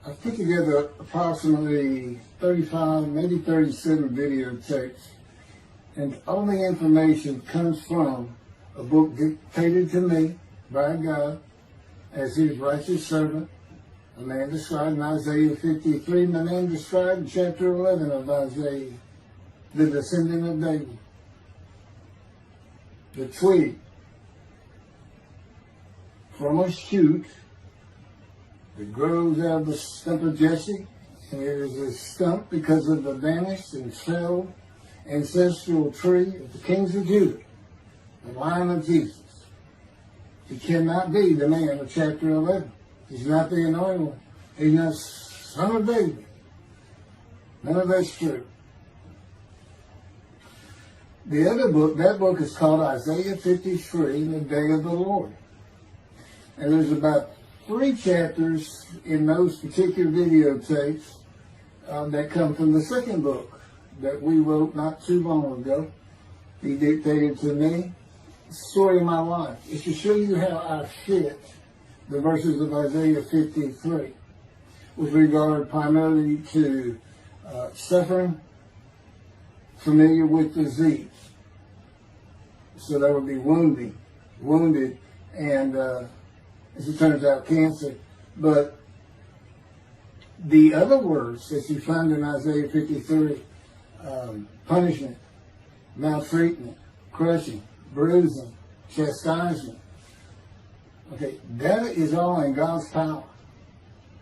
I've put together approximately 35, maybe 37 videotapes, and all the information comes from a book dictated to me by God as his righteous servant, a man described in Isaiah 53, and a man described in chapter 11 of Isaiah, the descendant of David, the twig from a shoot that grows out of the stump of Jesse, and it is a stump because of the vanished and felled ancestral tree of the kings of Judah, the line of Jesus. He cannot be the man of chapter 11. He's not the anointed one. He's not son of David. None of that's true. The other book, that book is called Isaiah 53, The Day of the Lord. And there's about 3 chapters in those particular videotapes that come from the second book that we wrote not too long ago. He dictated to me the story of my life. It's to show you how I fit the verses of Isaiah 53 with regard primarily to suffering, familiar with disease. So that would be wounded, and as it turns out, cancer. But the other words that you find in Isaiah 53, punishment, maltreatment, crushing, bruising, chastisement, okay, that is all in God's power.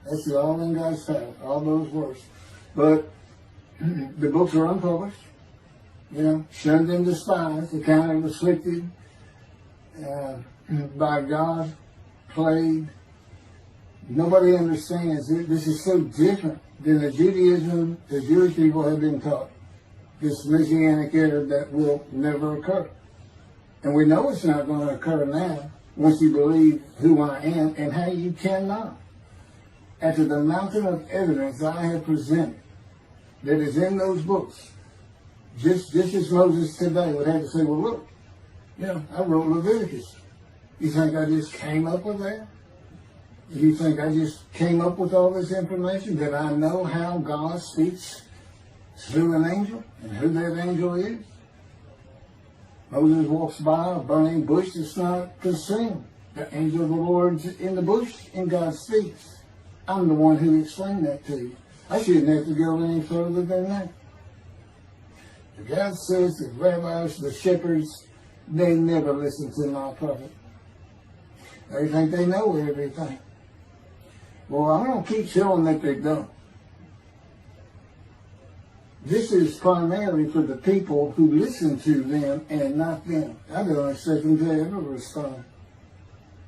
That's all in God's power, all those words. But the books are unpublished, shunned and despised, accounted, afflicted by God, plagued. Nobody understands it. This is so different than the Judaism the Jewish people have been taught. This Messianic era that will never occur. And we know it's not going to occur now once you believe who I am and how you cannot. After the mountain of evidence I have presented that is in those books, just as Moses today would have to say, well, look, I wrote Leviticus. You think I just came up with that? You think I just came up with all this information? That I know how God speaks through an angel and who that angel is? Moses walks by a burning bush that's not consumed. The angel of the Lord's in the bush and God speaks. I'm the one who explained that to you. I shouldn't have to go any further than that. God says the rabbis, the shepherds, they never listen to my prophet. They think they know everything. Well, I'm going to keep showing that they don't. This is primarily for the people who listen to them and not them. I don't expect them to ever respond.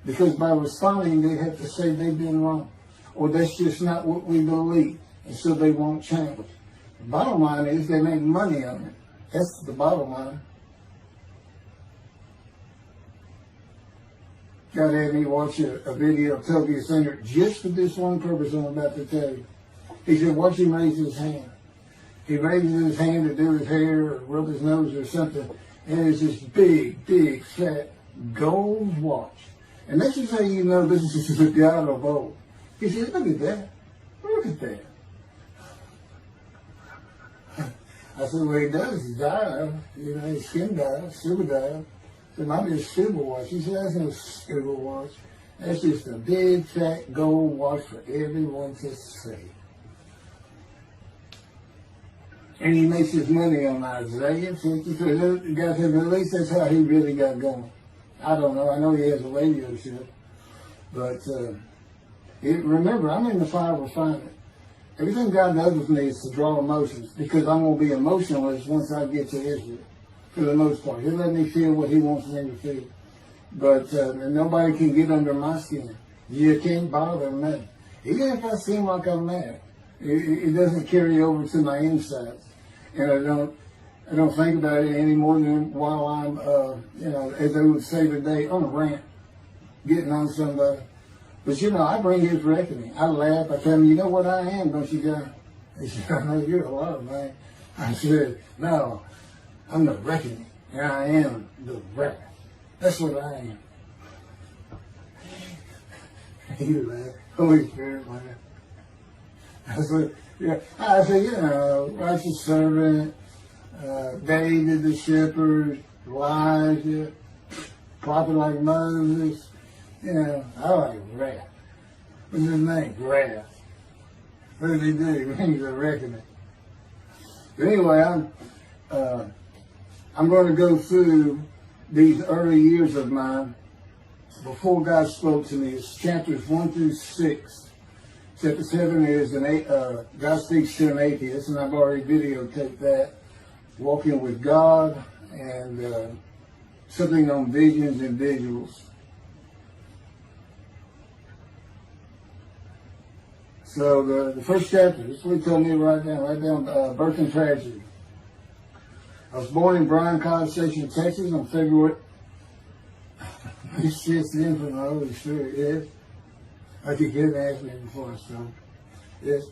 Because by responding, they have to say they've been wrong. Or that's just not what we believe. And so they won't change. The bottom line is they make money on it. That's the bottom line. God had me watch a video of Toby Singer just for this one purpose I'm about to tell you. He said, watch him raise his hand. He raises his hand to do his hair or rub his nose or something, and it's this big, fat gold watch. And that's just how you know this is the God of old. He said, look at that. Look at that. I said, well, he does. He died. His skin died, scuba died. It might be a scuba watch. He said, that's no scuba watch. That's just a big, fat gold watch for everyone to see. And he makes his money on Isaiah 53. Guys, at least that's how he really got going. I don't know. I know he has a radio show. But remember, I'm in the fire of refinement. Everything God does with me is to draw emotions because I'm going to be emotionless once I get to Israel. For the most part. He'll let me feel what he wants me to feel. But nobody can get under my skin. You can't bother me. Even if I seem like I'm mad, it doesn't carry over to my insides. And I don't think about it any more than while I'm, as they would say today, on a rant, getting on somebody. But I bring his reckoning. I laugh. I tell him, you know what I am, don't you, guys? He said, I know you're a lot, man. I said, no. I'm the reckoning, and I am the wrath. That's what I am. You laugh. Holy Spirit, laugh. I said, yeah. I said, righteous servant, David the shepherd, Elijah, prophet like Moses. I like wrath. What's his name? Wrath. What did he do? He's a reckoning. But anyway, I'm going to go through these early years of mine before God spoke to me. It's chapters 1 through 6. Chapter 7 is God speaks to an atheist, and I've already videotaped that. Walking with God, and something on visions and visuals. So the first chapter, this is what he told me right down, birth and tragedy. I was born in Bryan College Station, Texas on February. This shit's in from the Holy Spirit, yes. Like you couldn't ask me before I started. Yes.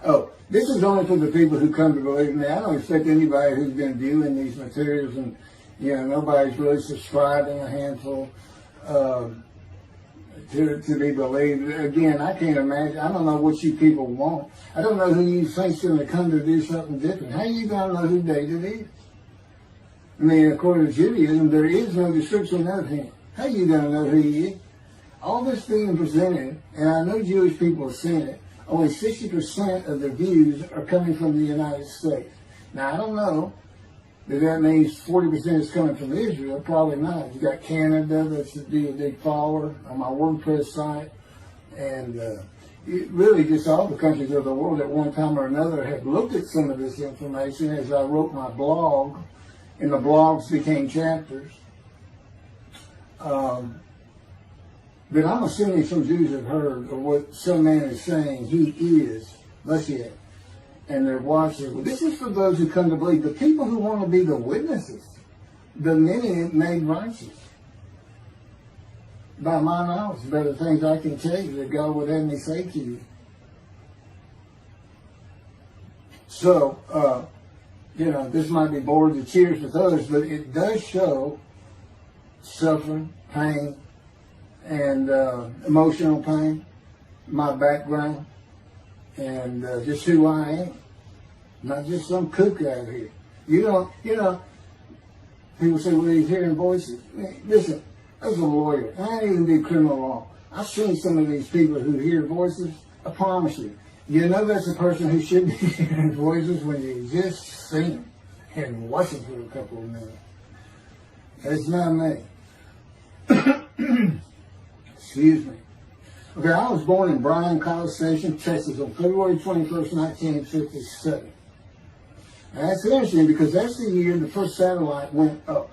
Oh, this is only for the people who come to believe in me. I don't expect anybody who's been viewing these materials and, nobody's really subscribing, a handful, to be believed. Again, I can't imagine. I don't know what you people want. I don't know who you think's going to come to do something different. How are you going to know who David is? I mean, according to Judaism, there is no description of him. How are you going to know who he is? All this being presented, and I know Jewish people have seen it, only 60% of the views are coming from the United States. Now, I don't know if that means 40% is coming from Israel. Probably not. You got Canada, that's a big follower on my WordPress site. And really just all the countries of the world at one time or another have looked at some of this information as I wrote my blog, and the blogs became chapters. But I'm assuming some Jews have heard of what some man is saying he is Moshiach, and they're watching. Well, this is for those who come to believe. The people who want to be the witnesses, the many made righteous. By my knowledge, by the things I can tell you that God would have me say to you. So, this might be bored to tears with others, but it does show suffering, pain, and emotional pain, my background, and just who I am. Not just some kook out here. People say, well, he's hearing voices. Listen, as a lawyer, I ain't even do criminal law. I've seen some of these people who hear voices. I promise you. That's a person who should be hearing voices when you just see them and watch them for a couple of minutes. That's not me. Excuse me. Okay, I was born in Bryan College Station, Texas on February 21st, 1957. And that's interesting because that's the year the first satellite went up.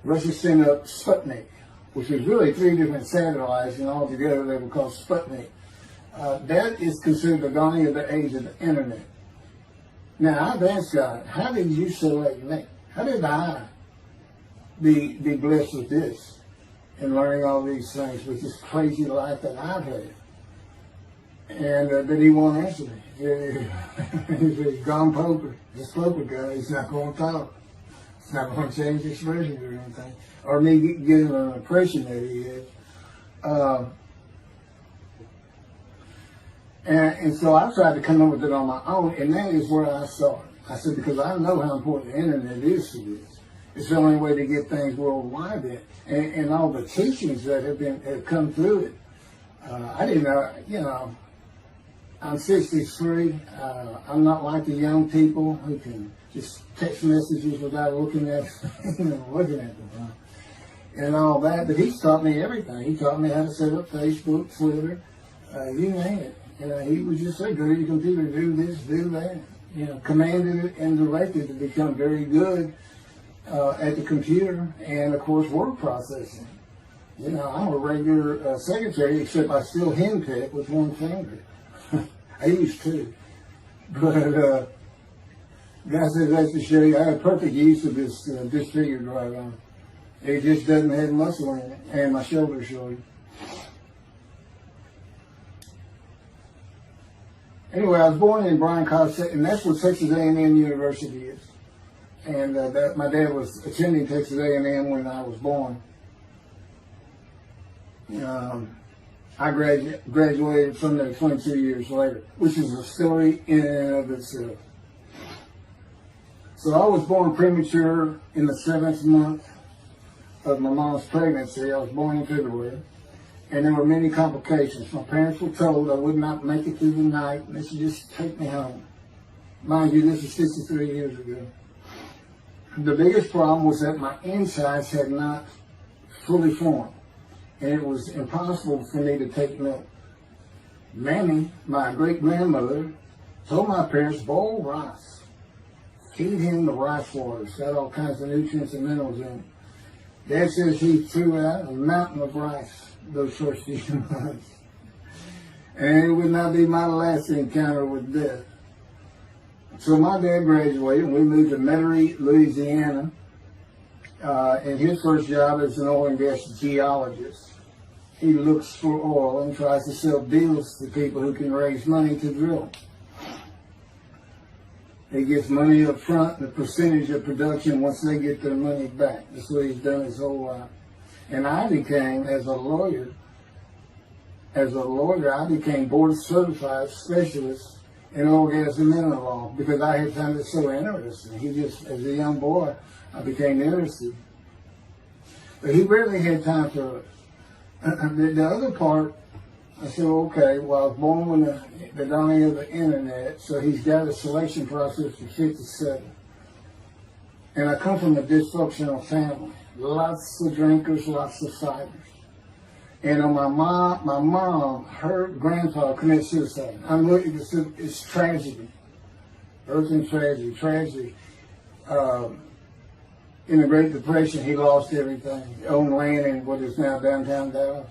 Russia sent up Sputnik, which was really 3 different satellites, and altogether they were called Sputnik. That is considered the dawning of the age of the internet. Now, I've asked God, how did you select me? How did I be blessed with this and learning all these things with this crazy life that I've had? And but he won't answer me. He's gone poker. This poker guy, he's not going to talk. It's not going to change expressions or anything. Or me getting an impression that he is. And so I tried to come up with it on my own, and that is where I started. I said, because I know how important the internet is to this. It's the only way to get things worldwide, and all the teachings that have come through it. I didn't know, I'm 63. I'm not like the young people who can just text messages without looking at them, and all that. But he's taught me everything. He taught me how to set up Facebook, Twitter, you name it. He would just say, go to your computer, do this, do that. Commanded it and directed to become very good at the computer and, of course, word processing. I'm a regular secretary, except I still henpeck with one finger. I used to. But God says that's to show you I have perfect use of this disfigured right arm. It just doesn't have muscle in it, and my shoulder showing. Anyway, I was born in Bryan College, and that's what Texas A&M University is. And my dad was attending Texas A&M when I was born. I I graduated from there 22 years later, which is a story in and of itself. So I was born premature in the 7th month of my mom's pregnancy. I was born in February, and there were many complications. My parents were told I would not make it through the night, and they should just take me home. Mind you, this is 63 years ago. The biggest problem was that my insides had not fully formed, and it was impossible for me to take milk. Mammy, my great-grandmother, told my parents, boil rice. Feed him the rice water. It's got all kinds of nutrients and minerals in it. Dad says he threw out a mountain of rice those first few months. And it would not be my last encounter with death. So my dad graduated, and we moved to Metairie, Louisiana. And his first job is an oil and gas geologist. He looks for oil and tries to sell deals to people who can raise money to drill. He gets money up front and a percentage of production once they get their money back. That's what he's done his whole life. And I became, as a lawyer, I became board certified specialist in oil, gas, and mineral law because I had found it so interesting. As a young boy, I became interested. But he rarely had time for it. The other part, I said, okay, well, I was born with the dawning of the internet, so he's got a selection process for 57. And I come from a dysfunctional family. Lots of drinkers, lots of fighters. And on my mom, her grandfather committed suicide. It's tragedy. Earth and tragedy. In the Great Depression, he lost everything. He owned land in what is now downtown Dallas.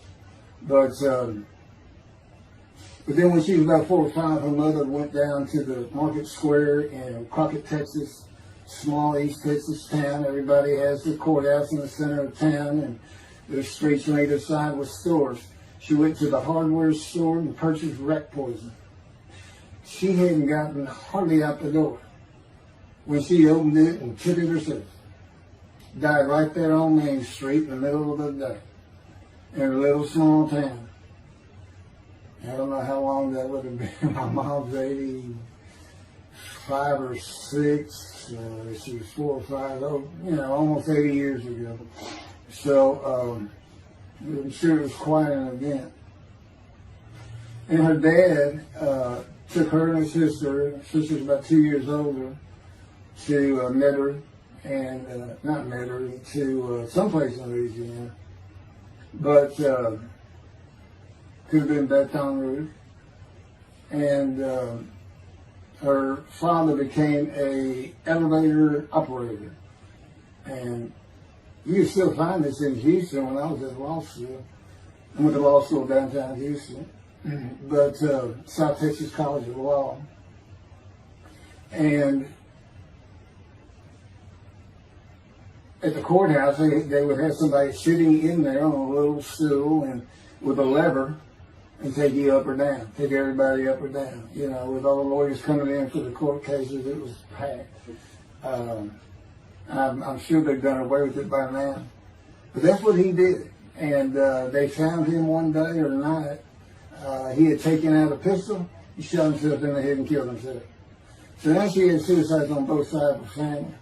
But then when she was about 4 or 5, her mother went down to the market square in Crockett, Texas, small East Texas town. Everybody has the courthouse in the center of town, and there's streets on either side with stores. She went to the hardware store and purchased rat poison. She hadn't gotten hardly out the door when she opened it and took it herself. Died right there on Main Street in the middle of the day in a little small town. I don't know how long that would have been. My mom's 85 or 6. She was 4 or 5, almost 80 years ago. So I'm sure it was quite an event. And her dad took her and her sister's about 2 years older, to Metairie, and not Metairie, to someplace in Louisiana. But could have been Baton Rouge. And her father became a elevator operator. And you can still find this in Houston when I was at law school. I went to law school downtown Houston, but South Texas College of Law. And at the courthouse, they would have somebody sitting in there on a little stool and with a lever and take you up or down, take everybody up or down. With all the lawyers coming in for the court cases, it was packed. I'm sure they've done away with it by now. But that's what he did. And they found him one day or night. He had taken out a pistol. He shot himself in the head and killed himself. So now she had suicides on both sides of the family.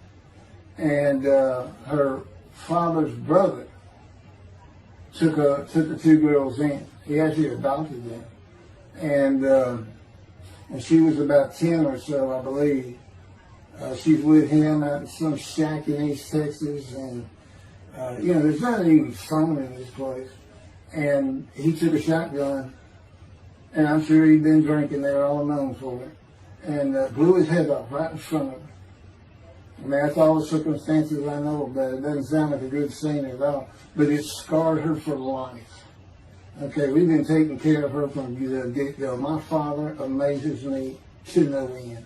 And her father's brother took the 2 girls in. He actually adopted them. And she was about 10 or so, I believe. She's with him out in some shack in East Texas, and there's not even phone in this place. And he took a shotgun, and I'm sure he'd been drinking there, all known for it, and blew his head off right in front of her. I mean, that's all the circumstances I know about it. It doesn't sound like a good scene at all, but it scarred her for life. Okay, we've been taking care of her from the get-go. My father amazes me to no end.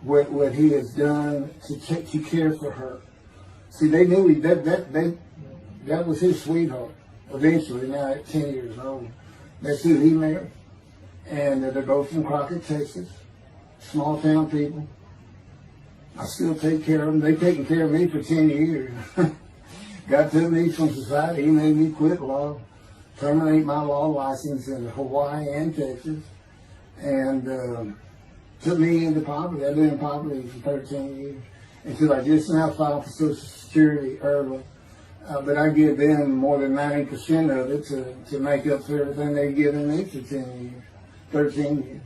What he has done to care for her. See, they knew that was his sweetheart. Eventually, now at 10 years old, that's who he married. And they're both from Crockett, Texas. Small town people. I still take care of them. They've taken care of me for 10 years. God took me from society. He made me quit law. terminate my law license in Hawaii and Texas, and took me into poverty. I've been in poverty for 13 years until I just now filed for Social Security early. But I give them more than 90% of it to make up for everything they've given me for 13 years.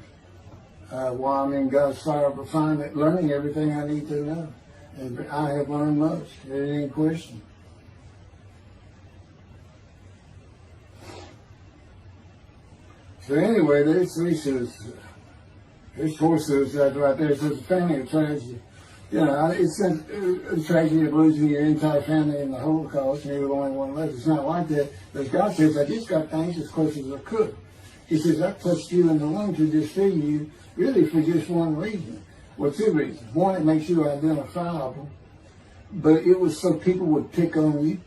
While I'm in God's fire of refinement, learning everything I need to know. And I have learned much. There ain't any question. So anyway, there's 3 suicides. There's 4 suicides right there. So it's a family of tragedy. You know, it's a tragedy of losing your entire family in the Holocaust, and you're the only one left. It's not like that. But God says, I just got things as close as I could. He says, I touched you in the womb to disfigure you, really for just one reason. Well, 2 reasons. One, it makes you identifiable. But it was so people would pick on you.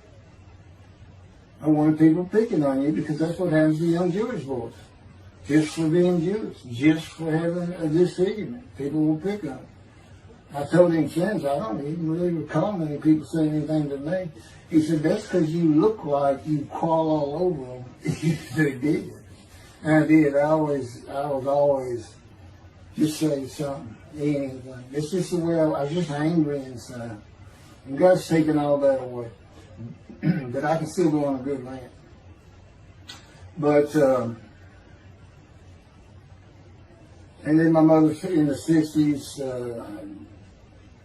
I wanted people picking on you because that's what happens to young Jewish boys. Just for being Jewish, just for having a disfigurement. People will pick on you. I told him since, I don't even really recall many people saying anything to me. He said, that's because you look like you crawl all over them. They did. And I did. I was always just say something, anything. It's just the way I was just angry inside. And God's taken all that away. But I can still go on a good rant. But, and then my mother in the 60s,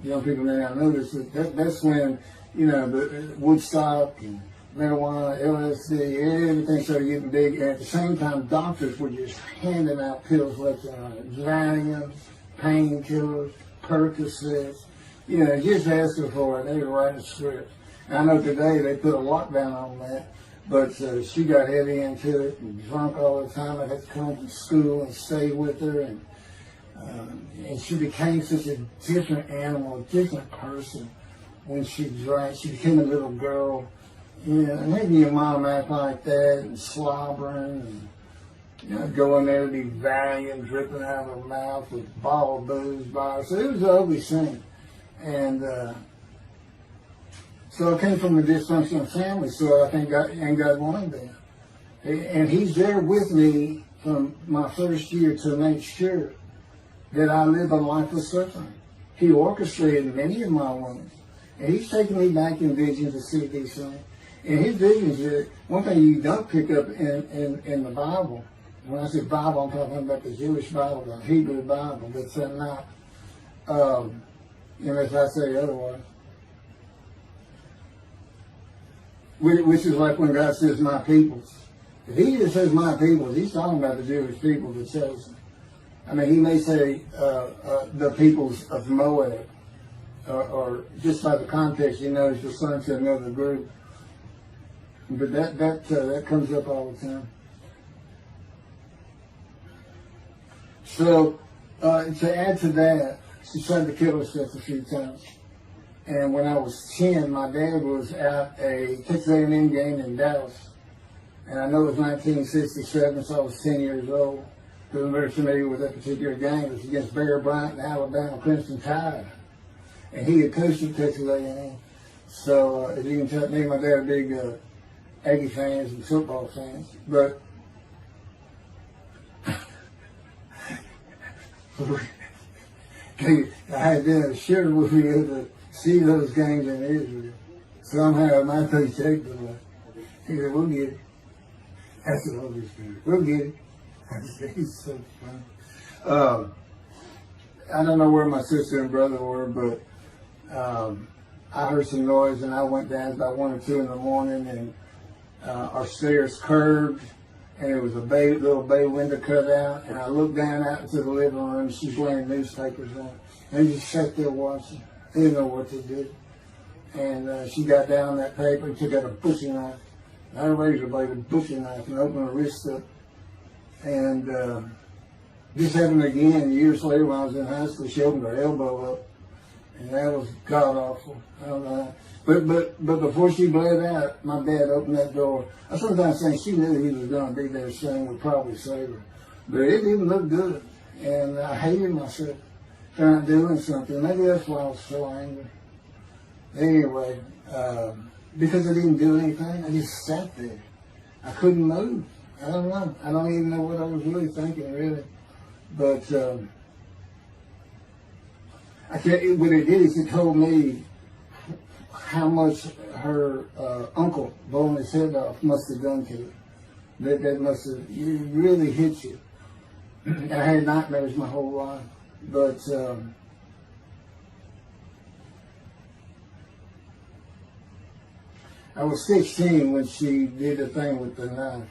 young people may not know this, that's when, you know, the Woodstock and marijuana, LSD, everything started getting big. And at the same time, doctors were just handing out pills left and right. Valium, painkillers, Percocets, you know, just asking for it. They were writing scripts. And I know today they put a lockdown on that, but she got heavy into it and drunk all the time. I had to come from school and stay with her, and she became such a different animal, a different person when she drank. She became a little girl. You know, and maybe your mom act like that and slobbering and, you know, go in there to be Valium dripping out of her mouth with a bottle of booze by her. So it was an ugly scene. And so I came from a dysfunctional family, so I think God wanted that. And He's there with me from my first year to make sure that I live a life of suffering. He orchestrated many of my wounds. And He's taken me back in visions to see these things. And His visions are one thing you don't pick up in the Bible. When I say Bible, I'm talking about the Jewish Bible, the Hebrew Bible, that's not, unless I say otherwise. Which is like when God says, my peoples. If He just says my peoples, He's talking about the Jewish people, the chosen. I mean, He may say the peoples of Moab, or just by the context, you know, He's referring to another group. But that comes up all the time. So, to add to that, she tried to kill herself a few times. And when I was 10, my dad was at a Texas A&M game in Dallas. And I know it was 1967, so I was 10 years old. Because I'm very familiar with that particular game. It was against Bear Bryant and Alabama Crimson Tide. And he had coached at Texas A&M. So, as you can tell, me and my dad are big Aggie fans and football fans. But I had to share with me to see those games in Israel. Somehow my paycheck was like, he said, we'll get it. That's the Holy Spirit. We'll get it. I said, he's so funny. I don't know where my sister and brother were, but I heard some noise and I went down about 1 or 2 in the morning, and our stairs curved, and there was a little bay window cut out, and I looked down out into the living room, and she's laying newspapers on it. And I just sat there watching. I didn't know what to do. And she got down that paper and took out a butcher knife, not a razor blade, a butcher knife, and opened her wrist up. And this happened again years later when I was in high school. She opened her elbow up, and that was god awful. I don't know. But before she bled out, my dad opened that door. I sometimes think she knew he was going to be there soon, would probably save her. But it didn't look good, and I hated myself trying to do something. Maybe that's why I was so angry. Anyway, because I didn't do anything, I just sat there. I couldn't move. I don't know. I don't even know what I was really thinking, really. But I tell you, what it did is it told me how much her uncle blowing his head off must have done to her. That must have really hit you. And I had nightmares my whole life. But I was 16 when she did the thing with the knife.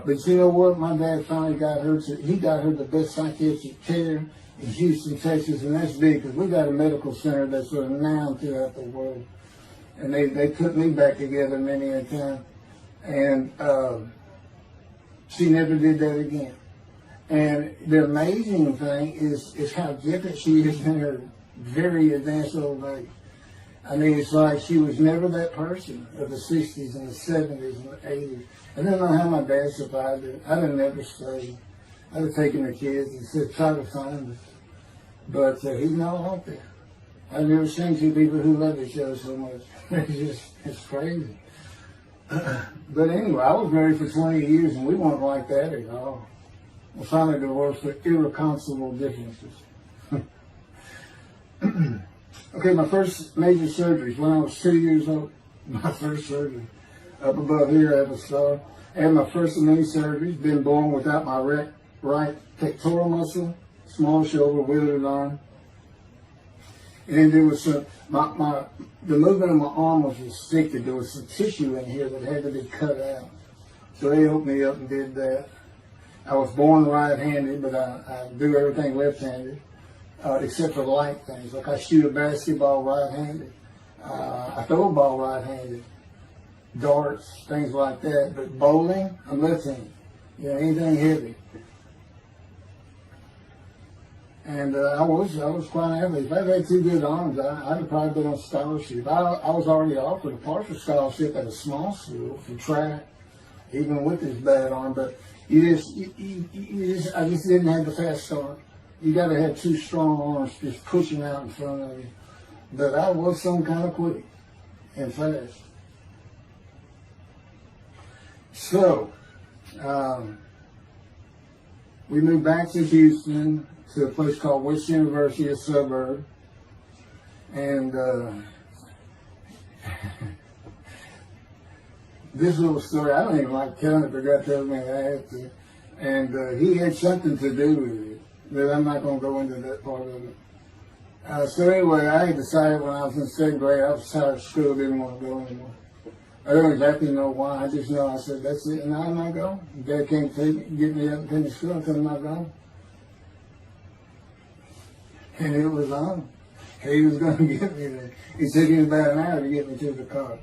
But you know what? My dad finally got her he got her the best psychiatric care in Houston, Texas, and that's big because we got a medical center that's renowned throughout the world. And they put me back together many a time. And she never did that again. And the amazing thing is how different she is in her very advanced old age. I mean, it's like she was never that person of the 60s and the 70s and the 80s. I don't know how my dad survived it. I'd have never stayed. I'd have taken the kids and said, try to find us. But he's not like that. I've never seen two people who love each other so much. It's crazy. But anyway, I was married for 20 years and we weren't like that at all. We finally divorced for irreconcilable differences. Okay, my first major surgery when I was 2 years old. My first surgery. Up above here, I have a scar. I had my first of many surgeries. Been born without my right pectoral muscle, small shoulder, withered arm. And there was the movement of my arm was restricted. There was some tissue in here that had to be cut out. So they opened me up and did that. I was born right-handed, but I do everything left-handed. Except for light things, like I shoot a basketball right-handed, I throw a ball right-handed, darts, things like that. But bowling, I'm left-handed. You know, anything heavy. And I was quite average. If I had two good arms, I'd have probably been on scholarship. I was already offered a partial scholarship at a small school for track, even with this bad arm. But I just didn't have the fast start. You got to have two strong arms just pushing out in front of you. But I was some kind of quick and fast. So, we moved back to Houston to a place called West University, a suburb. And this little story, I don't even like telling it, but God tells me I have to. And he had something to do with it. But I'm not going to go into that part of it. So anyway, I had decided when I was in second grade, I was tired of school, didn't want to go anymore. I don't exactly know why. I just know I said, that's it, and now I'm not going. Dad can't get me up and finish school until I'm not going. And it was on. He was going to get me there. It took him about an hour to get me to the car.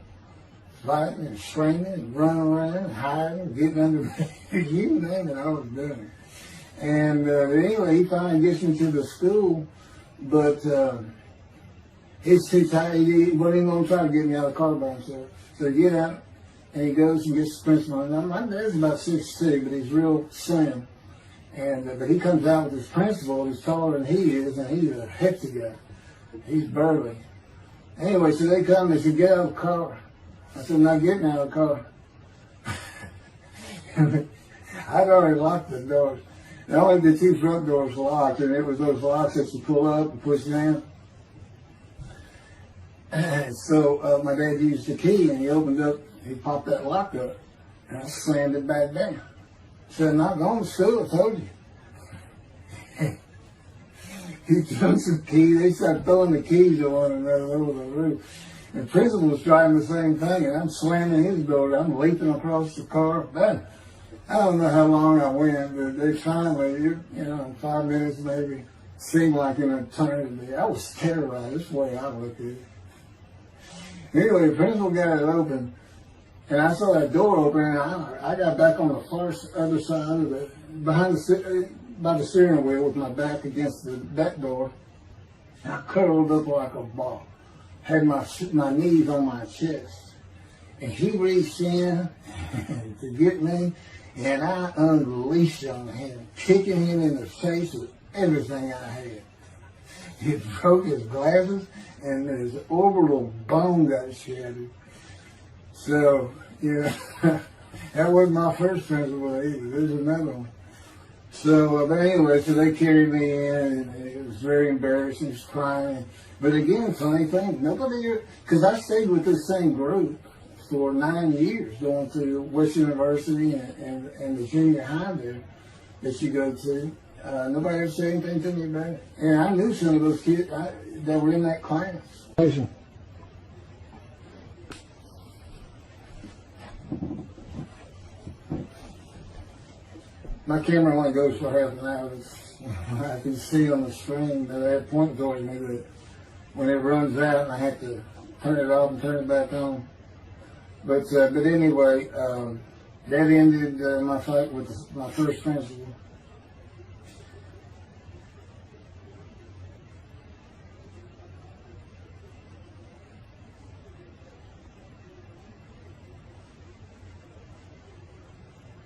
Fighting and screaming and running around and hiding, getting under bed. You name it, I was doing it. And anyway, he finally gets me to the school, but he's too tired. He wasn't even going to try to get me out of the car by himself. So he get out, and he goes and gets the principal. And my dad's about 6'2", but he's real slim. And but he comes out with his principal, who's taller than he is, and he's a hefty guy. He's burly. Anyway, so they come and they said, get out of the car. I said, I'm not getting out of the car. I'd already locked the doors. And only the two front doors locked, and it was those locks that you pull up and push down. And so my dad used the key, and he opened up, he popped that lock up, and I slammed it back down. I said, I'm not going to school, I told you. He took some keys, they started throwing the keys at one another over the roof. And the principal was trying the same thing, and I'm slamming his door, I'm leaping across the car. Man, I don't know how long I went, but they finally, in 5 minutes maybe, seemed like an eternity. I was terrorized, that's the way I looked at it. Anyway, the principal got it open, and I saw that door open, and I got back on the far other side of it, by the steering wheel with my back against the back door, and I curled up like a ball. Had my knees on my chest, and he reached in to get me, and I unleashed on him, kicking him in the face with everything I had. He broke his glasses, and his orbital bone got shattered. So, That wasn't my first principal either. There's another one. So, but anyway, so they carried me in, and it was very embarrassing. I was crying. But again, funny thing, nobody, because I stayed with this same group for 9 years, going to Western University and the junior high there that you go to. Nobody ever said anything to me about it. And I knew some of those kids that were in that class. My camera only goes for half an hour. I can see on the screen that I have point towards me that when it runs out and I have to turn it off and turn it back on. But anyway, that ended my fight with my first principal.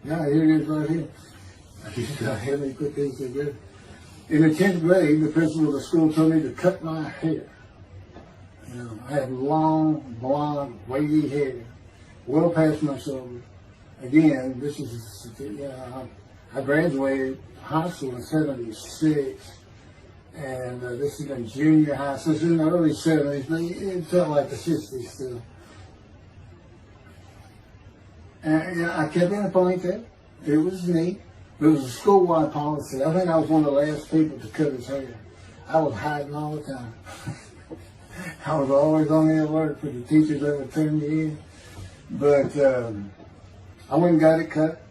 Yeah, here it is right here. Let me put these together. In the 10th grade, the principal of the school told me to cut my hair. You know, I had long, blonde, wavy hair, well past my shoulders. Again, this is, I graduated high school in '76, and this is in junior high, so it's in the early '70s, but it felt like the '60s still. And I kept in a ponytail. It was neat. It was a school-wide policy. I think I was one of the last people to cut his hair. I was hiding all the time. I was always on the alert for the teachers that would turn me in. But I went and got it cut.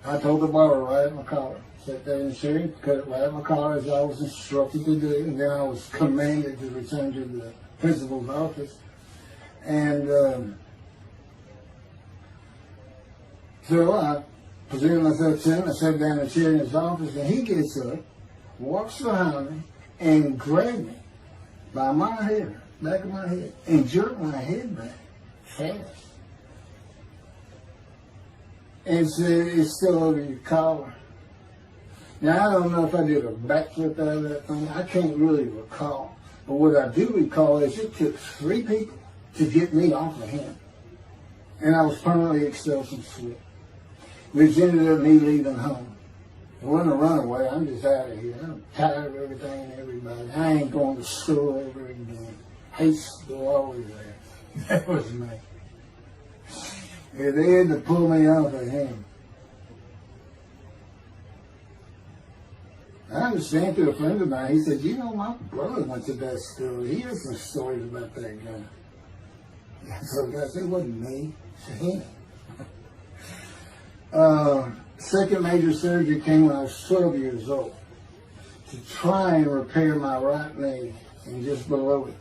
I told the barber right at my collar. Sat there in the chair, cut it right at my collar as I was instructed to do. And then I was commanded to return to the principal's office. And so I presented myself to him. I sat down in the chair in his office, and he gets up, walks behind me, and grabbed me by my hair, back of my head, and jerked my head back fast. And said, "It's still over your collar." Now, I don't know if I did a backflip out of that thing. I can't really recall. But what I do recall is it took 3 people to get me off of him. And I was permanently expelled from school, which ended up me leaving home. It wasn't a runaway. I'm just out of here. I'm tired of everything and everybody. I ain't going to school ever again. Hate school always there. That was me. Yeah, they had to pull me off of him. I understand through a friend of mine. He said, "You know, my brother went to that school. He has some stories about that guy." So I said, "It wasn't me. It's him." Second major surgery came when I was 12 years old to try and repair my right knee and just below it.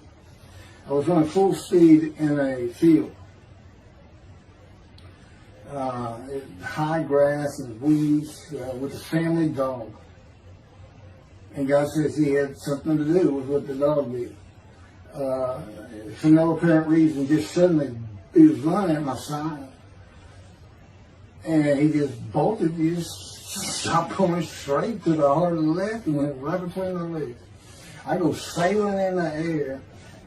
I was running full speed in a field. High grass and weeds with a family dog. And God says he had something to do with what the dog did. For no apparent reason, just suddenly he was running at my side. And he just bolted, he just stopped going straight to the heart of the left and went right between my legs. I go sailing in the air,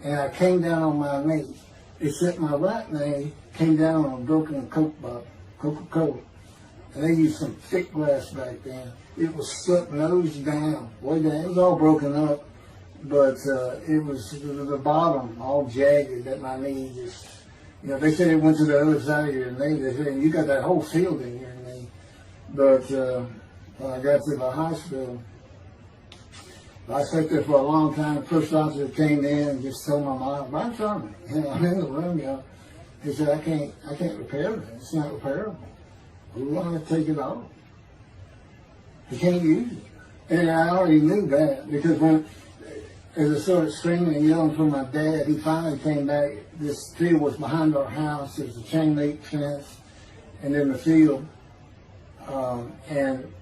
and I came down on my knee. Except my right knee came down on a broken Coke bottle, Coca-Cola. And they used some thick glass back then. It was stuck nose down, way down. It was all broken up, but it was the bottom all jagged at my knee. Just, you know, they said it went to the other side of your knee. They said, "You got that whole field in your knee." But when I got to the hospital, I sat there for a long time. The first officer came in and just told my mom, "Right in front of me, you know, I'm in the room, you know." He said, I can't repair it. It's not repairable. We want to take it off. You can't use it." And I already knew that, because when, as I started screaming and yelling for my dad, he finally came back. This field was behind our house. There was a chain link fence, and then the field. And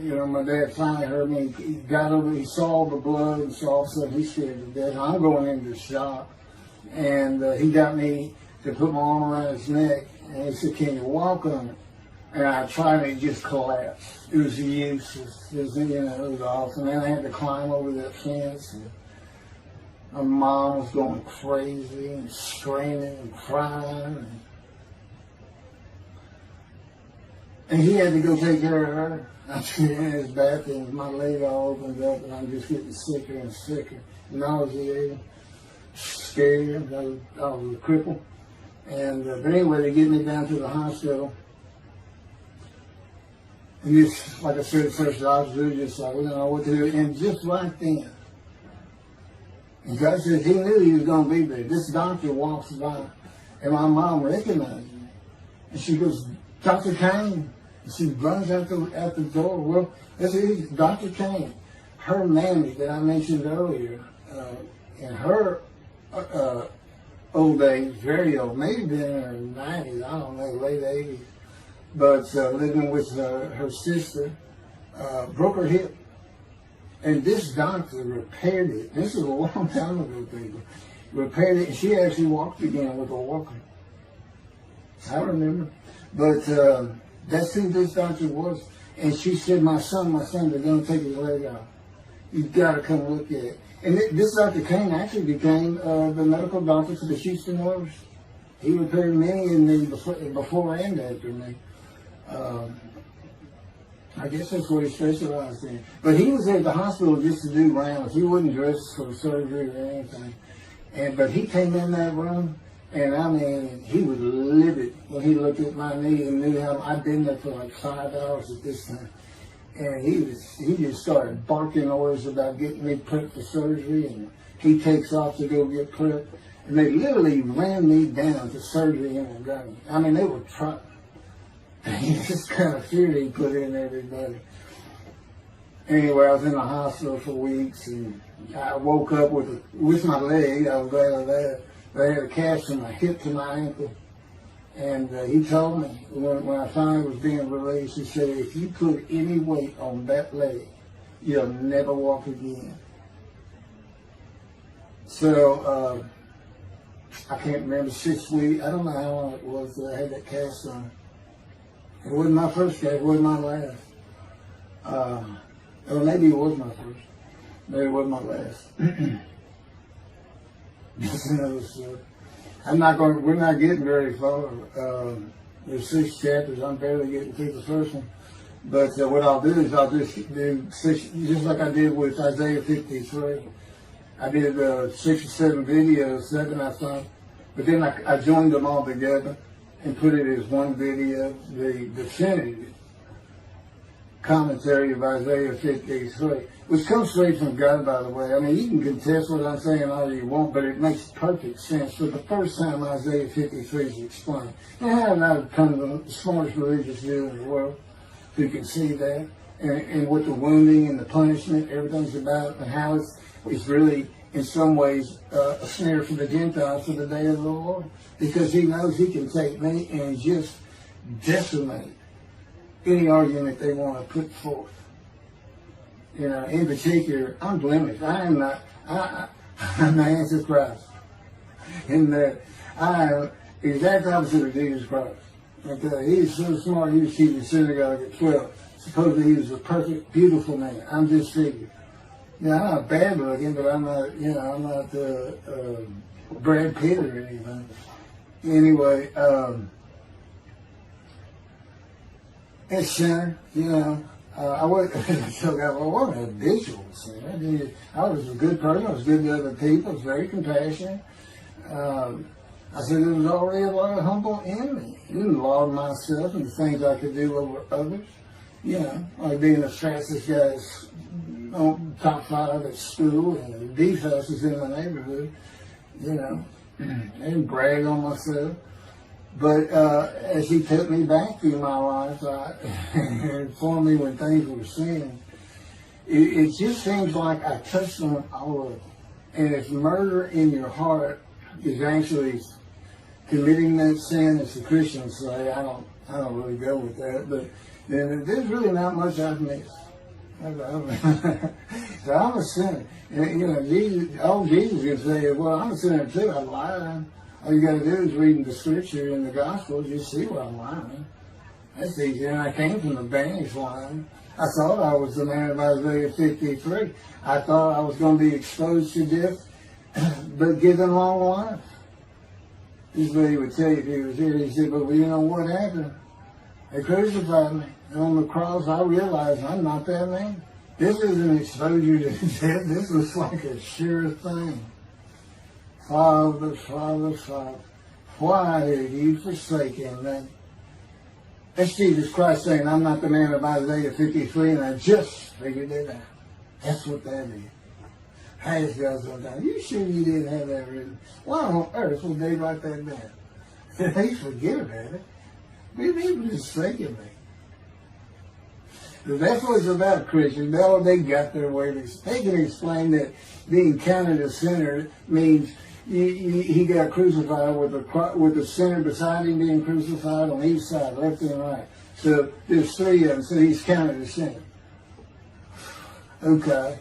you know, my dad finally heard me. He got over. He saw the blood, and so all of a sudden he scared to death. I'm going into shock, and he got me to put my arm around his neck, and he said, "Can you walk on it?" And I tried, and it just collapsed. It was useless. It was, you know, it was awesome. And then I had to climb over that fence. And my mom was going crazy and screaming and crying. And he had to go take care of her. I'm sitting in his bathroom, my leg all opens up, and I'm just getting sicker and sicker, nauseated, scared. I was a cripple. And but anyway, they get me down to the hospital. And this, like I said, first doctor just like, we don't know what to do. And just right then, and God said he knew he was going to be there. This doctor walks by, and my mom recognized me. And she goes, Dr. Kane. And she runs out the door. Well, this is Dr. Kane. Her mammy that I mentioned earlier, in her old age, very old, maybe been in her 90s, I don't know, late 80s, but living with her sister, broke her hip. And this doctor repaired it. This is a long time ago, people. Repaired it, and she actually walked again with a walker. I remember. But that's who this doctor was. And she said, my son, they're going to take his leg out. You've got to come look at it. And this Dr. Kane actually became the medical doctor for the Houston Oilers. He repaired many in me before and after me. I guess that's what he specialized in. But he was at the hospital just to do rounds. He wasn't dressed for surgery or anything. But he came in that room, and I mean, he was livid when he looked at my knee and knew how I'd been there for like 5 hours at this time. And he just started barking orders about getting me prepped for surgery, and he takes off to go get prepped. And they literally ran me down to surgery in a gun. I mean, they were trying. This kind of fear he put in everybody. Anyway, I was in the hospital for weeks, and I woke up with my leg. I was glad of that. I had a cast from my hip to my ankle. And he told me, when I finally was being released, he said, if you put any weight on that leg, you'll never walk again. So, I can't remember, 6 weeks, I don't know how long it was that I had that cast on. It wasn't my first cast, it wasn't my last. Or maybe it was my first. Maybe it wasn't my last. That's another story. We're not getting very far. There's 6 chapters. I'm barely getting through the first one. But what I'll do is I'll just do 6, just like I did with Isaiah 53. I did 6 or 7 videos, 7 I thought. But then I joined them all together and put it as one video, the definitive commentary of Isaiah 53, which comes straight from God, by the way. I mean, you can contest what I'm saying all you want, but it makes perfect sense. For the first time, Isaiah 53 is explained. And how did I become the smartest religious Jew in the world who can see that? And what the wounding and the punishment, everything's about, and how it's really, in some ways, a snare for the Gentiles for the day of the Lord. Because he knows he can take me and just decimate any argument they want to put forth. You know, in particular, I'm blemished. I'm the Antichrist. In that I am the exact opposite of Jesus Christ. Okay, he's so smart, he was keeping the synagogue at 12. Supposedly he was a perfect, beautiful man. I'm disfigured. Yeah, I'm not bad looking, but I'm not, I'm not Brad Pitt or anything. Anyway, and sinner, I wasn't a habitual sinner. I was a good person. I was good to other people. I was very compassionate. I said there was already a lot of humble in me. I didn't laud myself and the things I could do over others. Like being the fastest guy on top 5 at school and the fastest in the neighborhood. I didn't brag on myself. But as he took me back through my life and informed me when things were sin, it just seems like I touched on all of it. And if murder in your heart is actually committing that sin, as the Christians say, I don't really go with that, but then there's really not much I've missed. So I'm a sinner. And, Jesus can say, well, I'm a sinner too, I'm lying. All you got to do is read the scripture in the Gospels, you see where I'm lying. That's easy. And I came from the banished line. I thought I was the man of Isaiah 53. I thought I was going to be exposed to death, but given long life. This is what he would tell you if he was here. He said, but you know what happened? They crucified me. And on the cross, I realized I'm not that man. This isn't exposure to death. This was like a sure thing. Father, Father, Father, why have you forsaken me? That's Jesus Christ saying, I'm not the man of Isaiah 53, and I just figured it out. That's what that is. I asked God sometimes, you sure you didn't have that written? Why on earth would they write that down? They forget about it. People just thinking me. That's what it's about, Christians. They got their way. They can explain that being counted a sinner means he got crucified with the sinner beside him being crucified on each side, left and right. So there's three of them, so he's counted a sinner. Okay.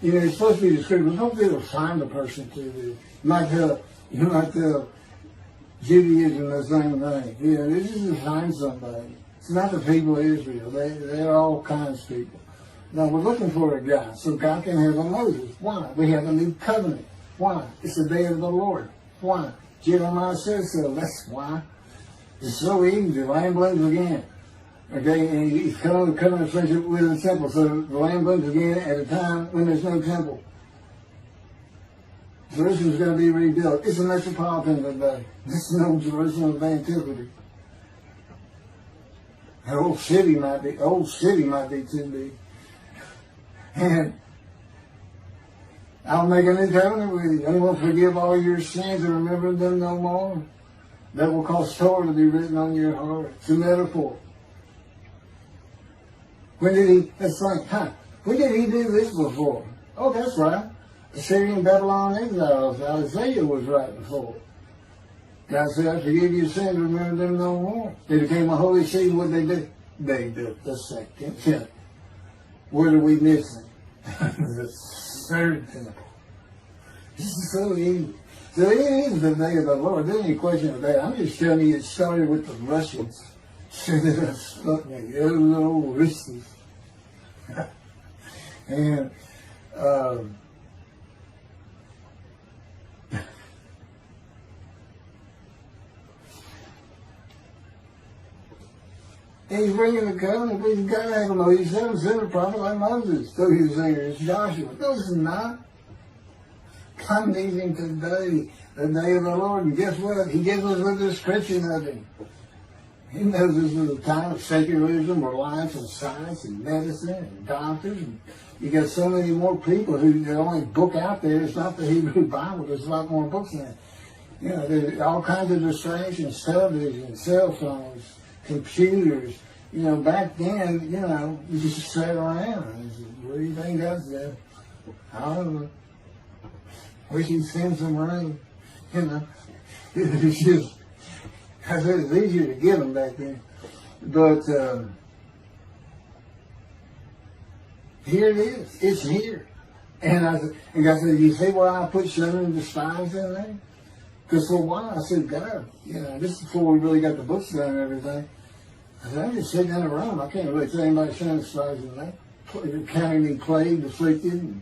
It's supposed to be the scripture. Don't be able to find a person to do. You might tell Judaism the same thing. This is to find somebody. It's not the people of Israel. They're all kinds of people. Now we're looking for a guy so God can have a Moses. Why? We have a new covenant. Why? It's the day of the Lord. Why? Jeremiah says so. That's why. It's so easy. The lamb blooms again. Okay, and he's coming to covenant friendship with the temple. So the lamb blooms again at a time when there's no temple. Jerusalem's going to be rebuilt. It's a metropolitan today. This is no Jerusalem of antiquity. An old city might be too big. And I'll make a new covenant with you. I will forgive all your sins and remember them no more. That will cause Torah to be written on your heart. It's a metaphor. When did he do this before? Oh, that's right. Assyrian Babylon exiles. Isaiah was right before. God said, I forgive your sins, remember them no more. They became a holy city. What did they do? They did the second temple. What are we missing? The third temple. This is so easy. So it is the day of the Lord. There's any question of that. I'm just telling you it started with the Russians. So that I stuck me. Hello, Russians. And he's bringing the covenant, but he's got to have a Moses. He's never sent a prophet like Moses. So he was saying, it's Joshua. No, it's not. I'm meeting today, the day of the Lord. And guess what? He gives us a description of him. He knows this is a time of secularism, reliance on science and medicine and doctors. And you got so many more people who the only book out there is not the Hebrew Bible. There's a lot more books in it. There's all kinds of distractions, television, cell phones, computers. Back then, you just sat around and said, what do you think God said? I don't know. Wish he'd send some rain. It's just, I said it's easier to get them back then. But here it is. It's here. And God said, you see why I put Shunning and Despise in there? Because for a while I said, God, this is before we really got the books done and everything. I said, I'm just sitting in a room. I can't really tell anybody Shunning and Despise in that. Counting me plagued, afflicted, and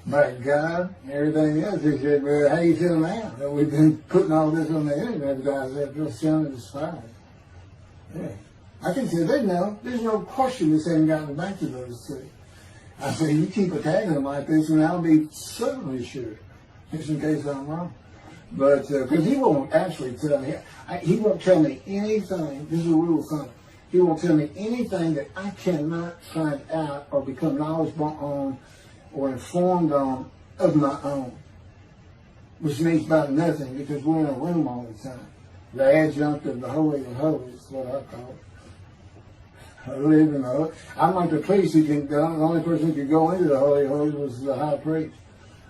by God, and everything else. He said, well, how you feel now? That we've been putting all this on the internet, guys, that feel Shunning and Despise. Yeah. I can say there's no question this hasn't gotten back to those two. I say, you keep attacking them like this, and I'll be certainly sure, just in case I'm wrong. But, because he won't actually tell me, he won't tell me anything, this is a rule of thumb, he won't tell me anything that I cannot find out or become knowledgeable on or informed on of my own. Which means about nothing, because we're in a room all the time. The adjunct of the Holy of Holies is what I call it. I live in the Holy. I'm like the priest who can, the only person who could go into the Holy of Holies was the high priest.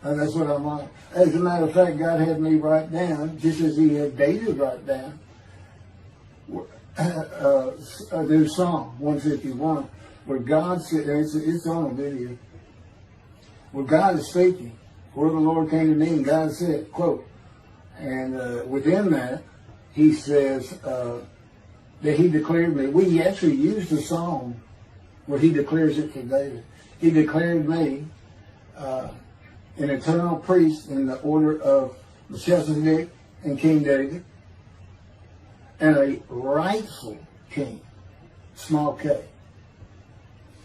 And that's what I'm like. As a matter of fact, God had me write down, just as he had David write down, there's Psalm 151, where God said, it's on a video, where God is speaking. Where the Lord came to me and God said, quote, and within that, he says that he declared me. We actually used the song where he declares it for David. He declared me an eternal priest in the order of Melchizedek and King David. and a rightful king, small k,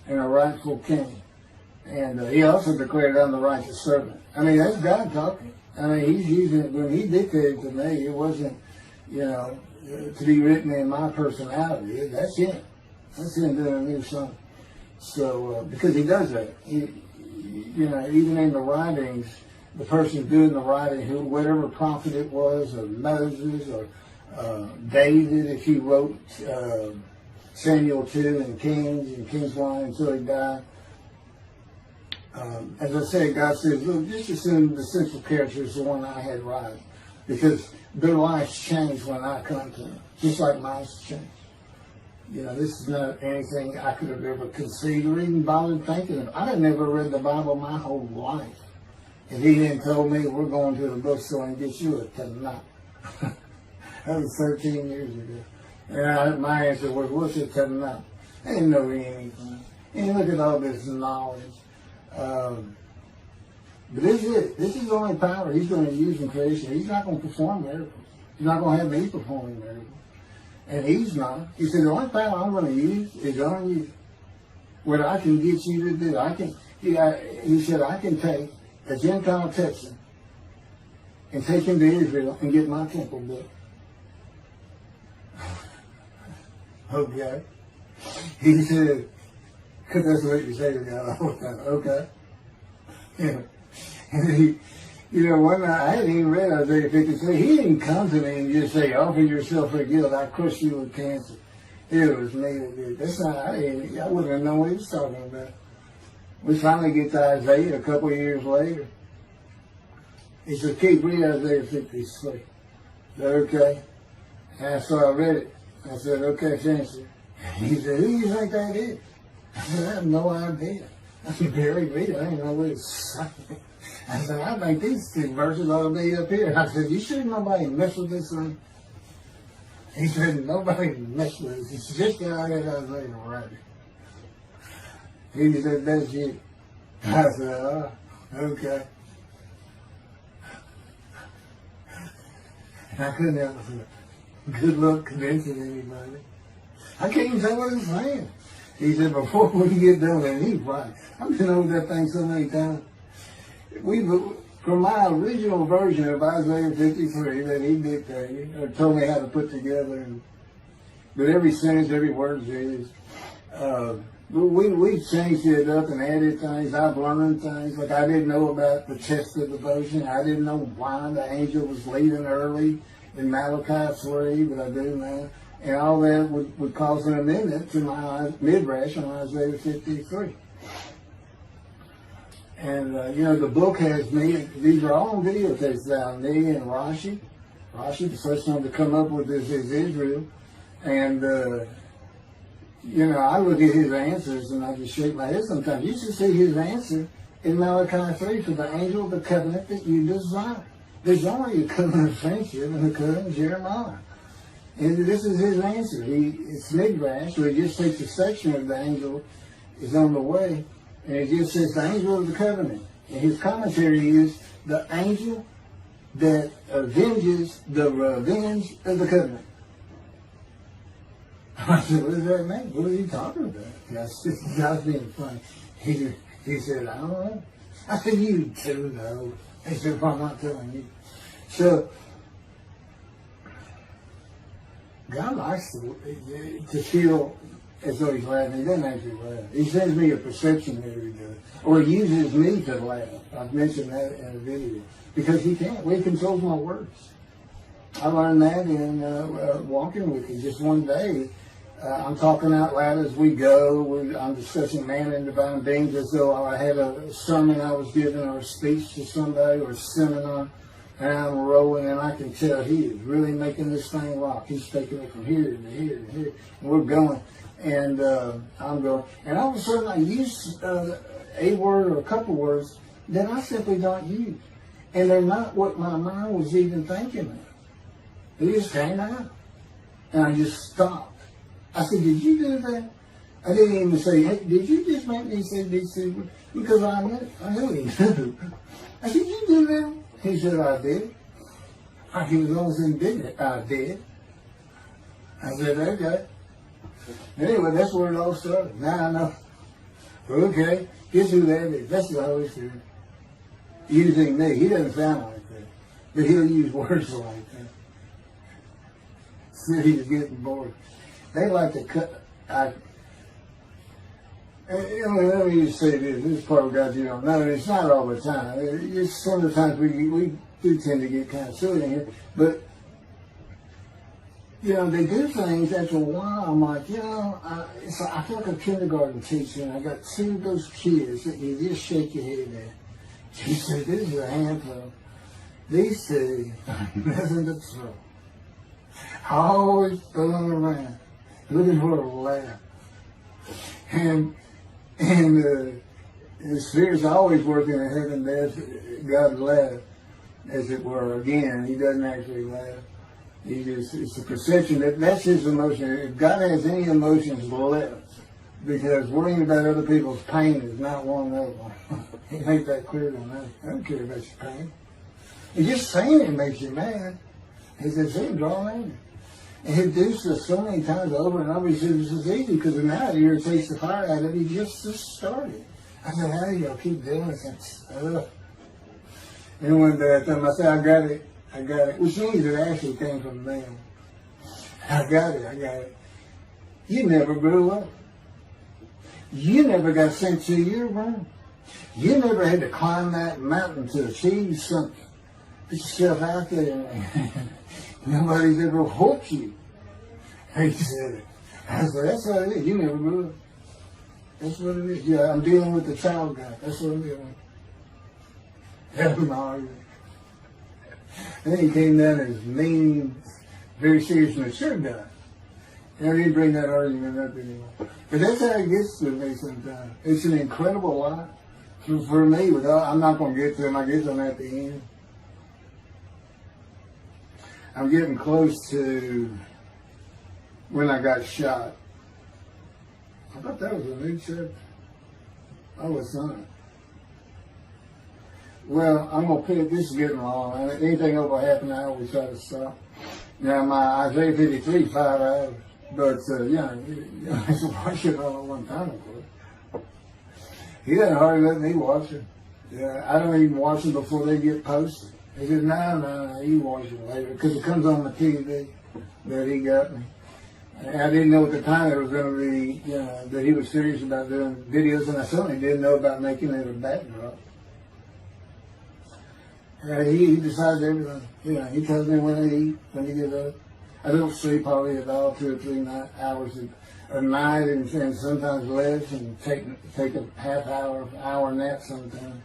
and a rightful king. And he also declared, I'm the righteous servant. I mean, that's God talking. I mean, he's using it. When he dictated to me, it wasn't, to be written in my personality. That's him. That's him doing a new song. So, because he does that. Even in the writings, the person doing the writing, whatever prophet it was, or Moses, or David, if he wrote Samuel 2 and Kings 1 until he died. As I said, God says, look, just assume the central character is the one I had writing, because their lives change when I come to them, just like mine changed. This is not anything I could have ever conceived or even bothered thinking of. I had never read the Bible my whole life. If he didn't tell me, we're going to the bookstore and get you a Tanakh. That was 13 years ago. And my answer was, what's a Tanakh? I didn't know anything. And look at all this knowledge. But this is it. This is the only power he's going to use in creation. He's not going to perform miracles. He's not going to have me performing miracles. And he's not. He said, the only power I'm going to use is on you. What I can get you to do. He said, I can take a Gentile Texan and take him to Israel and get my temple built. Okay. He said, because that's what you say to God all the time. Okay. And one night, I hadn't even read Isaiah 53. He didn't come to me and just say, offer yourself for guilt. I crush you with cancer. It was me that did. That's not, I wouldn't have known what he was talking about. We finally get to Isaiah a couple of years later. He said, Keith, read Isaiah 53. I said, okay. And so I read it. I said, okay, finish it. He said, who do you think that is? I said, I have no idea. I said, Barry, read it. I didn't know what it's saying. I said, I think these two verses ought to be up here. I said, you sure nobody messed with this thing? He said, nobody messed with it. It's just that I got Isaiah right. He said, that's you. I said, oh, okay. And I couldn't help myself. Good luck convincing anybody. I can't even say what he's saying. He said, before we get done, and he's right. I've been over that thing so many times. From my original version of Isaiah 53 that he dictated, or told me how to put together, but every sentence, every word is we've changed it up and added things. I've learned things. Like I didn't know about the test of devotion. I didn't know why the angel was leaving early in Malachi 3, but I do now. And all that would cause an amendment to my midrash on Isaiah 53. And, the book has me, these are all videotapes now, me and Rashi. Rashi, the first one to come up with this is Israel. And, I look at his answers and I just shake my head sometimes. You should see his answer in Malachi 3 for the angel of the covenant that you desire. There's only a covenant of friendship and a covenant of Jeremiah. And this is his answer. It's midrash, so he just takes a section of the angel is on the way, and it just says the angel of the covenant. And his commentary is the angel that avenges the revenge of the covenant. I said, what does that mean? What are you talking about? God's being funny. He said, I don't know. I said, you do know. He said, well, I'm not telling you. So, God likes to feel as though he's laughing. He doesn't actually laugh. He sends me a perception that he does. Or he uses me to laugh. I've mentioned that in a video. Because he can't. He controls my words. I learned that in walking with him. Just one day, I'm talking out loud as we go. I'm discussing man and divine beings as though I had a sermon I was giving or a speech to somebody or a seminar. And I'm rolling, and I can tell he is really making this thing rock. He's taking it from here to here to here. And we're going. And I'm going. And all of a sudden, I use a word or a couple words that I simply don't use. And they're not what my mind was even thinking of. They just came out. And I just stopped. I said, did you do that? I didn't even say, hey, did you just make me say these two words? Because I knew he knew. I said, did you do that? He said, I did. He was almost indignant. I did. I said, okay. Anyway, that's where it all started. Now I know. Okay, guess who that is? That's the Holy Spirit. Using me. He doesn't sound like that. But he'll use words like that. So he's getting bored. They like to cut. Let me just say this. This is part of God you don't know. It's not all the time. It's sometimes we do tend to get kind of silly in here. But, you know, they do things after a while. I'm like, you know, I feel like a kindergarten teacher, and I got two of those kids that you just shake your head at. She said, this is a handful. These two, nothing but trouble. Always fooling around, looking for a laugh. And the Spirit's always working in heaven. There's God laugh, as it were. Again, he doesn't actually laugh. It's a perception that's his emotion. If God has any emotions left, because worrying about other people's pain is not one of them. He made that clear to me. I don't care about your pain. And just saying it makes you mad. He says, see, draw in. And he do this so many times over and over. He says, this is easy because now it irritates the fire out of it. He just started. I said, how do y'all keep doing this? And one day I told him, I said, I got it. Which means it actually came from them. I got it. You never grew up. You never got sent to your room. You never had to climb that mountain to achieve something. Put yourself out there. Nobody's ever whooped you. He said it. I said, that's what it is. You never grew up. That's what it is. Yeah, I'm dealing with the child guy. That's what I'm dealing with. Having an argument. And then he came down as mean, very serious, mature guy. And I didn't bring that argument up anymore. But that's how it gets to me sometimes. It's an incredible lot. For me, I'm not going to get to them. I get to them at the end. I'm getting close to when I got shot. I thought that was a new chapter. Oh, it's not. Well, I'm going to put it, this is getting long. And anything over half an hour, we try to stop. Now, my Isaiah 53, 5 hours. But, you have to watch it all at one time, of course. He doesn't hardly let me watch it. Yeah, I don't even watch them before they get posted. He said, no, you watch it later. Because it comes on the TV that he got me. And I didn't know at the time it was going to be, that he was serious about doing videos. And I certainly didn't know about making it a backdrop. He decides everything. He tells me when to eat, when to get up. I don't sleep probably at all 2 or 3 hours a night, and sometimes less, and take a half hour nap sometimes.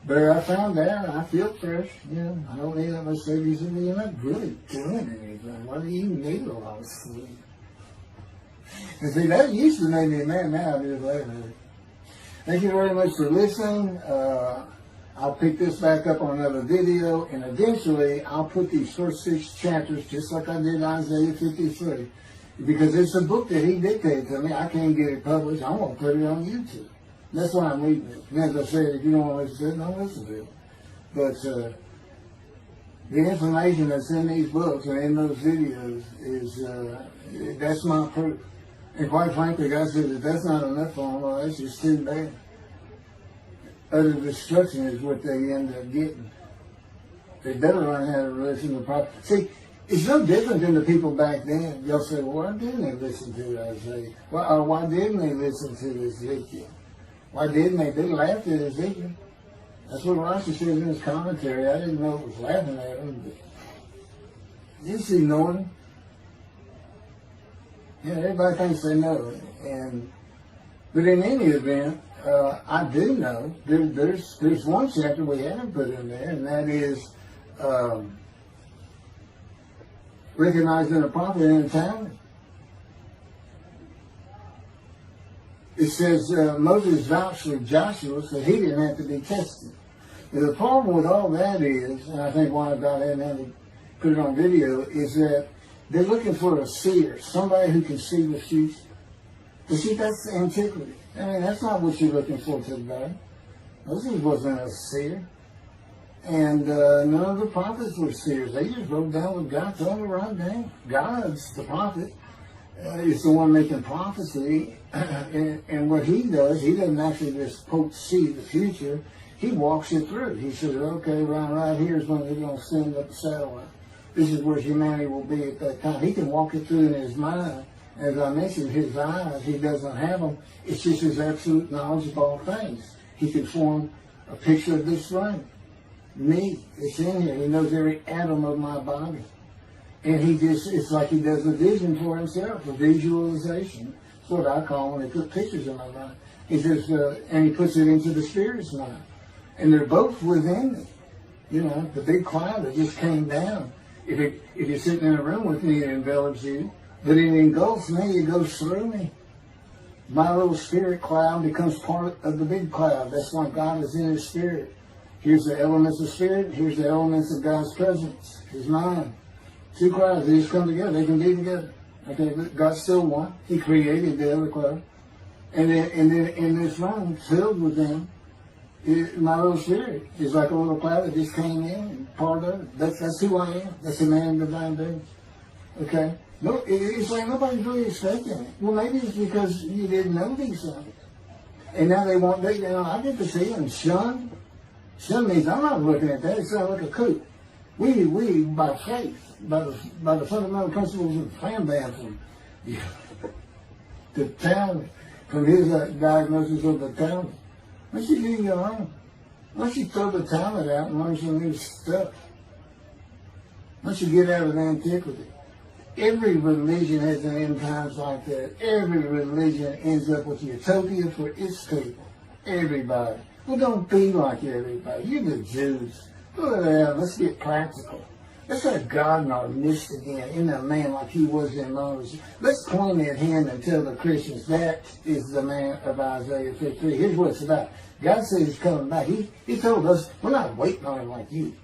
But I found out I feel fresh. I don't need that much sleep. He said, well, you're not really doing anything. Why do you need a lot of sleep? And see, that used to make me mad. Now I just laugh at it. Thank you very much for listening. I'll pick this back up on another video, and eventually I'll put these first 6 chapters, just like I did Isaiah 53, because it's a book that he dictated to me. I can't get it published. I'm going to put it on YouTube. That's why I'm reading it. And as I said, if you don't want to listen to it, don't listen to it. But the information that's in these books and in those videos is, that's my proof. And quite frankly, God said, if that's not enough for them, well, that's just too bad. Utter destruction is what they end up getting. They better learn how to listen to the prophet. See, it's no different than the people back then. They'll say, well, why didn't they listen to Isaiah? Why didn't they listen to Ezekiel? Why didn't they? They laughed at Ezekiel. That's what Rashi says in his commentary. I didn't know it was laughing at him, but just ignored him. Everybody thinks they know it. But in any event, I do know there's one chapter we haven't put in there, and that is recognizing a prophet in a town. It says Moses vouched for Joshua, so he didn't have to be tested. Now, the problem with all that is, and I think why God hadn't had to put it on video, is that they're looking for a seer, somebody who can see the future. But see, that's antiquity. I mean, that's not what you're looking for today. Moses wasn't a seer. And none of the prophets were seers. They just wrote down what God told them to write down. God's the prophet. Is the one making prophecy. And what he does, he doesn't actually just see the future. He walks it through. He says, okay, right here is when they're going to send up the satellite. This is where humanity will be at that time. He can walk it through in his mind. As I mentioned, his eyes, he doesn't have them. It's just his absolute knowledge of all things. He can form a picture of this ring. Me, it's in here. He knows every atom of my body. And it's like he does a vision for himself, a visualization. That's what I call when they put pictures in my mind. He says, and he puts it into the spirit's mind. And they're both within me. You know, the big cloud that just came down. If you're sitting in a room with me, it envelops you. But it engulfs me, it goes through me. My little spirit cloud becomes part of the big cloud. That's why God is in his spirit. Here's the elements of spirit, here's the elements of God's presence, his mind. Two clouds, they just come together, they can be together. Okay, God's still one. He created the other cloud. And then in this room, filled with them, my little spirit is like a little cloud that just came in and part of it. That's who I am. That's a man in divine being. Okay? No, it's like nobody's really expecting it. Well, maybe it's because you didn't know these things. And now I get to see them shunned. Shun means I'm not looking at that. It's not like a coot. We by faith, by the fundamental principles of Fambam, the talent, from his diagnosis of the talent. Once you do your own, once you throw the talent out and learn some new stuff, once you get out of antiquity, every religion has an end times like that. Every religion ends up with utopia for its people. Everybody. Well, don't be like everybody. You're the Jews. Well, let's get practical. Let's have God in our midst again, in a man like he was in Moses. Let's point at him and tell the Christians that is the man of Isaiah 53. Here's what it's about. God said he's coming back. He told us, we're not waiting on him like you.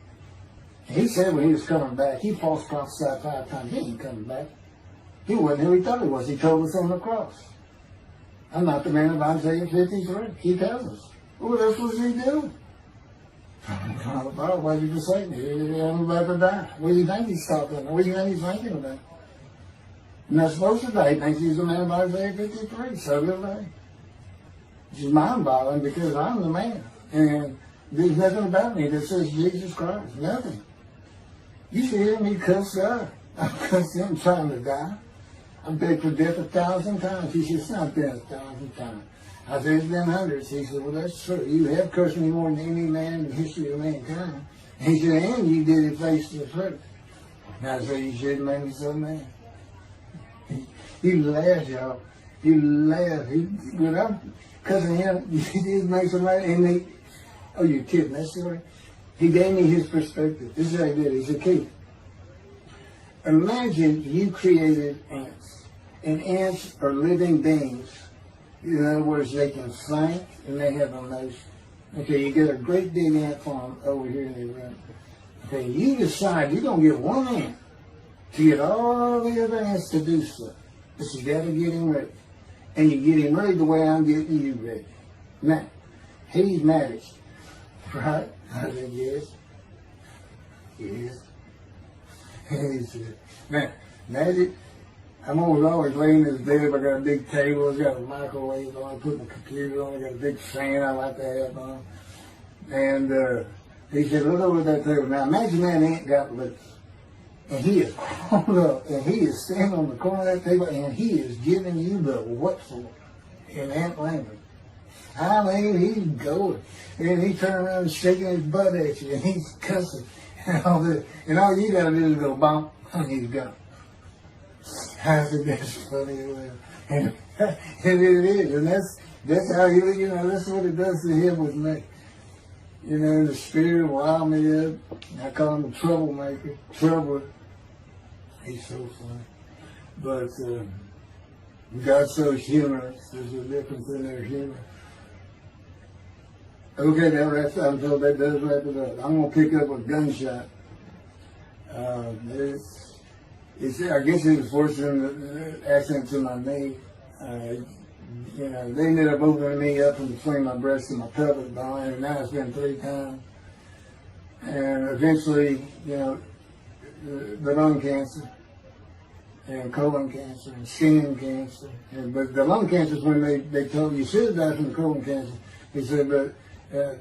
He said when he was coming back, he false prophesied 5 times. He ain't coming back. He wasn't who he thought he was. He told us on the cross. I'm not the man of Isaiah 53. He tells us. Well, what else was he doing? Why did you say me? I'm about to die. What do you think he's talking? What do you think he's thinking about? You're not supposed to die. He thinks he's the man of Isaiah 53. So do they. It's mind-boggling because I'm the man. And there's nothing about me that says Jesus Christ. Nothing. You should hear me cuss God. I cussed him trying to die. I begged for death 1,000 times. He said, it's not been 1,000 times. I said, it's been hundreds. He said, well, that's true. You have cursed me more than any man in the history of mankind. And he said, and you did it face to face. And I said, you shouldn't make me so mad. He laughed, y'all. He laughed. When I'm cussing him, he did make some mad. And oh, you're kidding, that's the way. He gave me his perspective. This is what he did. He said, Keith, imagine you created ants. And ants are living beings. In other words, they can think and they have emotion. Okay, you get a great big ant farm over here in the room. Okay, you decide you're going to get one ant to get all the other ants to do stuff. But you got to get him ready. And you get him ready the way I'm getting you ready. Now, he's married. Right? I said, yes. Yes. He said, now, magic. I'm always laying in this bed. I got a big table. It's got a microwave on. I put my computer on. I got a big fan I like to have on. And he said, look over at that table. Now imagine that ant got loose. And he is crawled up. And he is standing on the corner of that table. And he is giving you the what for in ant language. I mean, he's going. And he turned around and shaking his butt at you. And he's cussing. And all this. And all you got to do is go bump. And he's gone. I think that's funny. And it is. And that's how that's what it does to him with me. You know, the spirit wild me up. I call him the troublemaker. Trouble. He's so funny. But God's so humorous. There's a difference in their humor. Okay, that wraps up. So that does wrap it up. I'm going to pick up a gunshot. I guess it was forcing the accent to my knee. They ended up opening me up in between my breast and my pelvic bone, and now it's been 3 times. And eventually, you know, the lung cancer and colon cancer and skin cancer. But the lung cancer is when they told you should have died from the colon cancer. He said, but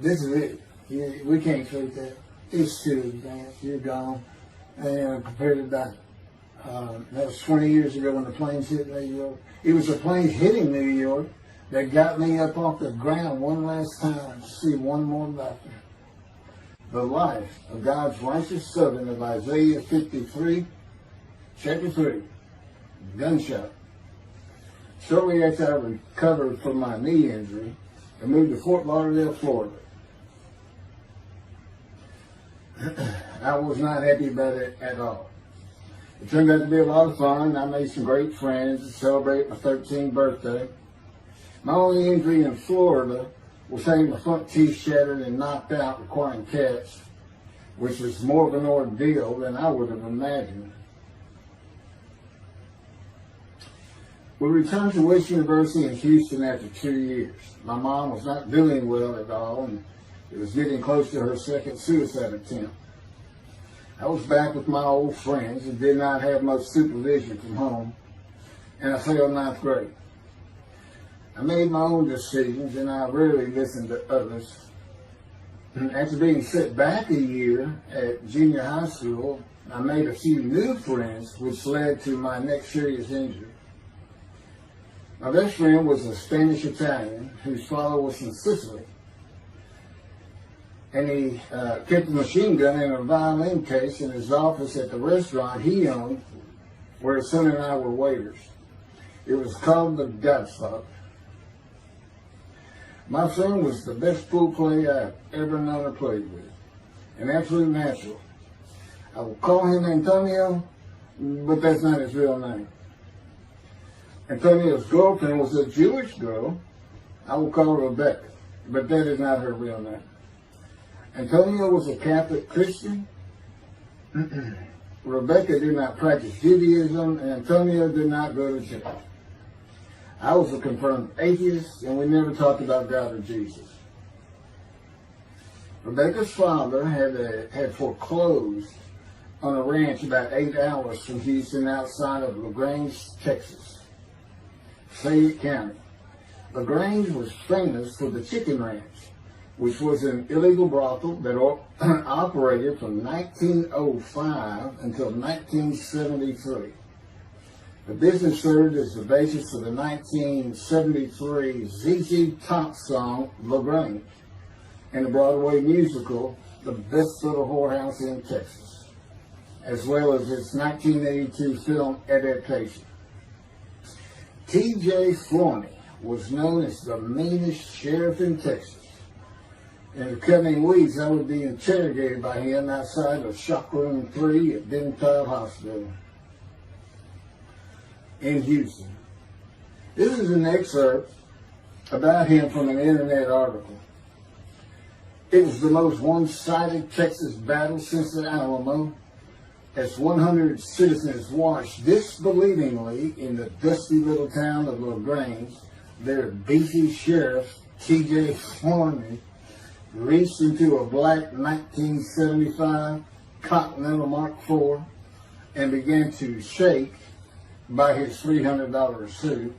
this is it. We can't treat that. It's too advanced. You're gone. And prepared to die. That was 20 years ago when the planes hit New York. It was the planes hitting New York that got me up off the ground one last time to see one more doctor. The life of God's righteous servant of Isaiah 53, chapter 3, gunshot. Shortly after I recovered from my knee injury, I moved to Fort Lauderdale, Florida. I was not happy about it at all. It turned out to be a lot of fun. I made some great friends to celebrate my 13th birthday. My only injury in Florida was having my front teeth shattered and knocked out, requiring casts, which was more of an ordeal than I would have imagined. We returned to West University in Houston after 2 years. My mom was not doing well at all, and it was getting close to her second suicide attempt. I was back with my old friends and did not have much supervision from home, and I failed ninth grade. I made my own decisions, and I rarely listened to others. After being set back a year at junior high school, I made a few new friends, which led to my next serious injury. My best friend was a Spanish Italian whose father was from Sicily. And he kept a machine gun in a violin case in his office at the restaurant he owned, where his son and I were waiters. It was called the Godfather. My son was the best pool player I've ever known or played with. An absolute natural. I will call him Antonio, but that's not his real name. Antonio's girlfriend was a Jewish girl. I will call her Rebecca, but that is not her real name. Antonio was a Catholic Christian. Rebecca did not practice Judaism, and Antonio did not go to church. I was a confirmed atheist, and we never talked about God or Jesus. Rebecca's father had foreclosed on a ranch about 8 hours from Houston outside of LaGrange, Texas, Fayette County. LaGrange was famous for the Chicken Ranch, which was an illegal brothel that operated from 1905 until 1973. The business served as the basis for the 1973 ZZ Top song, LaGrange, and the Broadway musical, The Best Little Whorehouse in Texas, as well as its 1982 film adaptation. T.J. Flourney was known as the meanest sheriff in Texas. In the coming weeks, I would be interrogated by him outside of Shock Room 3 at Dental Hospital in Houston. This is an excerpt about him from an internet article. It was the most one-sided Texas battle since the Alamo, as 100 citizens watched disbelievingly in the dusty little town of LaGrange, their beefy sheriff, T.J. Flourney, reached into a black 1975 Continental Mark IV and began to shake by his $300 suit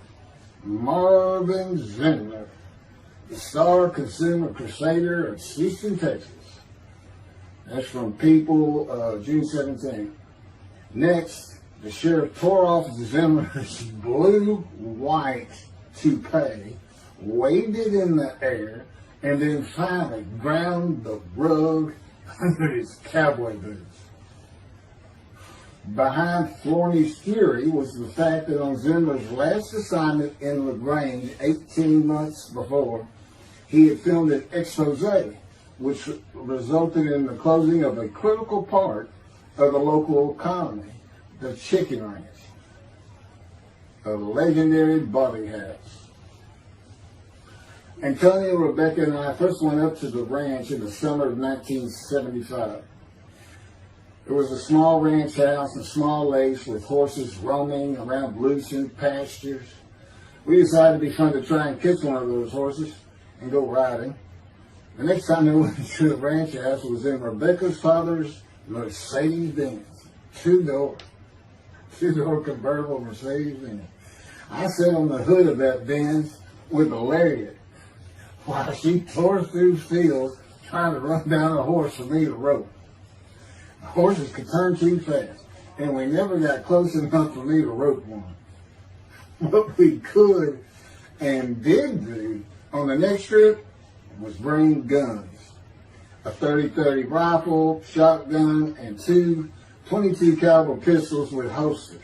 Marvin Zindler, the star consumer crusader of Houston, Texas. That's from People, June 17. Next, the sheriff tore off Zindler's blue-white toupee, waved it in the air, and then finally ground the rug under his cowboy boots. Behind Flourney's fury was the fact that on Zindler's last assignment in LaGrange 18 months before, he had filmed an expose, which resulted in the closing of a critical part of the local economy, the Chicken Ranch, a legendary body house. Antonio, Rebecca, and I first went up to the ranch in the summer of 1975. It was a small ranch house and small lakes with horses roaming around loosened pastures. We decided it'd be fun to try and catch one of those horses and go riding. The next time they went to the ranch house was in Rebecca's father's Mercedes Benz. Two-door convertible Mercedes Benz. I sat on the hood of that Benz with a lariat while she tore through fields trying to run down a horse for me to rope. The horses could turn too fast, and we never got close enough for me to rope one. What we could and did do on the next trip was bring guns. A 30-30 rifle, shotgun, and two 22 caliber pistols with holsters.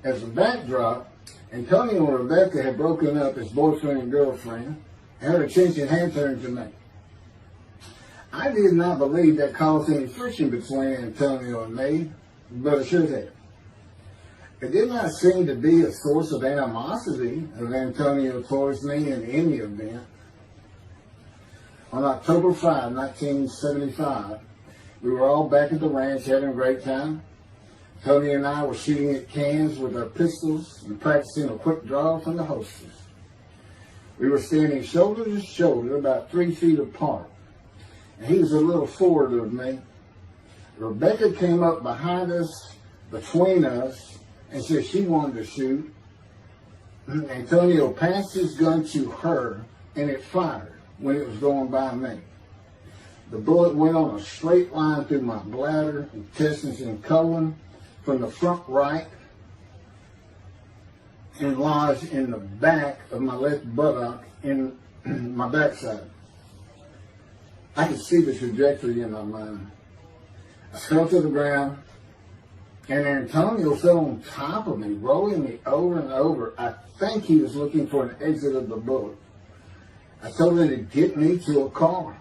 As a backdrop, Antonio and Rebecca had broken up as boyfriend and girlfriend, and her attention had turned to me. I did not believe that caused any friction between Antonio and me, but it should have. It did not seem to be a source of animosity of Antonio towards me in any event. On October 5, 1975, we were all back at the ranch having a great time. Tony and I were shooting at cans with our pistols and practicing a quick draw from the holsters. We were standing shoulder to shoulder, about 3 feet apart, and he was a little forward of me. Rebecca came up behind us, between us, and said she wanted to shoot. Antonio passed his gun to her, and it fired when it was going by me. The bullet went on a straight line through my bladder, intestines, and colon from the front right and lodged in the back of my left buttock in my backside. I could see the trajectory in my mind. I fell to the ground, and Antonio fell on top of me, rolling me over and over. I think he was looking for an exit of the bullet. I told him to get me to a car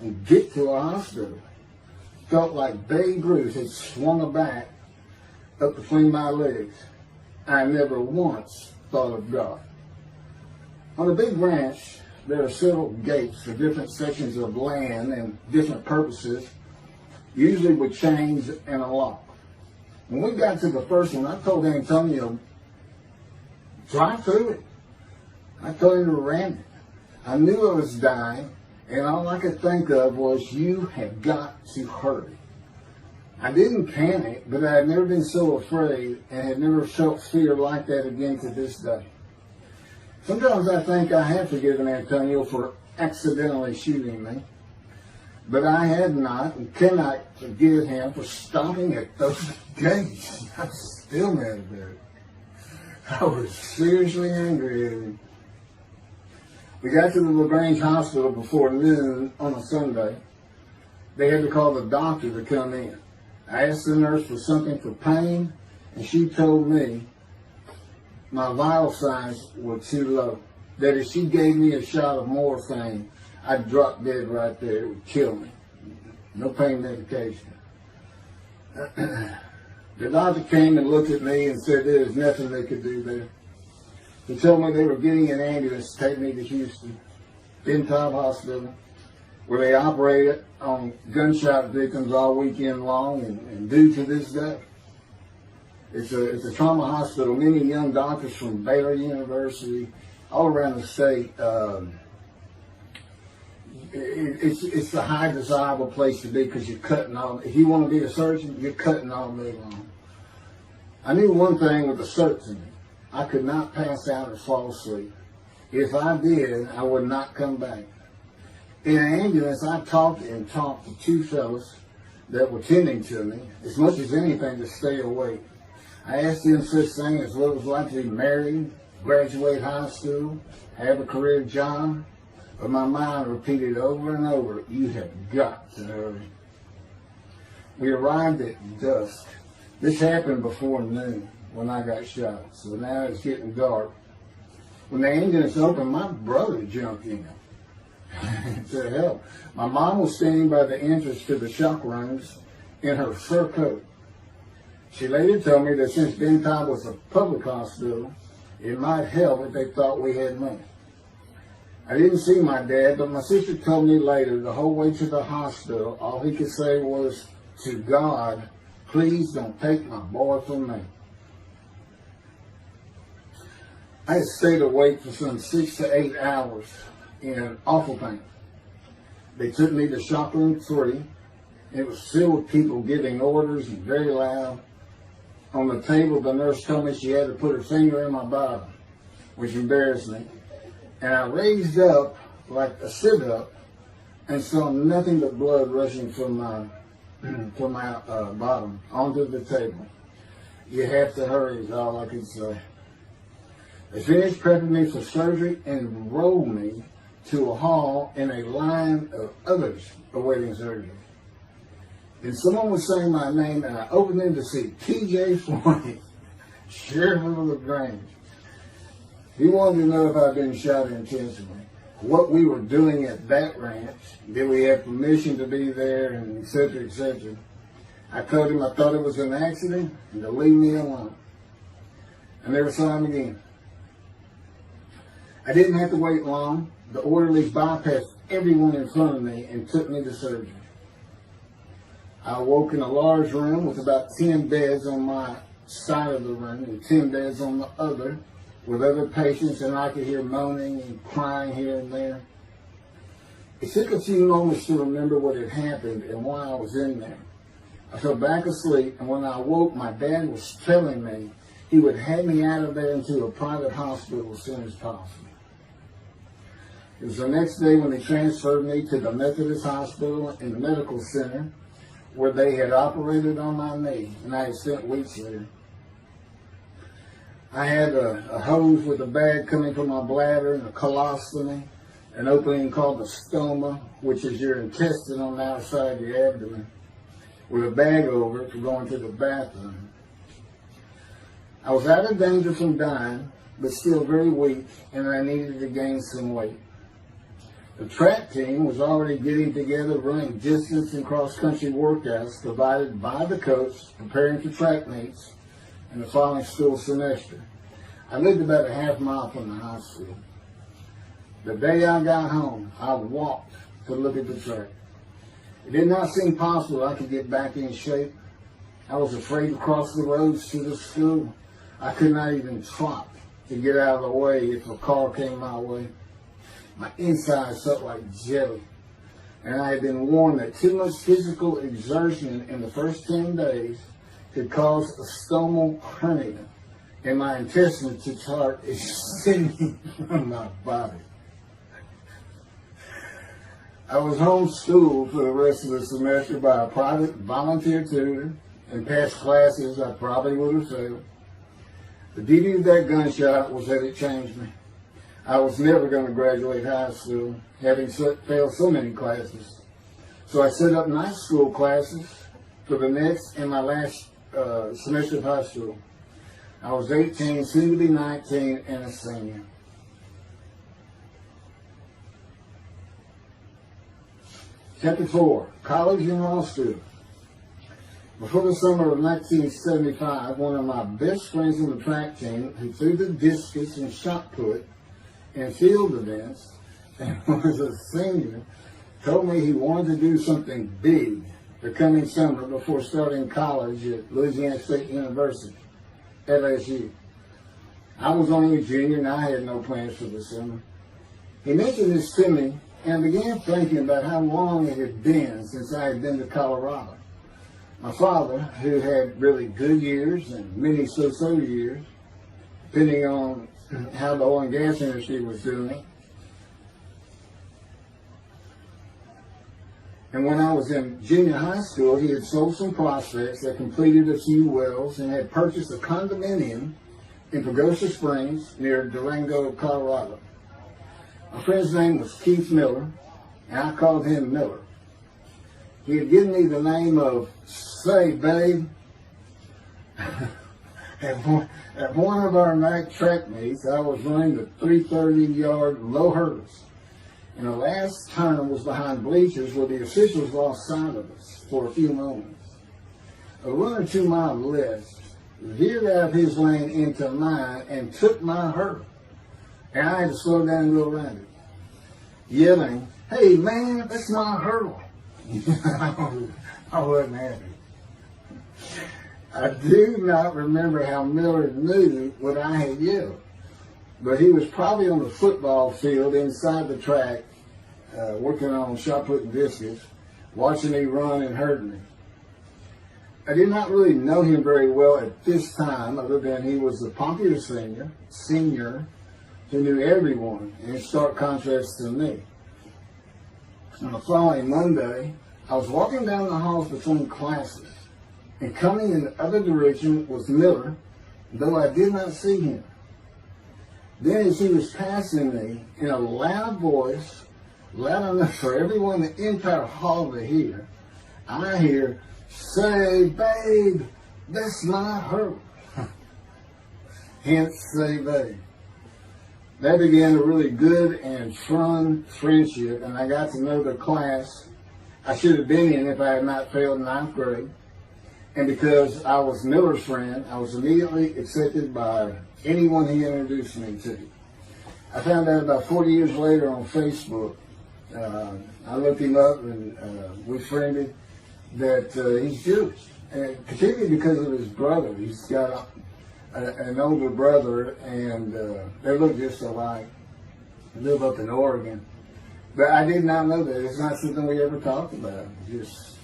and get to a hospital. Felt like Babe Ruth had swung a bat up between my legs. I never once thought of God. On a big ranch, there are several gates for different sections of land and different purposes, usually with chains and a lock. When we got to the first one, I told Antonio, drive through it. I told him to ram it. I knew I was dying, and all I could think of was, you have got to hurry. I didn't panic, but I had never been so afraid and had never felt fear like that again to this day. Sometimes I think I have forgiven Antonio for accidentally shooting me, but I had not and cannot forgive him for stopping at those gates. I'm still mad about it. I was seriously angry at him. We got to the LaGrange Hospital before noon on a Sunday. They had to call the doctor to come in. I asked the nurse for something for pain, and she told me my vital signs were too low. That if she gave me a shot of morphine, I'd drop dead right there. It would kill me. No pain medication. The doctor came and looked at me and said there was nothing they could do there. He told me they were getting an ambulance to take me to Houston, Untitled Hospital, where they operated on gunshot victims all weekend long and do to this day. It's a trauma hospital. Many young doctors from Baylor University, all around the state. It's the high desirable place to be because you're cutting all. If you want to be a surgeon, you're cutting all day long. I knew one thing with the certainty. I could not pass out or fall asleep. If I did, I would not come back. In an ambulance, I talked to two fellows that were tending to me, as much as anything to stay awake. I asked them such things as what it was like to be married, graduate high school, have a career job, but my mind repeated over and over, you have got to hurry. We arrived at dusk. This happened before noon when I got shot, so now it's getting dark. When the ambulance opened, my brother jumped in to help. My mom was standing by the entrance to the shock rooms in her fur coat. She later told me that since Benton was a public hospital, it might help if they thought we had money. I didn't see my dad, but my sister told me later, the whole way to the hospital, all he could say was, to God, please don't take my boy from me. I had stayed awake for some 6 to 8 hours in awful pain. They took me to shop room 3. It was filled with people giving orders and very loud. On the table, the nurse told me she had to put her finger in my bottom, which embarrassed me. And I raised up like a sit-up and saw nothing but blood rushing from my bottom onto the table. You have to hurry is all I could say. They finished prepping me for surgery and enrolled me to a hall in a line of others awaiting surgery. And someone was saying my name, and I opened in to see T.J. Floyd, Sheriff of LaGrange. He wanted to know if I'd been shot intentionally, what we were doing at that ranch, did we have permission to be there, and et cetera, et cetera. I told him I thought it was an accident and to leave me alone. I never saw him again. I didn't have to wait long. The orderlies bypassed everyone in front of me and took me to surgery. I awoke in a large room with about 10 beds on my side of the room and 10 beds on the other with other patients, and I could hear moaning and crying here and there. It took a few moments to remember what had happened and why I was in there. I fell back asleep, and when I awoke, my dad was telling me he would have me out of there into a private hospital as soon as possible. It was the next day when they transferred me to the Methodist Hospital in the medical center where they had operated on my knee, and I had spent weeks there. I had a hose with a bag coming from my bladder and a colostomy, an opening called the stoma, which is your intestine on the outside of your abdomen, with a bag over it for going to the bathroom. I was out of danger from dying, but still very weak, and I needed to gain some weight. The track team was already getting together, running distance and cross-country workouts provided by the coach, preparing for track meets in the following school semester. I lived about a half mile from the high school. The day I got home, I walked to look at the track. It did not seem possible I could get back in shape. I was afraid to cross the roads to the school. I could not even trot to get out of the way if a car came my way. My insides felt like jelly, and I had been warned that too much physical exertion in the first 10 days could cause a stomal hernia, and my intestines to start extending from my body. I was homeschooled for the rest of the semester by a private volunteer tutor, and passed classes I probably would have failed. The beauty of that gunshot was that it changed me. I was never going to graduate high school, having failed so many classes. So I set up night school classes for the next and my last semester of high school. I was 18, soon to be 19, and a senior. Chapter 4, College and Law School. Before the summer of 1975, one of my best friends on the track team, who threw the discus and shot put in field events and was a senior, told me he wanted to do something big the coming summer before starting college at Louisiana State University, LSU. I was only a junior and I had no plans for the summer. He mentioned this to me, and I began thinking about how long it had been since I had been to Colorado. My father, who had really good years and many so-so years, depending on how the oil and gas industry was doing. And when I was in junior high school, he had sold some prospects that completed a few wells and had purchased a condominium in Pagosa Springs near Durango, Colorado. My friend's name was Keith Miller, and I called him Miller. He had given me the name of Say Babe. At one of our night track meets, I was running the 330-yard low hurdles, and the last turn was behind bleachers where the officials lost sight of us for a few moments. A runner to my left veered out of his lane into mine and took my hurdle, and I had to slow down and go around it, yelling, "Hey man, that's my hurdle." I wasn't happy. I do not remember how Miller knew what I had yelled, but he was probably on the football field inside the track working on shot putting biscuits, watching me run and hurting me. I did not really know him very well at this time, other than he was a popular senior who knew everyone, in stark contrast to me. On the following Monday, I was walking down the halls between classes, and coming in the other direction was Miller, though I did not see him. Then as he was passing me, in a loud voice, loud enough for everyone in the entire hall to hear, I hear, "Say, babe, that's my her." Hence, say, babe. That began a really good and fun friendship, and I got to know the class I should have been in if I had not failed ninth grade. And because I was Miller's friend, I was immediately accepted by anyone he introduced me to. I found out about 40 years later on Facebook. I looked him up and we friended that he's Jewish, and particularly because of his brother. He's got an older brother, and they look just alike. They live up in Oregon. But I did not know that. It's not something we ever talked about. Just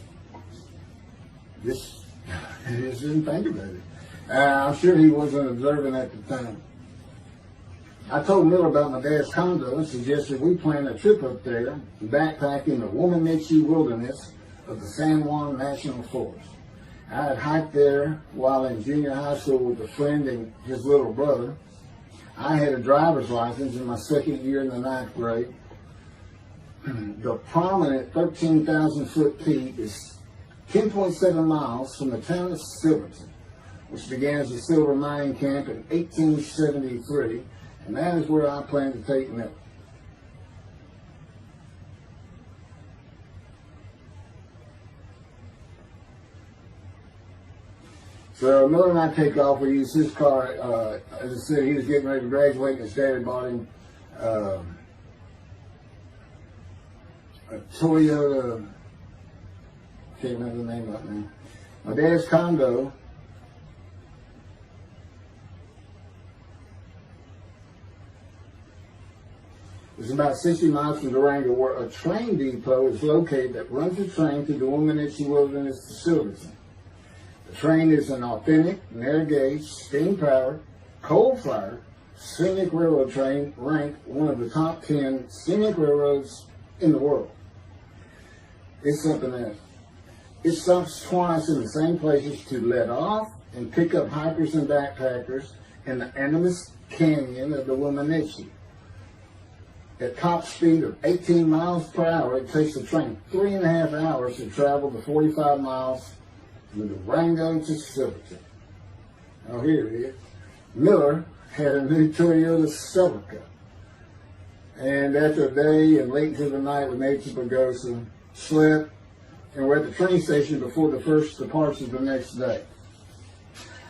didn't think about it. I'm sure he wasn't observant at the time. I told Miller about my dad's condo and suggested we plan a trip up there and backpack in the Womanichi wilderness of the San Juan National Forest. I had hiked there while in junior high school with a friend and his little brother. I had a driver's license in my second year in the ninth grade. The prominent 13,000-foot peak is 10.7 miles from the town of Silverton, which began as a silver mining camp in 1873, and that is where I plan to take Miller. So Miller and I take off. We use his car. As I said, he was getting ready to graduate, and his dad had bought him a Toyota. Can't remember the name of it now. My dad's condo is about 60 miles from Durango, where a train depot is located that runs a train through the Womanichi Wilderness to Silverton. The train is an authentic, narrow-gauge, steam-powered, coal-fired, scenic railroad train ranked one of the top 10 scenic railroads in the world. It's something else. It stops twice in the same places to let off and pick up hikers and backpackers in the Animus Canyon of the Womanichi. At top speed of 18 miles per hour, it takes the train 3.5 hours to travel the 45 miles from Durango to Silverton. Oh, here it is. Miller had a new Toyota Celica. And after a day and late into the night, we made to Pagosa, slept, and we're at the train station before the first departure the next day.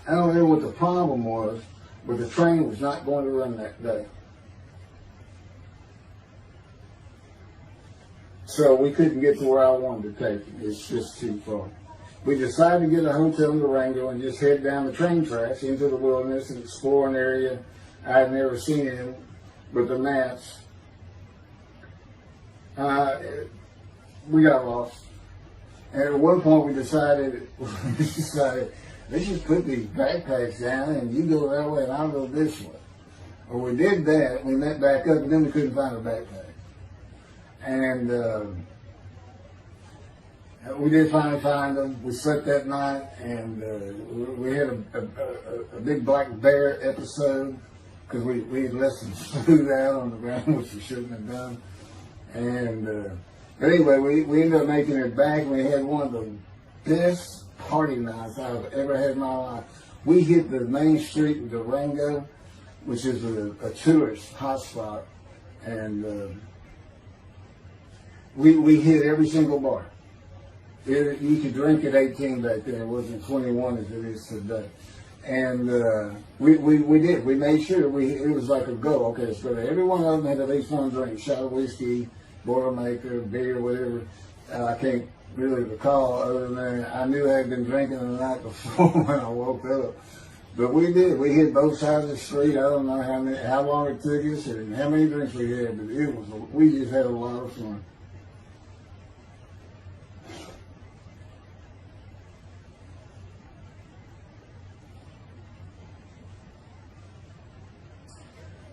I don't know what the problem was, but the train was not going to run that day. So we couldn't get to where I wanted to take it. It's just too far. We decided to get a hotel in Durango and just head down the train tracks into the wilderness and explore an area I had never seen in with the maps. We got lost. And at one point we decided, let's just put these backpacks down and you go that way and I'll go this way. Well, we did that. We met back up and then we couldn't find a backpack. And we did finally find them. We slept that night, and we had a big black bear episode because we had left some food out on the ground, which we shouldn't have done. And but anyway, we ended up making it back, and we had one of the best party nights I've ever had in my life. We hit the main street in Durango, which is a tourist hotspot, and we hit every single bar. You could drink at 18 back then. It wasn't 21 as it is today. And we did. We made sure it was like a go. Okay, so every one of them had at least one drink: shot of whiskey, Boilermaker, beer, whatever. I can't really recall other than that. I knew I had been drinking the night before when I woke up. But we did. We hit both sides of the street. I don't know how long it took us and how many drinks we had, but we just had a lot of fun.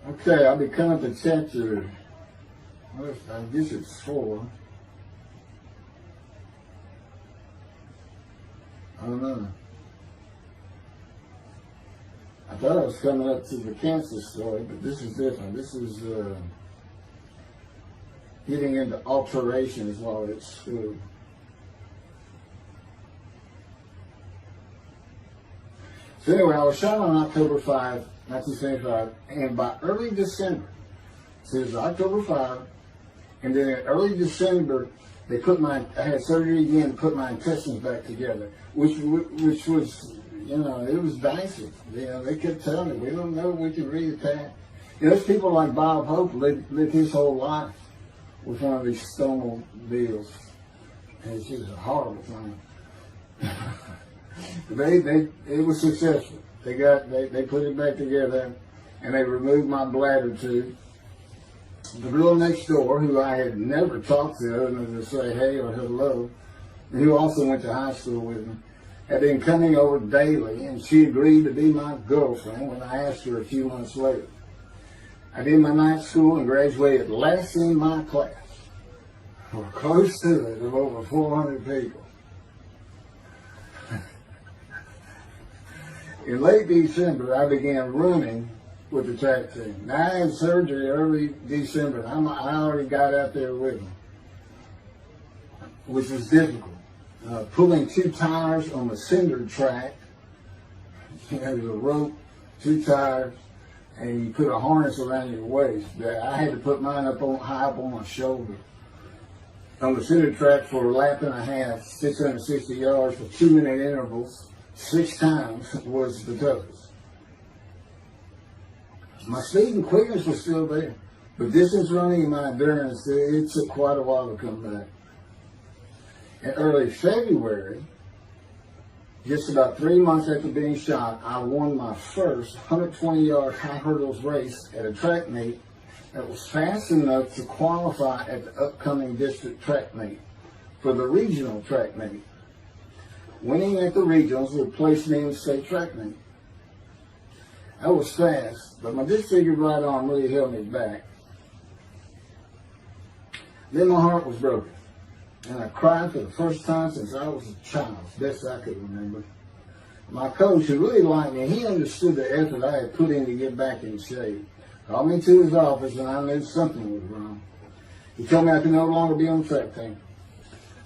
Okay, I'll be coming to chapter, I guess it's 4. I don't know. I thought I was coming up to the cancer story, but this is different. This is getting into alterations while at school. So anyway, I was shot on October 5, 1975, and by early December, so it was October 5, and then in early December, I had surgery again to put my intestines back together, which was, it was dicey. They kept telling me, we don't know if we can reattach. There's people like Bob Hope lived his whole life with one of these stonal deals. And it's just a horrible thing. It was successful. They put it back together, and they removed my bladder tube. The girl next door, who I had never talked to other than to say hey or hello, and who also went to high school with me, had been coming over daily, and she agreed to be my girlfriend when I asked her a few months later. I did my night school and graduated last in my class, or close to it, of over 400 people. In late December, I began running with the track team. Now, I had surgery early December. I already got out there with them, which was difficult. Pulling 2 tires on the cinder track. There's a rope, 2 tires, and you put a harness around your waist. I had to put mine high up on my shoulder. On the cinder track for a lap and a half, 660 yards for 2-minute intervals, 6 times was the toughest. My speed and quickness was still there, but distance running and my endurance, it took quite a while to come back. In early February, just about 3 months after being shot, I won my first 120-yard high hurdles race at a track meet that was fast enough to qualify at the upcoming district track meet for the regional track meet. Winning at the regionals would place me in the state track meet. I was fast, but my disfigured right arm really held me back. Then my heart was broken, and I cried for the first time since I was a child, best I could remember. My coach, who really liked me, he understood the effort I had put in to get back in shape. Called me to his office, and I knew something was wrong. He told me I could no longer be on the track team.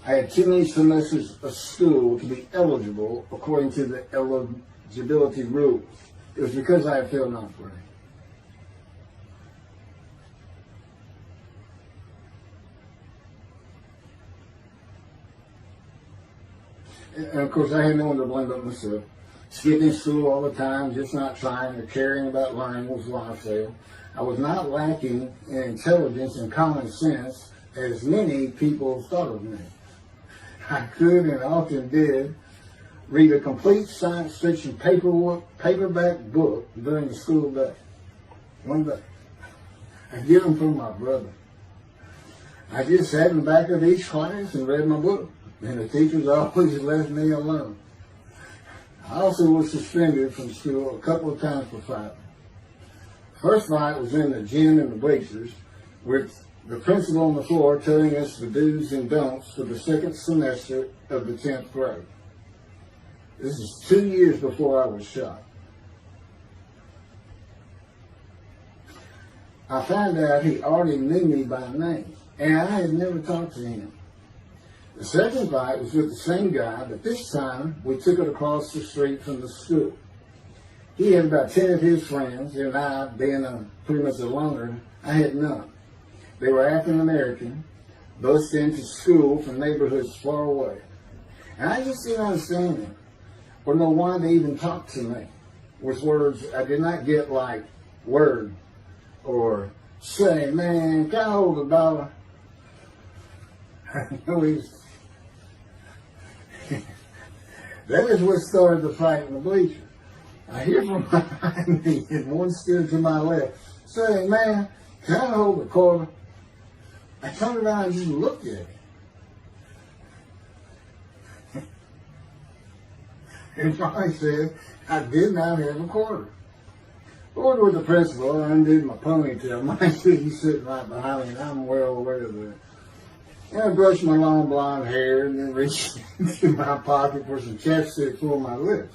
I had too many semesters of school to be eligible according to the eligibility rules. It was because I had failed ninth grade. And of course, I had no one to blame but myself. Skipping school all the time, just not trying or caring about learning was why I failed. I was not lacking in intelligence and common sense, as many people thought of me. I could and often did read a complete science fiction paperback book during the school day. One day. I get them from my brother. I just sat in the back of each class and read my book, and the teachers always left me alone. I also was suspended from school a couple of times for fighting. First fight was in the gym in the bleachers, with the principal on the floor telling us the do's and don'ts for the second semester of the 10th grade. This is 2 years before I was shot. I found out he already knew me by name, and I had never talked to him. The second fight was with the same guy, but this time we took it across the street from the school. He had about 10 of his friends, and I, being pretty much a loner, I had none. They were African American, bused into school from neighborhoods far away. And I just didn't understand them, or know why they even talked to me with words I did not get, like word, or say, man, can I hold a dollar? That is what started the fight in the bleachers. I hear from behind me, and one stood to my left, saying, man, can I hold a quarter? I turned around and just looked at him. And finally said, I did not have a quarter. Ordered with the principal, I undid my ponytail. Mind you, he's sitting right behind me, and I'm well aware of that. And I brushed my long blonde hair and then reached into my pocket for some chapstick for my lips.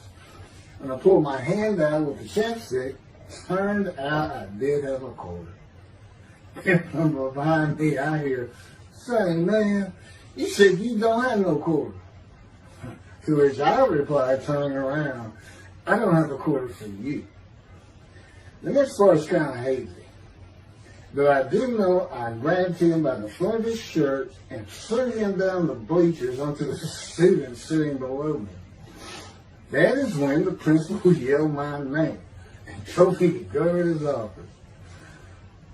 When I pulled my hand out with the chapstick, turned out I did have a quarter. And from behind me, I hear, "Say, man, you said you don't have no quarter." To which I replied, turning around, "I don't have a quarter for you." The next part is kind of hazy. But I do know I grabbed him by the front of his shirt and threw him down the bleachers onto the students sitting below me. That is when the principal yelled my name and told me to go to his office.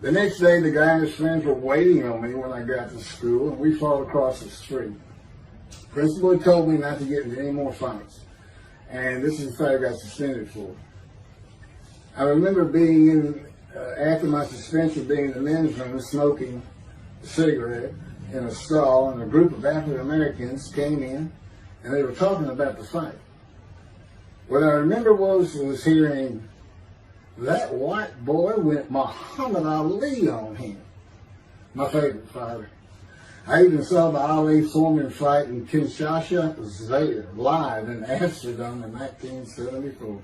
The next day, the guy and his friends were waiting on me when I got to school, and we fought across the street. The principal had told me not to get into any more fights, and this is the fight I got suspended for. I remember being in, after my suspension, being in the men's room smoking a cigarette in a stall, and a group of African Americans came in, and they were talking about the fight. What I remember was hearing, "That white boy went Muhammad Ali on him." My favorite fighter. I even saw the Ali-Foreman fight in Kinshasa live in Amsterdam in 1974.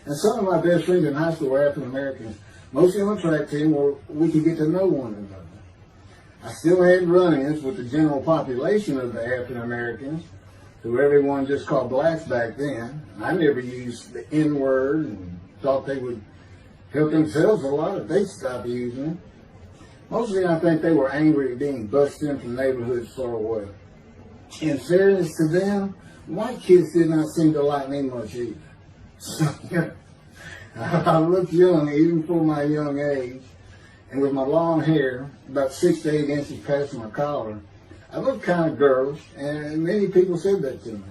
And some of my best friends in high school were African Americans, mostly on the track team where we could get to know one another. I still had run-ins with the general population of the African Americans, who everyone just called blacks back then. I never used the N-word and thought they would help themselves a lot if they stopped using it. Mostly I think they were angry at being bussed in from neighborhoods far away. In fairness to them, white kids did not seem to like me much either. So, I looked young even for my young age, and with my long hair, about 6 to 8 inches past my collar, I looked kind of girlish, and many people said that to me.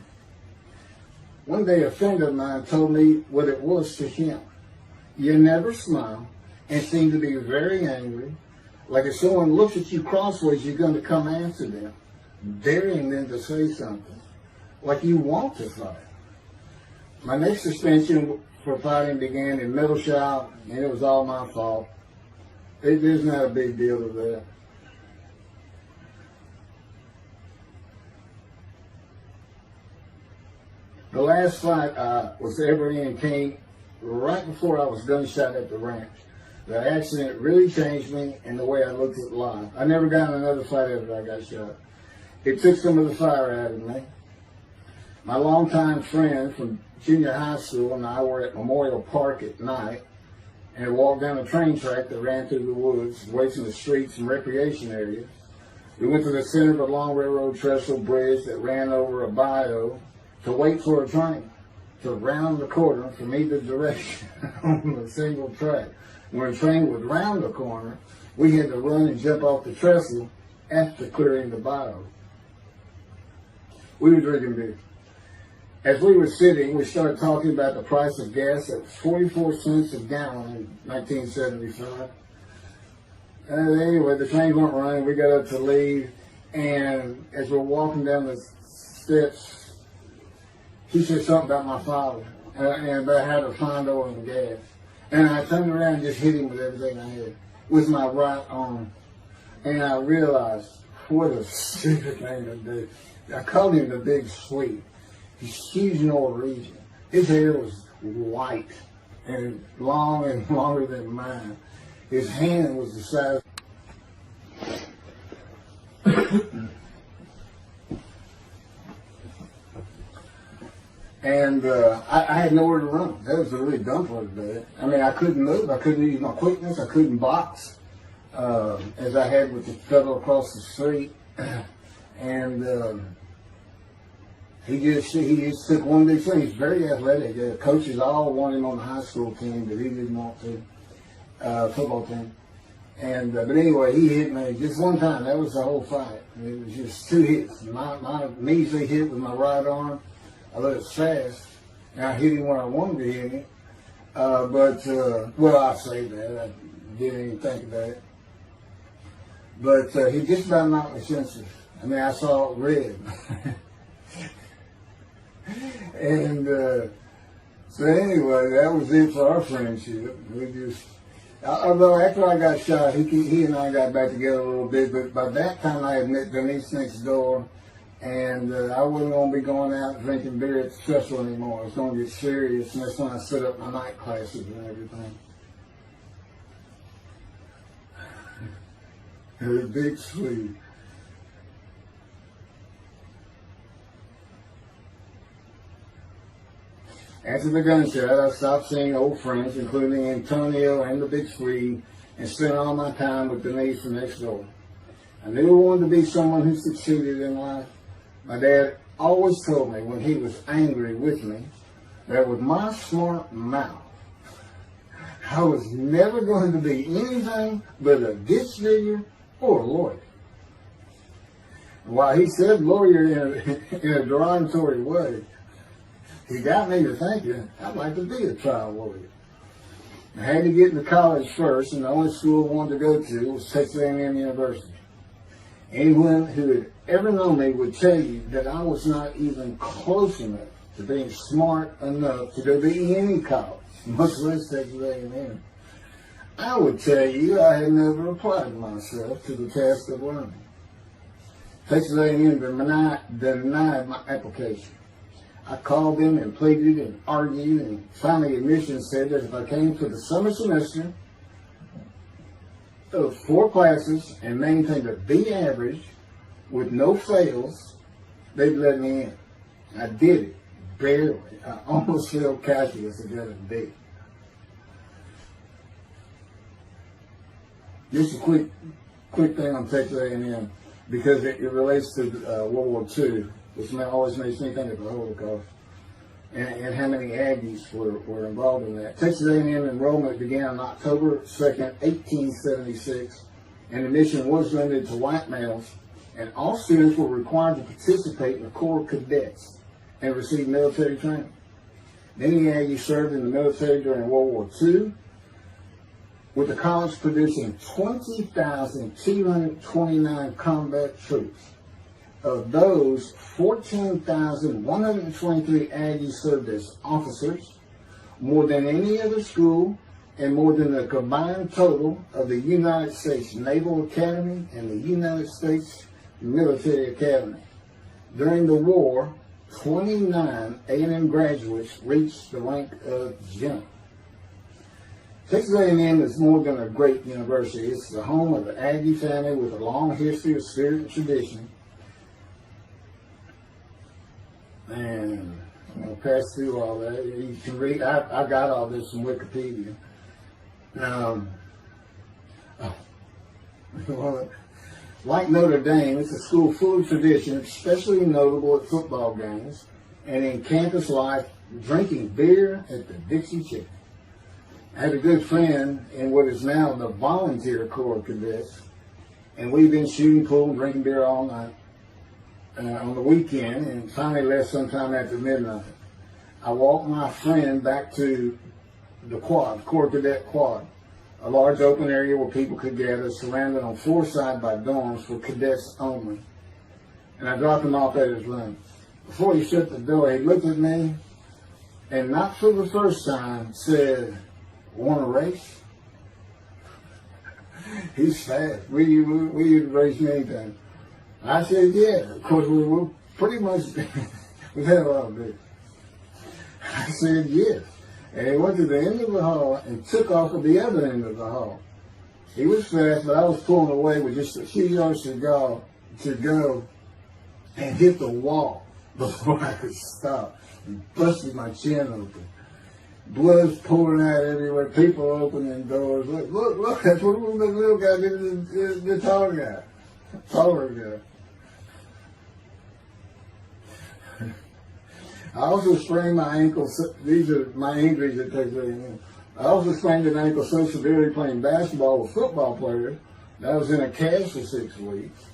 One day a friend of mine told me what it was to him. You never smile and seem to be very angry, like if someone looks at you crossways, you're going to come after them, daring them to say something, like you want to fight. My next suspension for fighting began in middle shop, and it was all my fault. There's not a big deal to that. The last fight I was ever in came right before I was gunshot at the ranch. The accident really changed me and the way I looked at life. I never got in another fight after I got shot. It took some of the fire out of me. My longtime friend from junior high school and I were at Memorial Park at night and walked down a train track that ran through the woods, away from the streets and recreation areas. We went to the center of a long railroad trestle bridge that ran over a bayou to wait for a train to round the corner from either direction on a single track. When a train would round the corner, we had to run and jump off the trestle after clearing the bayou. We were drinking beer. As we were sitting, we started talking about the price of gas at 44 cents a gallon in 1975. Anyway, the trains weren't running. We got up to leave, and as we're walking down the steps, he said something about my father and about how to find oil and gas. And I turned around and just hit him with everything I had, with my right arm. And I realized what a stupid thing to do. I called him the Big Sweet. He's huge Norwegian. His hair was white and long and longer than mine. His hand was the size. And I had nowhere to run. That was a really dumb part of that. I mean, I couldn't move. I couldn't use my quickness. I couldn't box as I had with the fellow across the street. And he just took one big thing. He's very athletic. Coaches all wanted him on the high school team, but he didn't want to. Football team. And but anyway, he hit me just one time. That was the whole fight. It was just 2 hits. My measly hit with my right arm. I let it fast, and I hit him where I wanted to hit him. Well, I say that. I didn't even think about it. But he just about knocked me senseless. I mean, I saw red. And So anyway, that was it for our friendship. We just, although after I got shot, he and I got back together a little bit, but by that time I had met Denise next door, and I wasn't going to be going out drinking beer at the festival anymore. I was going to get serious, and that's when I set up my night classes and everything. Her big sleeve. After the gunshot, I stopped seeing old friends, including Antonio and the Big Swede, and spent all my time with Denise from next door. I knew I wanted to be someone who succeeded in life. My dad always told me when he was angry with me that with my smart mouth, I was never going to be anything but a ditch digger or a lawyer. While he said lawyer in a derogatory way, he got me to thinking I'd like to be a trial lawyer. I had to get into college first, and the only school I wanted to go to was Texas A&M University. Anyone who had ever known me would tell you that I was not even close enough to being smart enough to go to any college, much less Texas A&M. I would tell you I had never applied myself to the task of learning. Texas A&M denied my application. I called them and pleaded and argued, and finally admissions said that if I came to the summer semester of 4 classes and maintained a B average with no fails, they'd let me in. I did it, barely. I almost failed calculus and got a D. Just a quick thing on Texas A&M, because it relates to World War II, which always makes me think of the Holocaust, and how many Aggies were involved in that. Texas A&M enrollment began on October 2nd, 1876, and admission was limited to white males, and all students were required to participate in the Corps of Cadets and receive military training. Many Aggies served in the military during World War II, with the college producing 20,229 combat troops. Of those, 14,123 Aggies served as officers, more than any other school, and more than the combined total of the United States Naval Academy and the United States Military Academy. During the war, 29 A&M graduates reached the rank of general. Texas A&M is more than a great university. It's the home of the Aggie family with a long history of spirit and tradition. And I'll pass through all that. You can read. I got all this from Wikipedia. Like Notre Dame, it's a school full of tradition, especially notable at football games and in campus life, drinking beer at the Dixie Chicken. I had a good friend in what is now the Volunteer Corps of Cadets, and we've been shooting pool and drinking beer all night on the weekend, and finally left sometime after midnight. I walked my friend back to the quad, Corps Cadet Quad, a large open area where people could gather, surrounded on 4 sides by dorms for cadets only. And I dropped him off at his room. Before he shut the door, he looked at me, and not for the first time, said, "Want to race?" He's fast. We race anytime. I said, yeah. Of course, we were pretty much, we had a lot of beer. I said, yes. And he went to the end of the hall and took off at the other end of the hall. He was fast, but I was pulling away with just a few yards to go and hit the wall before I could stop and busted my chin open. Blood's pouring out everywhere. People opening doors. Look, that's what the little guy did to the taller guy. Taller guy. I also sprained my ankle. These are my injuries at Texas A&M. I also sprained an ankle so severely playing basketball with football players that I was in a cast for 6 weeks.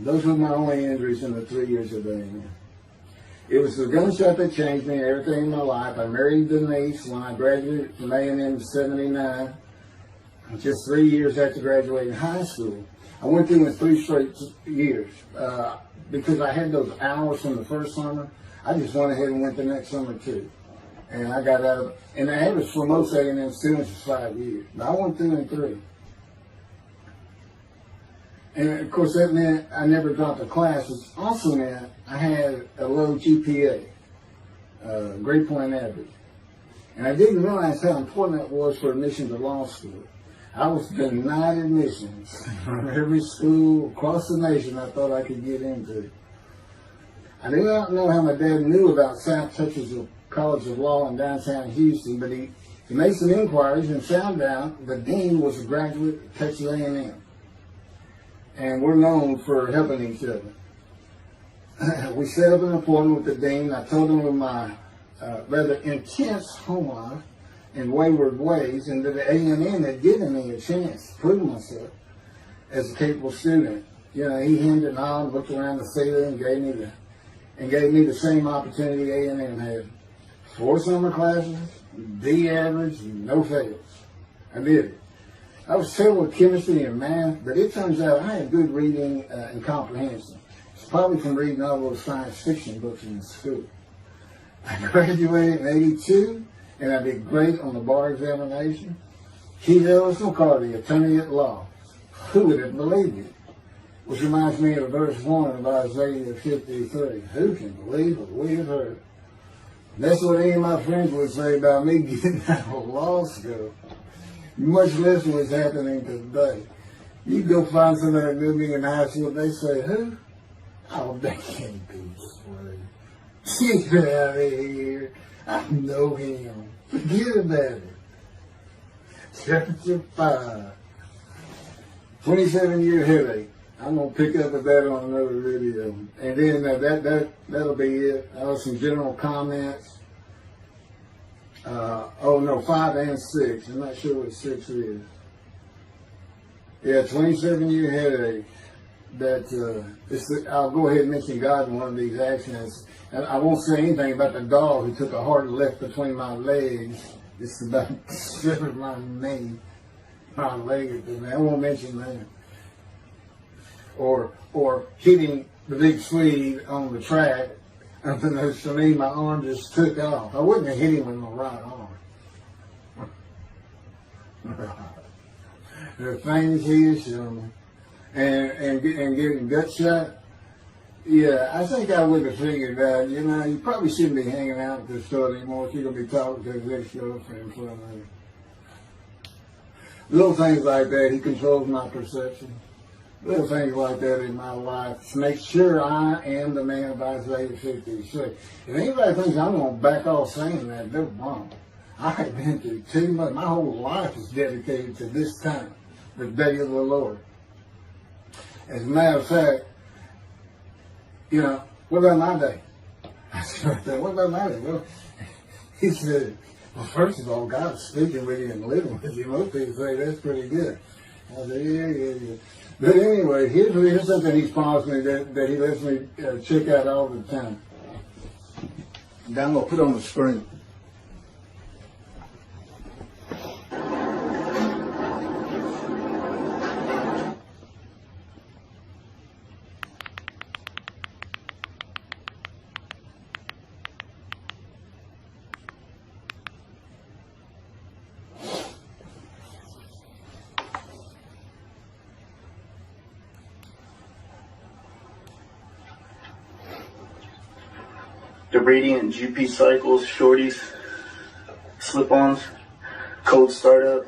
Those were my only injuries in the 3 years of A&M. It was the gunshot that changed me and everything in my life. I married Denise when I graduated from A&M in '79, just 3 years after graduating high school. I went through in 3 straight years because I had those hours from the first summer. I just went ahead and went the next summer too. And I got out of, and the average for most A&M students is 5 years. But I went through in 3. And of course that meant I never dropped a class, which also meant I had a low GPA, grade point average. And I didn't realize how important that was for admission to law school. I was denied admissions from every school across the nation I thought I could get into. I do not know how my dad knew about South Texas College of Law in downtown Houston, but he made some inquiries and found out the dean was a graduate of Texas A&M. And we're known for helping each other. We set up an appointment with the dean. I told him of my rather intense home life and wayward ways, and that the A&M had given me a chance to prove myself as a capable student. You know, he hemmed and hawed, looked around the theater, and gave me the same opportunity A&M had. 4 summer classes, D average, no fails. I did it. I was terrible with chemistry and math, but it turns out I had good reading and comprehension. It's probably from reading all those science fiction books in school. I graduated in 82, and I did great on the bar examination. Keith Ellis McCarty, attorney at law. Who would have believed it? Which reminds me of verse 1 of Isaiah 53. Who can believe what we have heard? And that's what any of my friends would say about me getting out of law school. Much less what's happening today. You go find somebody that knew me in high school, they say, who? Oh, that can't be straight. Get out of here. I know him. Forget about it. Chapter 5. 27-year headache. I'm going to pick up with that on another video. And then that'll be it. Some general comments. 5 and 6. I'm not sure what 6 is. Yeah, 27-year headache. I'll go ahead and mention God in one of these actions. And I won't say anything about the dog who took a hard left between my legs. It's about severed my knee, my leg. I won't mention that. Or hitting the big Swede on the track. Unbeknownst to me, my arm just took off. I wouldn't have hit him with my right arm. There are things he has shown me. And getting gut shot. Yeah, I think I would have figured out, you probably shouldn't be hanging out at this store anymore if you're going to be talking to his ex-girlfriend. Little things like that, he controls my perception. Little things like that in my life to make sure I am the man of Isaiah 53. If anybody thinks I'm going to back off saying that, they're wrong. I have been through too much. My whole life is dedicated to this time, the day of the Lord. As a matter of fact, what about my day? I said, what about my day? Well, he said, well, first of all, God's speaking with you and living with you. Most people say that's pretty good. I said, yeah. But anyway, here's something he's promised me that he lets me check out all the time. And I'm going to put on the screen. The Radiant GP Cycles, Shorties, Slip-Ons, Cold Startup.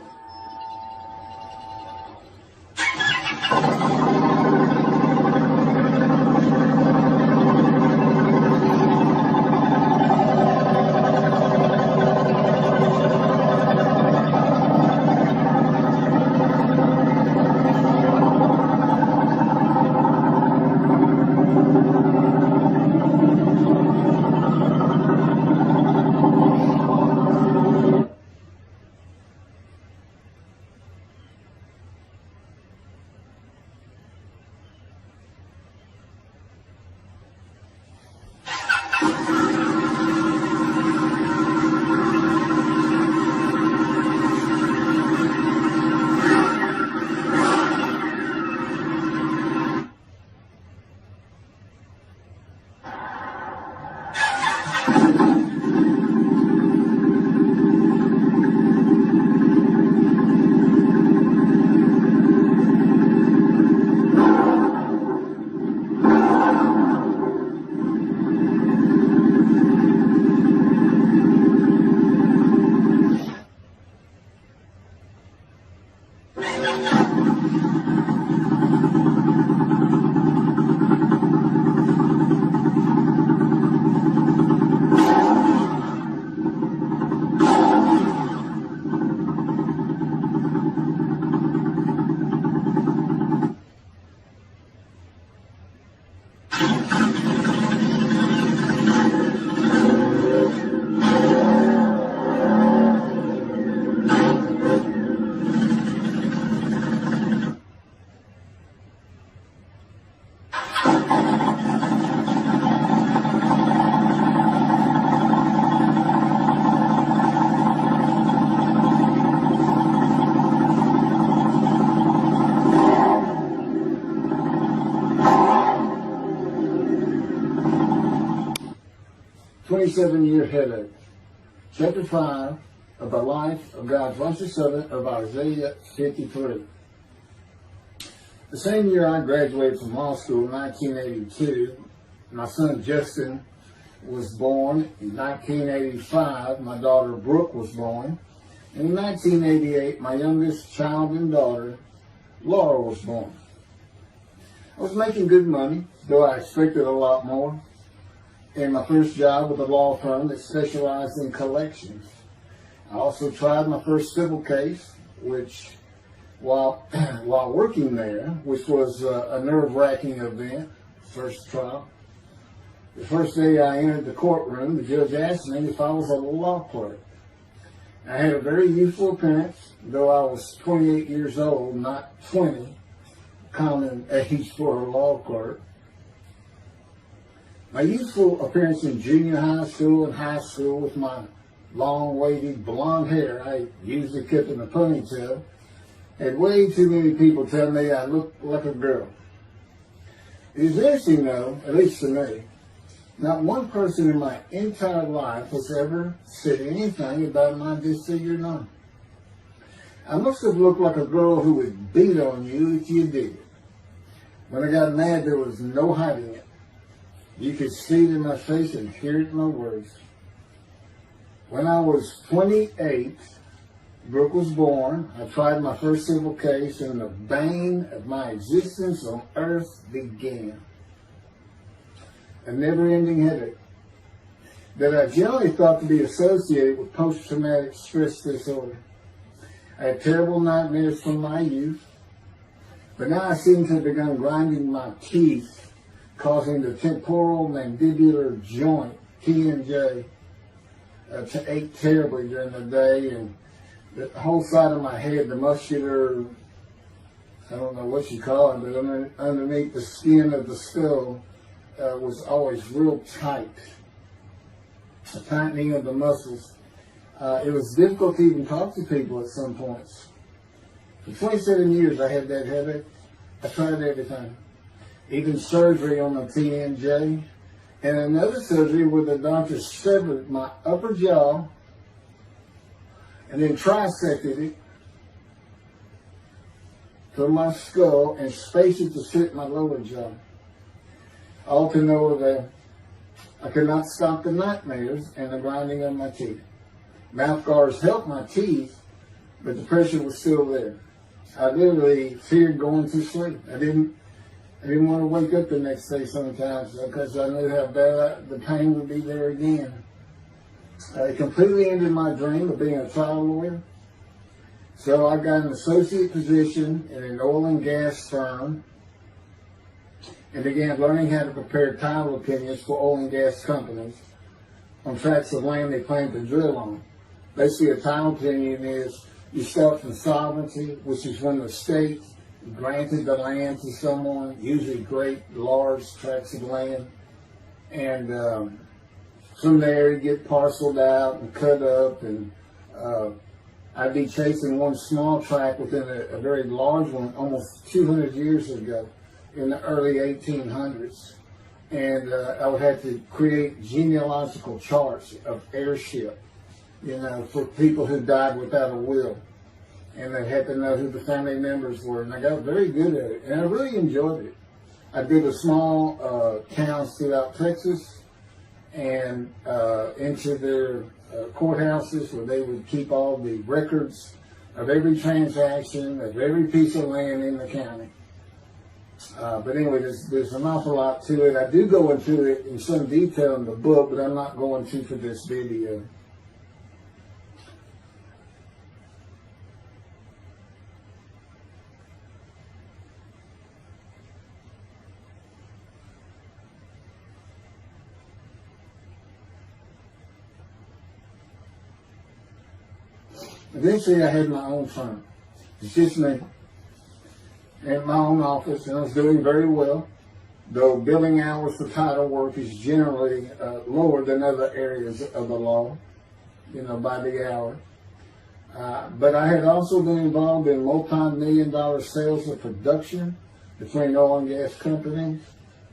27-year headache. Chapter 5 of the life of God's righteous servant of Isaiah 53. The same year I graduated from law school in 1982, my son Justin was born. In 1985, my daughter Brooke was born. And in 1988, my youngest child and daughter, Laura, was born. I was making good money, though I expected a lot more, in my first job with a law firm that specialized in collections. I also tried my first civil case, which, while working there, which was a nerve-wracking event, first trial. The first day I entered the courtroom, the judge asked me if I was a law clerk. I had a very youthful appearance, though I was 28 years old, not 20, common age for a law clerk. My youthful appearance in junior high school and high school with my long, wavy blonde hair I usually kept in a ponytail had way too many people tell me I looked like a girl. It is interesting, though, at least to me, not one person in my entire life has ever said anything about my disfigured arm. I must have looked like a girl who would beat on you if you did it. When I got mad, there was no hiding it. You could see it in my face and hear it in my words. When I was 28, Brooke was born. I tried my first civil case, and the bane of my existence on earth began. A never-ending headache that I generally thought to be associated with post-traumatic stress disorder. I had terrible nightmares from my youth, but now I seem to have begun grinding my teeth, causing the temporal mandibular joint, TMJ, to ache terribly during the day, and the whole side of my head, the muscular, I don't know what you call it, but underneath the skin of the skull, was always real tight, a tightening of the muscles. It was difficult to even talk to people at some points. For 27 years I had that headache. I tried everything, even surgery on the TMJ, and another surgery where the doctor severed my upper jaw and then trisected it from my skull and spaced it to fit my lower jaw. All to no avail. I could not stop the nightmares and the grinding of my teeth. Mouth guards helped my teeth, but the pressure was still there. I literally feared going to sleep. I didn't want to wake up the next day sometimes because I knew how bad the pain would be there again. It completely ended my dream of being a trial lawyer. So I got an associate position in an oil and gas firm and began learning how to prepare title opinions for oil and gas companies on tracts of land they plan to drill on. Basically, a title opinion is you start from sovereignty, which is when the state granted the land to someone, usually great, large tracts of land, and from there you get parceled out and cut up, and I'd be chasing one small tract within a very large one almost 200 years ago in the early 1800s. And I would have to create genealogical charts of heirship, for people who died without a will. And I had to know who the family members were. And I got very good at it. And I really enjoyed it. I did a small towns throughout Texas and into their courthouses where they would keep all the records of every transaction, of every piece of land in the county. But anyway, there's an awful lot to it. I do go into it in some detail in the book, but I'm not going to for this video. Eventually, I had my own firm. It's just me. In my own office, and I was doing very well, though billing hours for title work is generally lower than other areas of the law, by the hour. But I had also been involved in multi-million-dollar sales of production between oil and gas companies,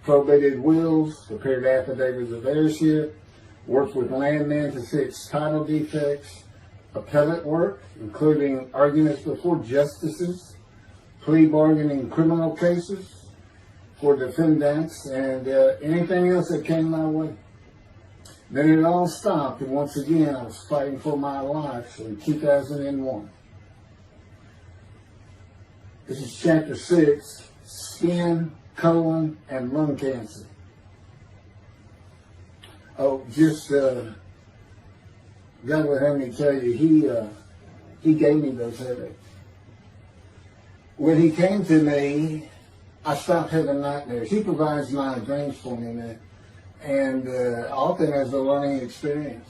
probated wills, prepared affidavits of heirship, worked with landmen to fix title defects, appellate work, including arguments before justices, plea bargaining in criminal cases for defendants, and anything else that came my way. Then it all stopped, and once again I was fighting for my life in 2001. This is chapter 6, skin, colon, and lung cancer. Oh, just, God will have me tell you, he gave me those headaches. When he came to me, I stopped having nightmares. He provides my dreams for me now, and often as a learning experience.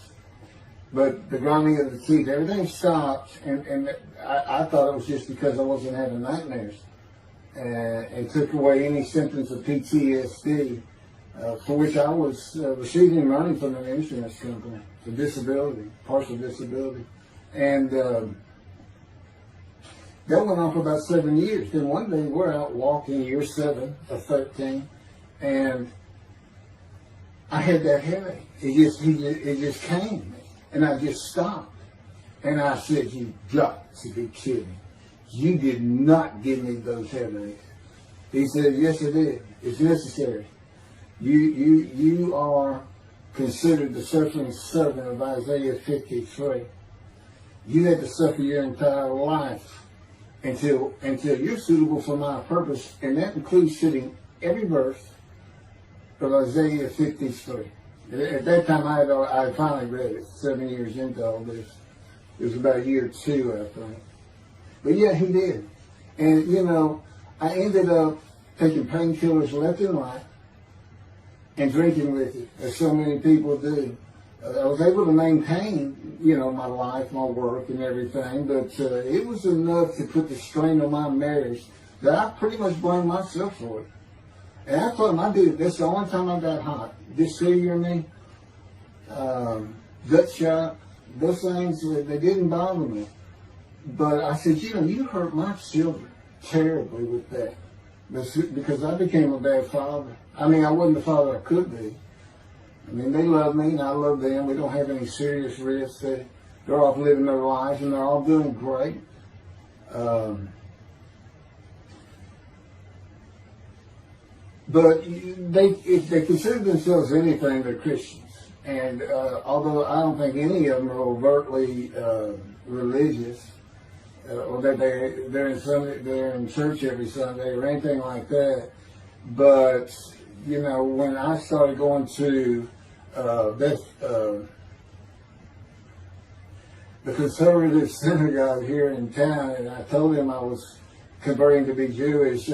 But the grinding of the teeth, everything stopped, and I thought it was just because I wasn't having nightmares, and took away any symptoms of PTSD, for which I was receiving money from an insurance company for disability, partial disability, and that went on for about 7 years. Then one day we're out walking, year 7 of 13, and I had that headache. It just came, and I just stopped. And I said, "You got to be kidding. You did not give me those headaches." He said, "Yes, I did. It's necessary. You are considered the suffering servant of Isaiah 53. You had to suffer your entire life until you're suitable for my purpose," and that includes sitting every verse of Isaiah 53. At that time, I had finally read it, 7 years into all this. It was about year 2, I think. But yeah, he did. And, you know, I ended up taking painkillers left and right and drinking with it, as so many people do. I was able to maintain, you know, my life, my work, and everything, but it was enough to put the strain on my marriage that I pretty much blamed myself for it. And I told him, I did. That's the only time I got hot. Disfigure me, gut shot, those things, they didn't bother me. But I said, you know, you hurt my children terribly with that. Because I became a bad father. I mean, I wasn't the father I could be. I mean, they love me and I love them. We don't have any serious risks. They're off living their lives and they're all doing great. But if they consider themselves anything, they're Christians. And although I don't think any of them are overtly religious, or that they're in church every Sunday or anything like that, but you know, when I started going to the conservative synagogue here in town, and I told them I was converting to be Jewish,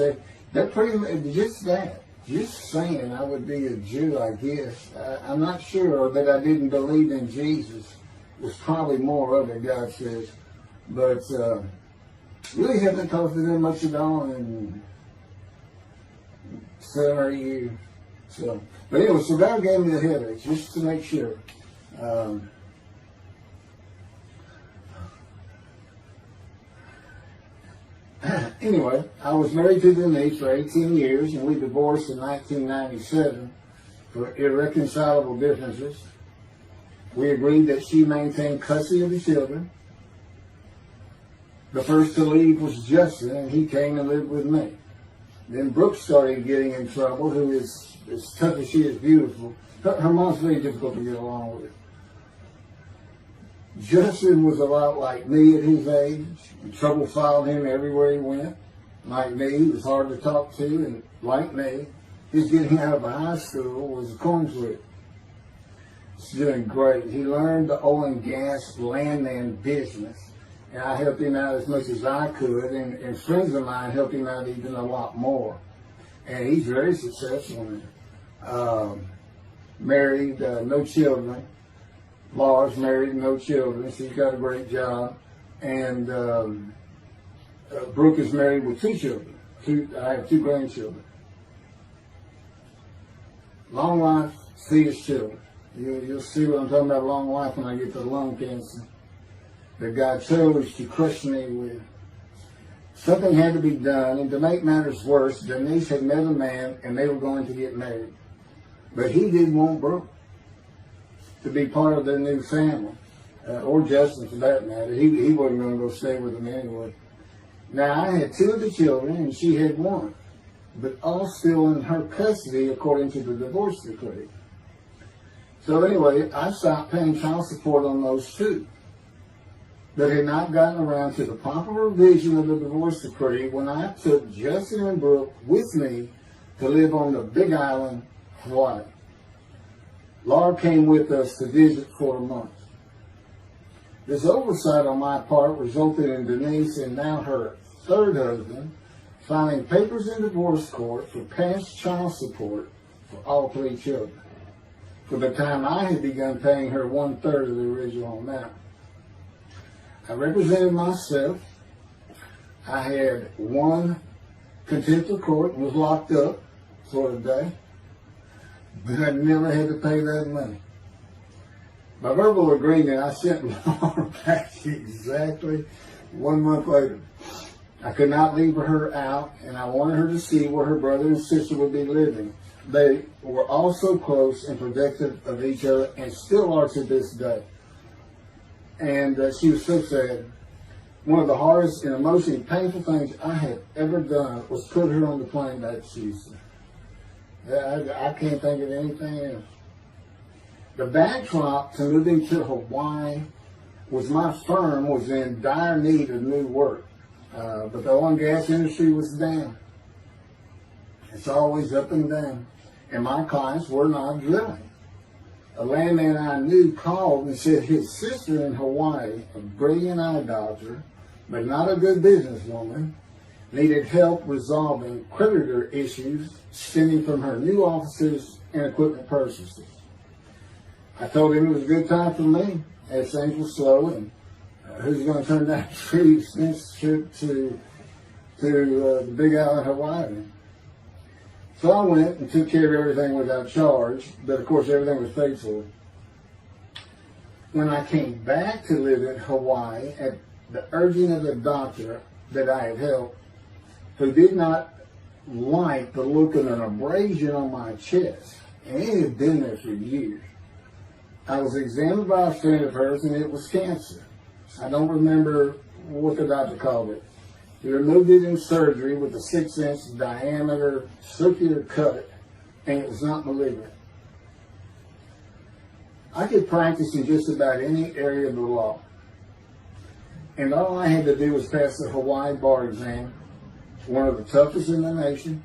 they're pretty much just that. Just saying I would be a Jew, I guess. I'm not sure that I didn't believe in Jesus. There's probably more of it, God says. But really haven't talked to them much at all in 7 or 8 years. So, but anyway, so God gave me the headache just to make sure. Anyway, I was married to Denise for 18 years, and we divorced in 1997 for irreconcilable differences. We agreed that she maintain custody of the children. The first to leave was Justin, and he came and lived with me. Then Brooke started getting in trouble, who is as tough as she is beautiful. Her mom's very difficult to get along with. Justin was a lot like me at his age. Trouble followed him everywhere he went. Like me, he was hard to talk to, and like me, his getting out of high school was a coin flip. He's doing great. He learned the oil and gas landman business, and I helped him out as much as I could, and friends of mine helped him out even a lot more. And he's very successful now. Married, no children. Laura's married, no children. She's got a great job. And Brooke is married with 2 children. I have 2 grandchildren. Long life, see his children. You'll see what I'm talking about, long life, when I get to lung cancer that God chose to crush me with. Something had to be done, and to make matters worse, Denise had met a man, and they were going to get married. But he didn't want Brooke. to be part of their new family, or Justin for that matter. He wasn't going to go stay with them anyway. Now, I had 2 of the children, and she had 1, but all still in her custody according to the divorce decree. So anyway, I stopped paying child support on those 2 that had not gotten around to the proper revision of the divorce decree when I took Justin and Brooke with me to live on the Big Island, Hawaii. Laura came with us to visit for a month. This oversight on my part resulted in Denise and now her 3rd husband filing papers in divorce court for past child support for all 3 children, for the time I had begun paying her 1/3 of the original amount. I represented myself. I had 1 contempt of court and was locked up for a day, but I never had to pay that money. By verbal agreement, I sent Laura back exactly 1 month later. I could not leave her out, and I wanted her to see where her brother and sister would be living. They were all so close and protective of each other, and still are to this day. And she was so sad. One of the hardest and emotionally painful things I had ever done was put her on the plane back to Houston. I can't think of anything else. The backdrop to moving to Hawaii was my firm was in dire need of new work. But the oil and gas industry was down. It's always up and down. And my clients were not drilling. A landman I knew called and said his sister in Hawaii, a brilliant eye doctor, but not a good businesswoman, needed help resolving creditor issues stemming from her new offices and equipment purchases. I told him it was a good time for me, as things were slow, and who's going to turn down a pretty expensive trip to the Big Island, Hawaii. So I went and took care of everything without charge, but of course everything was paid for. When I came back to live in Hawaii at the urging of the doctor that I had helped, who did not like the look of an abrasion on my chest, and it had been there for years, I was examined by a friend of hers, and it was cancer. I don't remember what the doctor called it. He removed it in surgery with a 6-inch diameter circular cut, and it was not malignant. I could practice in just about any area of the law, and all I had to do was pass the Hawaii bar exam, one of the toughest in the nation.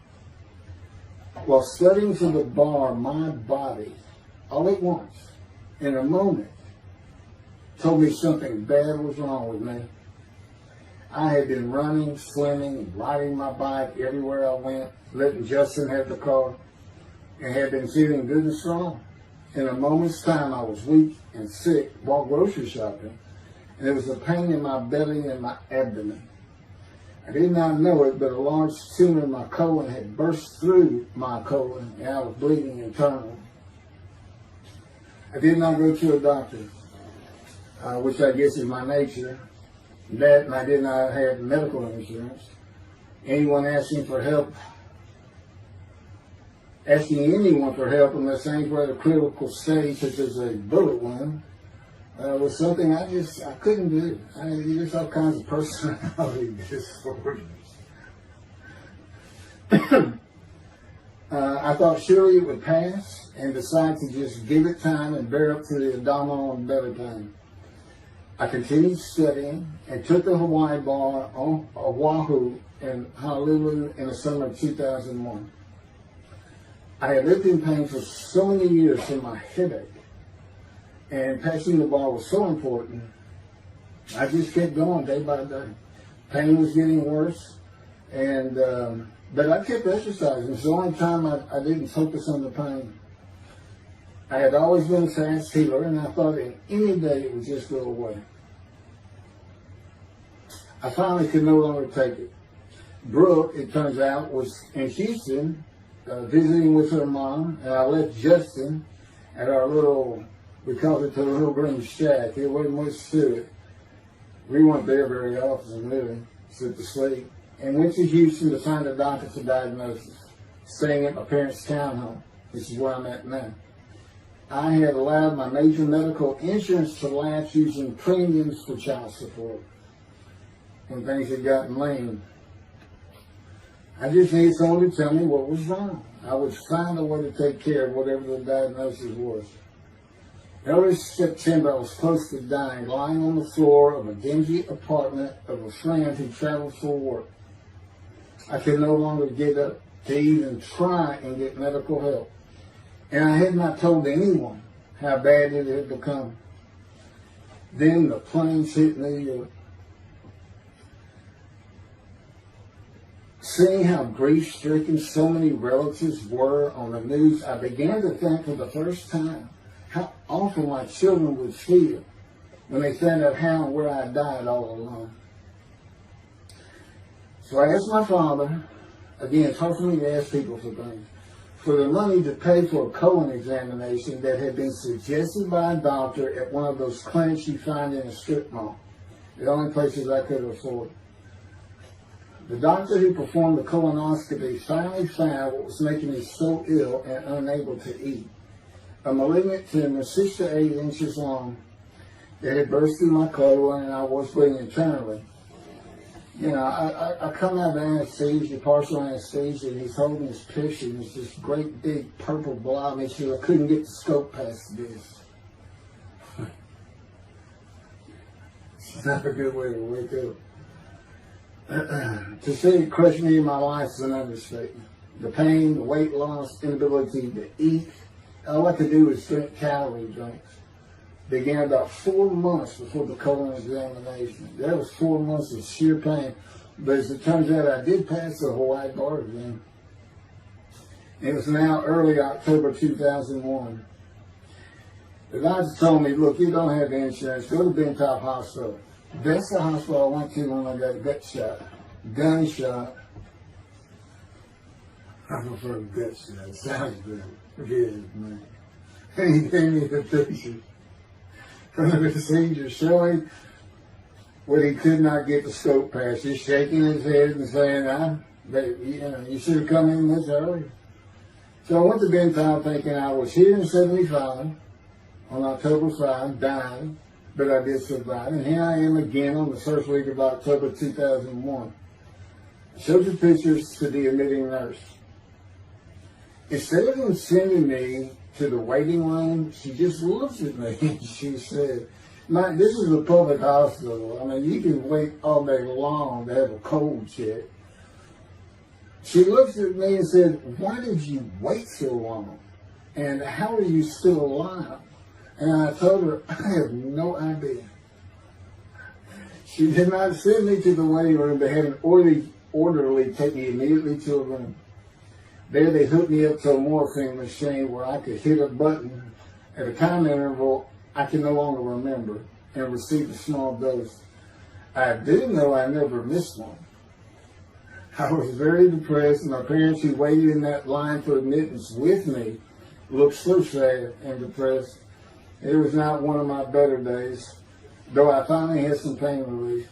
While studying for the bar, my body, all at once, in a moment, told me something bad was wrong with me. I had been running, swimming, and riding my bike everywhere I went, letting Justin have the car, and had been feeling good and strong. In a moment's time, I was weak and sick while grocery shopping, and there was a pain in my belly and my abdomen. I did not know it, but a large tumor in my colon had burst through my colon, and I was bleeding internally. I did not go to a doctor, which I guess is my nature. That, and I did not have medical insurance. Anyone asking anyone for help unless things were at a critical stage, such as a bullet wound, was something I couldn't do. There's all kinds of personality disorders. I thought surely it would pass, and decided to just give it time and bear up to the abdominal and belly pain. I continued studying and took the Hawaii bar on Oahu and Honolulu in the summer of 2001. I had lived in pain for so many years from my headache, and passing the bar was so important. I just kept going day by day. Pain was getting worse, and but I kept exercising. It's the only time I didn't focus on the pain. I had always been a fast healer, and I thought in any day it would just go away. I finally could no longer take it. Brooke, it turns out, was in Houston visiting with her mom, and I left Justin at our little, we called it the little green shack. It wasn't much to it. We weren't there very often, really, except to sleep. And went to Houston to find a doctor for diagnosis, staying at my parents' townhome, which is where I'm at now. I had allowed my major medical insurance to lapse using premiums for child support when things had gotten lean. I just needed someone to tell me what was wrong. I would find a way to take care of whatever the diagnosis was. Early September, I was close to dying, lying on the floor of a dingy apartment of a friend who traveled for work. I could no longer get up to even try and get medical help. And I had not told anyone how bad it had become. Then the planes hit New York. Seeing how grief-stricken so many relatives were on the news, I began to think for the first time how awful my children would feel when they found out how and where I died all alone. So I asked my father, again, it's hard for me to ask people for things, for the money to pay for a colon examination that had been suggested by a doctor at one of those clinics you find in a strip mall, the only places I could afford. The doctor who performed the colonoscopy finally found what was making me so ill and unable to eat. A malignant tumor 6 to 8 inches long that had burst through my colon and I was bleeding internally. You know, I come out of anesthesia, partial anesthesia, and he's holding this picture, and it's this great big purple blob. He said, I couldn't get the scope past this. It's not a good way to wake up. To say it crushed me in my life is an understatement. The pain, the weight loss, inability to eat, all I could do was drink calorie drinks. Began about 4 months before the colon examination. That was 4 months of sheer pain. But as it turns out, I did pass the Hawaii bar exam. It was now early October 2001. The doctor told me, look, you don't have insurance. Go to Bentop Hospital. That's the hospital I went to when I got gut shot. Gunshot. I prefer gut shot. It sounds good. Good, man. And he gave me the picture from the procedure showing what he could not get the scope past. He's shaking his head and saying, you should have come in this early. So I went to Bentop thinking I was here in 75 on October 5, dying, but I did survive. And here I am again on the first week of October 2001. I showed the pictures to the admitting nurse. Instead of them sending me to the waiting room, she just looked at me and she said, Mike, this is a public hospital. I mean, you can wait all day long to have a cold check. She looked at me and said, why did you wait so long? And how are you still alive? And I told her, I have no idea. She did not send me to the waiting room, but had an orderly take me immediately to a room. There they hooked me up to a morphine machine where I could hit a button at a time interval I can no longer remember and receive a small dose. I do know I never missed one. I was very depressed, and my parents who waited in that line for admittance with me looked so sad and depressed. It was not one of my better days, though I finally had some pain relief.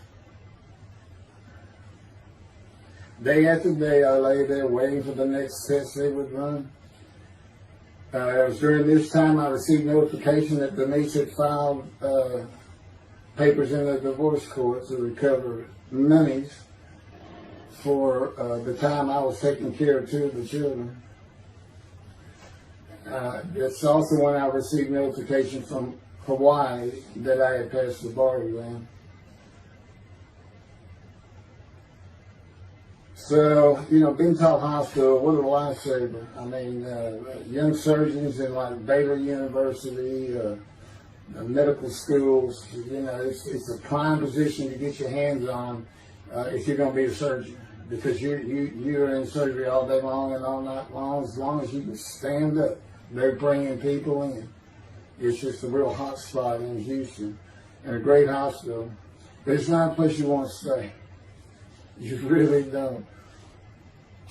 Day after day, I lay there waiting for the next test they would run. It was during this time I received notification that Denise had filed papers in the divorce court to recover monies for the time I was taking care of 2 of the children. That's also when I received notification from Hawaii that I had passed the bar exam. So, Bentop Hospital, what a lifesaver. I mean, young surgeons in like Baylor University, medical schools, it's a prime position to get your hands on if you're going to be a surgeon. Because you're in surgery all day long and all night long. As long as you can stand up, they're bringing people in. It's just a real hot spot in Houston and a great hospital. But it's not a place you want to stay. You really don't.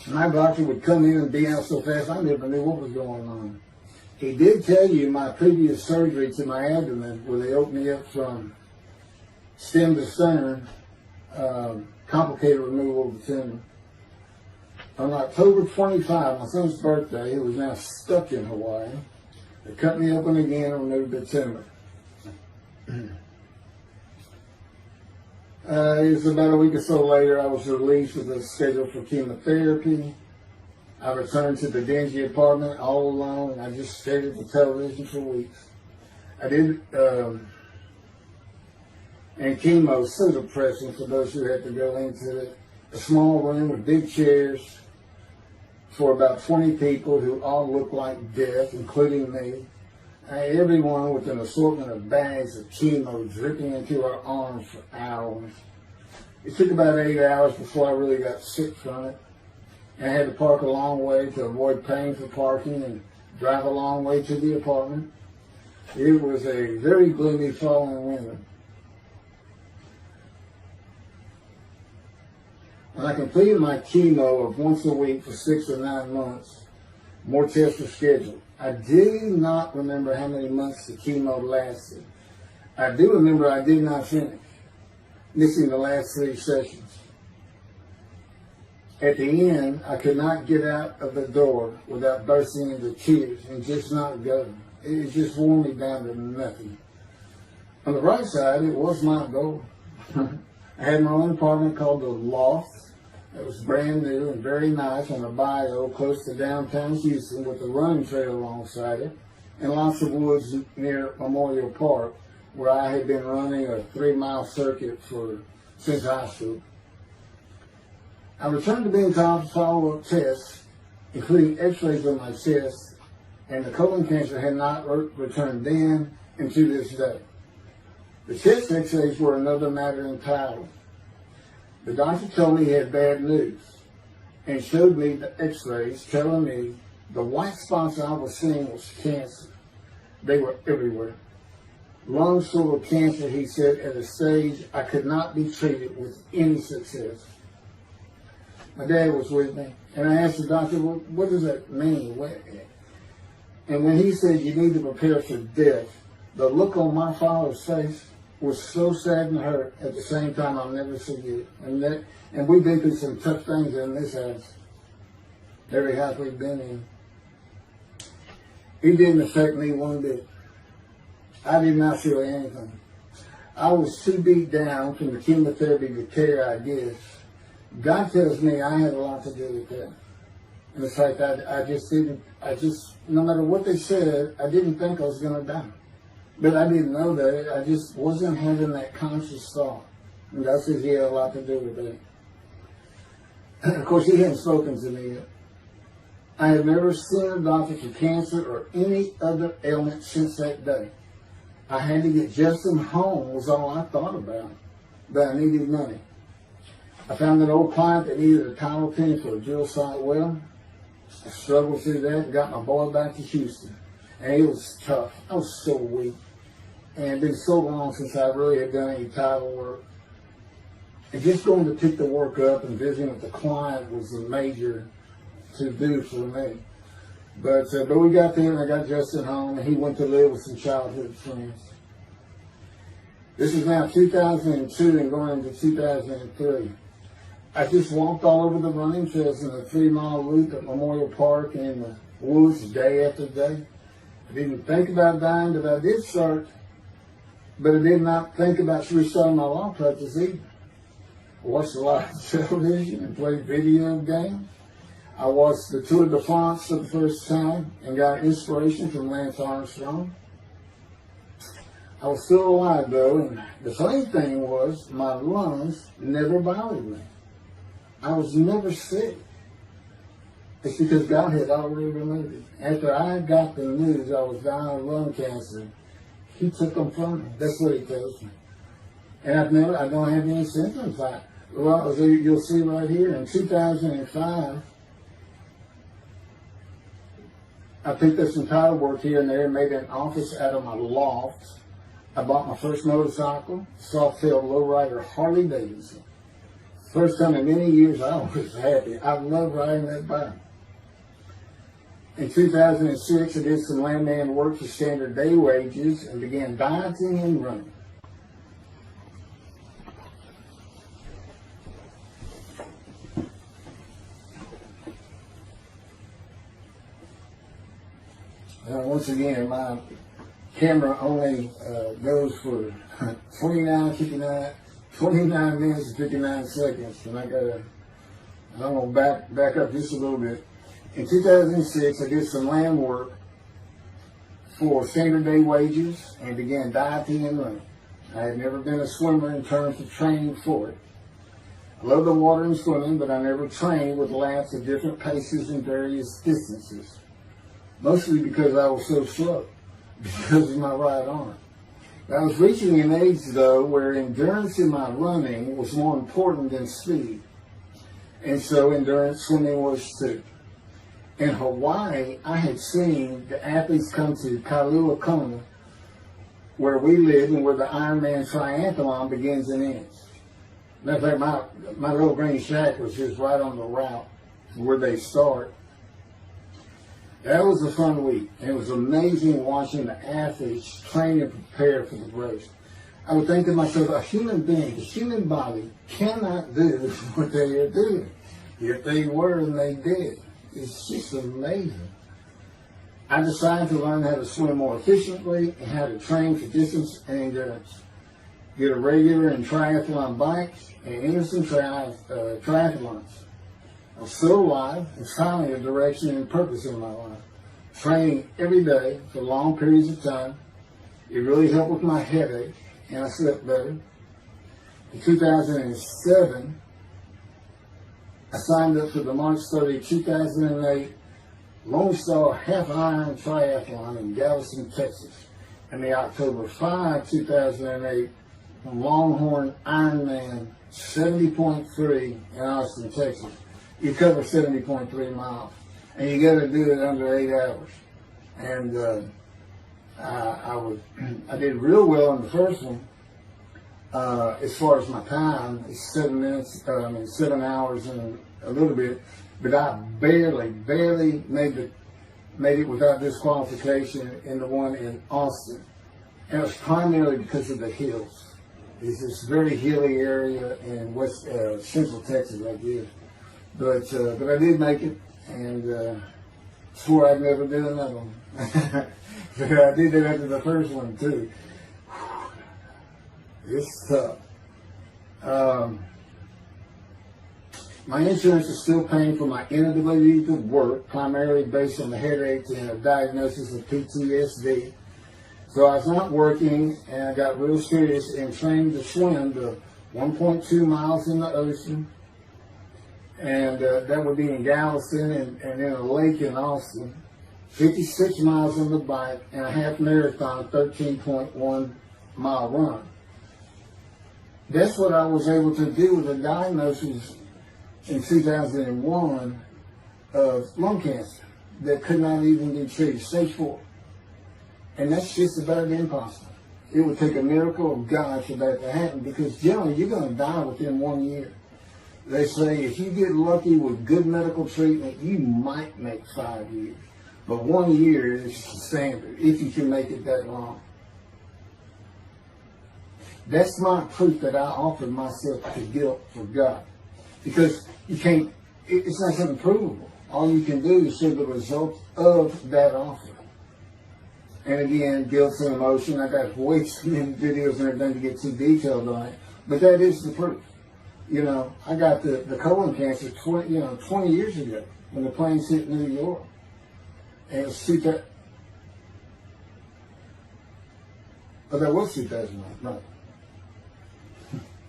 My doctor would come in and be out so fast, I never knew what was going on. He did tell you my previous surgery to my abdomen, where they opened me up from stem to sternum, complicated removal of the tumor. On October 25, my son's birthday, who was now stuck in Hawaii, They cut me open again and removed the tumor. It was about a week or so later, I was released with a schedule for chemotherapy. I returned to the dingy apartment all alone, and I just stared at the television for weeks. I did, and chemo was so depressing for those who had to go into it. A small room with big chairs for about 20 people who all looked like death, including me. Everyone with an assortment of bags of chemo dripping into our arms for hours. It took about 8 hours before I really got sick from it. And I had to park a long way to avoid paying for parking and drive a long way to the apartment. It was a very gloomy fall and winter. When I completed my chemo of once a week for 6 or 9 months, more tests were scheduled. I do not remember how many months the chemo lasted. I do remember I did not finish, missing the last 3 sessions. At the end, I could not get out of the door without bursting into tears and just not going. It just wore me down to nothing. On the right side, it was my goal. I had my own apartment called the Loft. It was brand new and very nice on a bayou close to downtown Houston with a running trail alongside it and lots of woods near Memorial Park where I had been running a 3-mile circuit since high school. I returned to being told to follow-up tests, including x-rays of my chest, and the colon cancer had not returned then and to this day. The chest x-rays were another matter entirely. The doctor told me he had bad news and showed me the x-rays telling me the white spots I was seeing was cancer. They were everywhere. Lungs full of cancer, he said, at a stage I could not be treated with any success. My dad was with me, and I asked the doctor, well, what does that mean? And when he said you need to prepare for death, the look on my father's face was so sad and hurt at the same time I'll never forget. And we've been through some tough things in this house, every house we've been in. It didn't affect me one bit. I did not feel anything. I was too beat down from the chemotherapy to care, I guess. God tells me I had a lot to do with that. In fact, I just, no matter what they said, I didn't think I was going to die. But I didn't know that. I just wasn't having that conscious thought. And God says he had a lot to do with that. And of course, he hadn't spoken to me yet. I had never seen a doctor for cancer or any other ailment since that day. I had to get Justin home was all I thought about. But I needed money. I found an old client that needed a title pin for a drill site well. I struggled through that and got my boy back to Houston. And it was tough. I was so weak. And it had been so long since I really had done any title work. And just going to pick the work up and visiting with the client was a major to-do for me. But we got there and I got Justin home and he went to live with some childhood friends. This is now 2002 and going into 2003. I just walked all over the running trails in a 3-mile loop at Memorial Park and in the woods day after day. I didn't think about dying, but I did start. But I did not think about restarting my law practice either. I watched a lot of television and played video games. I watched the Tour de France for the first time and got inspiration from Lance Armstrong. I was still alive though, and the funny thing was my lungs never bothered me. I was never sick. It's because God had already removed it. After I got the news I was dying of lung cancer, he took them from me. That's what he tells me. And I don't have any symptoms. Well, you'll see right here, in 2005, I picked up some title work here and there and made an office out of my loft. I bought my first motorcycle, soft-tail lowrider Harley Davidson. First time in many years I was happy. I love riding that bike. In 2006, I did some landman work for standard day wages and began dieting and running. Once again, my camera only goes for 29 minutes and 59 seconds, and I'm going to back up just a little bit. In 2006, I did some land work for standard day wages and began dieting and running. I had never been a swimmer in terms of training for it. I love the water and swimming, but I never trained with laps at different paces and various distances. Mostly because I was so slow, because of my right arm. I was reaching an age, though, where endurance in my running was more important than speed. And so endurance swimming was too. In Hawaii, I had seen the athletes come to Kailua Kona, where we live and where the Ironman triathlon begins and ends. Matter of fact, my little green shack was just right on the route where they start. That was a fun week. And it was amazing watching the athletes train and prepare for the race. I would think to myself, a human being, a human body cannot do what they are doing. Yet they were and they did. It's just amazing. I decided to learn how to swim more efficiently and how to train for distance and endurance. Get a regular and triathlon bikes and enter some triathlons. I'm still alive and finally a direction and purpose in my life. Training every day for long periods of time. It really helped with my headache and I slept better. In 2007, I signed up for the March 30, 2008 Lone Star Half Iron Triathlon in Galveston, Texas, and the October 5, 2008 Longhorn Ironman 70.3 in Austin, Texas. You cover 70.3 miles, and you got to do it under 8 hours. And I did real well in the first one. As far as my time, it's 7 hours and a little bit, but I barely made it without disqualification in the one in Austin. And it was primarily because of the hills. It's this very hilly area in central Texas, like this. But I did make it, and swore I'd never do another one. But I did it after the first one too. It's tough. My insurance is still paying for my inability to work, primarily based on the headaches and a diagnosis of PTSD. So I was not working, and I got real serious and trained to swim to 1.2 miles in the ocean, and that would be in Galveston and in a lake in Austin, 56 miles on the bike, and a half marathon, 13.1 mile run. That's what I was able to do with a diagnosis in 2001 of lung cancer that could not even be treated, stage 4. And that's just about impossible. It would take a miracle of God for that to happen, because generally you're going to die within 1 year. They say if you get lucky with good medical treatment, you might make 5 years. But 1 year is standard, if you can make it that long. That's my proof that I offered myself to guilt for God. Because you can't, it's not something provable. All you can do is show the result of that offer. And again, guilt and emotion. I got way too many videos and everything to get too detailed on it. But that is the proof. You know, I got the colon cancer 20 years ago when the planes hit New York. And it was 2000. Oh, that was 2009, right.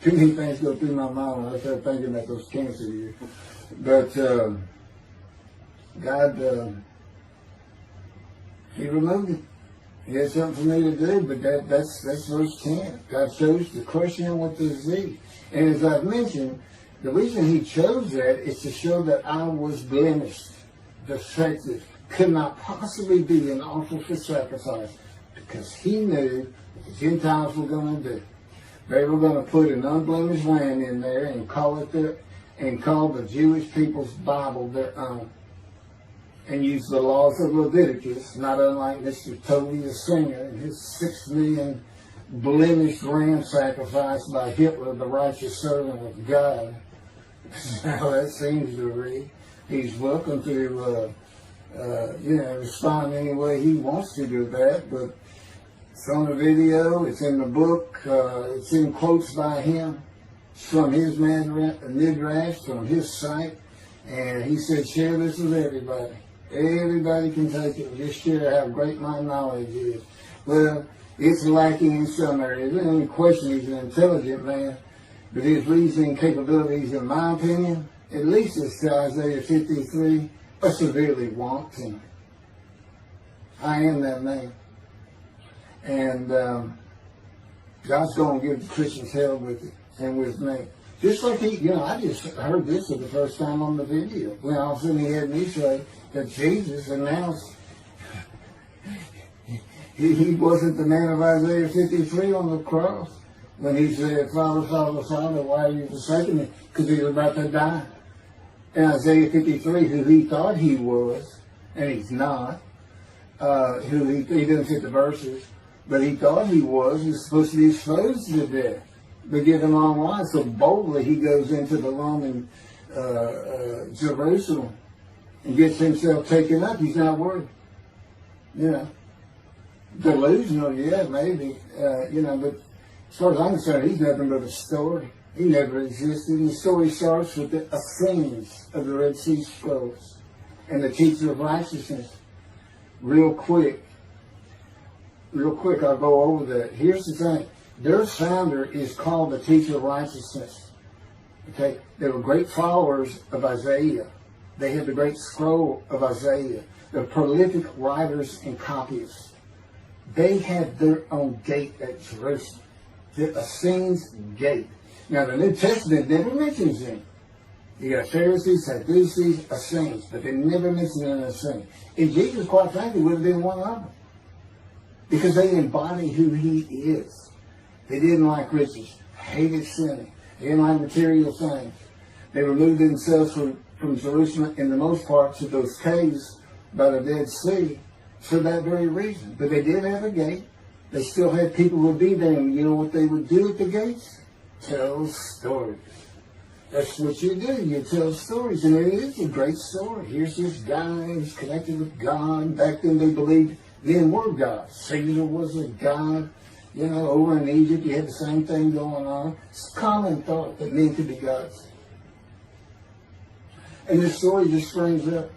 Too many things go through my mind when I start thinking about those cancer years. But God, He removed it. He had something for me to do, but that's verse 10. God chose to crush him with the disease. And as I've mentioned, the reason He chose that is to show that I was blemished, defective, could not possibly be an offer for sacrifice, because He knew what the Gentiles were going to do. They were going to put an unblemished lamb in there and call the Jewish people's Bible their own, and use the laws of Leviticus, not unlike Mr. Toby the Singer and his 6 million blemished ram sacrifice by Hitler, the righteous servant of God. How that seems to read. He's welcome to respond any way he wants to do that. But it's on the video, it's in the book, it's in quotes by him from his midrash, from his site. And he said, share this with everybody. Everybody can take it. Just share how great my knowledge is. Well, it's lacking in some areas. There's no question he's an intelligent man. But his reasoning capabilities, in my opinion, at least as to Isaiah 53, are severely wanting. I am that man. And God's going to give the Christians hell with it and with me. Just like I just heard this for the first time on the video. When all of a sudden he had me say that Jesus announced he wasn't the man of Isaiah 53 on the cross. When he said, Father, Father, Father, why are you forsaking me? Because he was about to die. In Isaiah 53, who he thought he was, and he's not, who he doesn't fit the verses, but he thought he was supposed to be exposed to death. But give him long life. So boldly he goes into the Roman Jerusalem and gets himself taken up. He's not worried. Delusional, yeah, maybe. But as far as I'm concerned, he's nothing but a story. He never existed. And the story starts with the Essenes of the Red Sea Scrolls and the teacher of righteousness. Real quick, I'll go over that. Here's the thing. Their founder is called the teacher of righteousness. Okay? They were great followers of Isaiah. They had the great scroll of Isaiah. They're prolific writers and copyists. They had their own gate at Jerusalem. The Essenes gate. Now, the New Testament never mentions them. You got Pharisees, Sadducees, Essenes, but they never mention an Essene. And Jesus, quite frankly, would have been one of them. Because they embody who he is. They didn't like riches, hated sinning. They didn't like material things. They removed themselves from Jerusalem, in the most part, to those caves by the Dead Sea for that very reason. But they did have a gate. They still had people who would be there, and you know what they would do at the gates? Tell stories. That's what you do. You tell stories, and it is a great story. Here's this guy who's connected with God. Back then they believed men were gods. Caesar was a god. Over in Egypt you had the same thing going on. It's a common thought that men could be gods. And this story just springs up.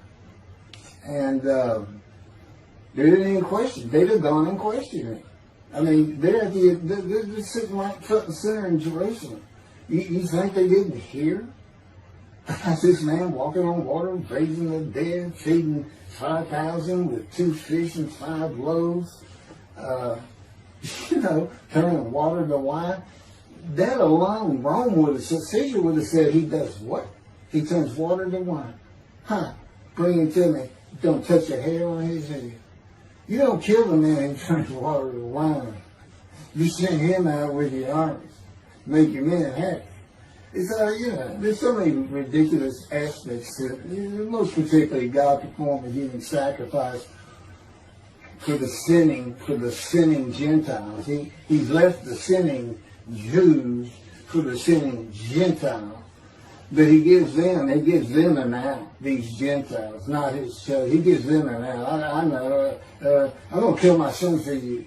And they didn't even question. They'd have gone and questioned it. I mean, they're sitting right front and center in Jerusalem. You think they didn't hear? This man walking on water, raising the dead, feeding 5,000 with 2 fish and 5 loaves, turning water to wine. That alone, Rome would have said, Caesar would have said, he does what? He turns water to wine. Bring him to me. Don't touch a hair on his head. You don't kill the man who turns water to wine. You send him out with your armies. Make your men happy. It's there's so many ridiculous aspects to it. Most particularly, God performed a human sacrifice for the sinning Gentiles. He's left the sinning Jews for the sinning Gentiles. But he gives them an out, these Gentiles, not his church. He gives them an out. I know, I'm going to kill my son for you.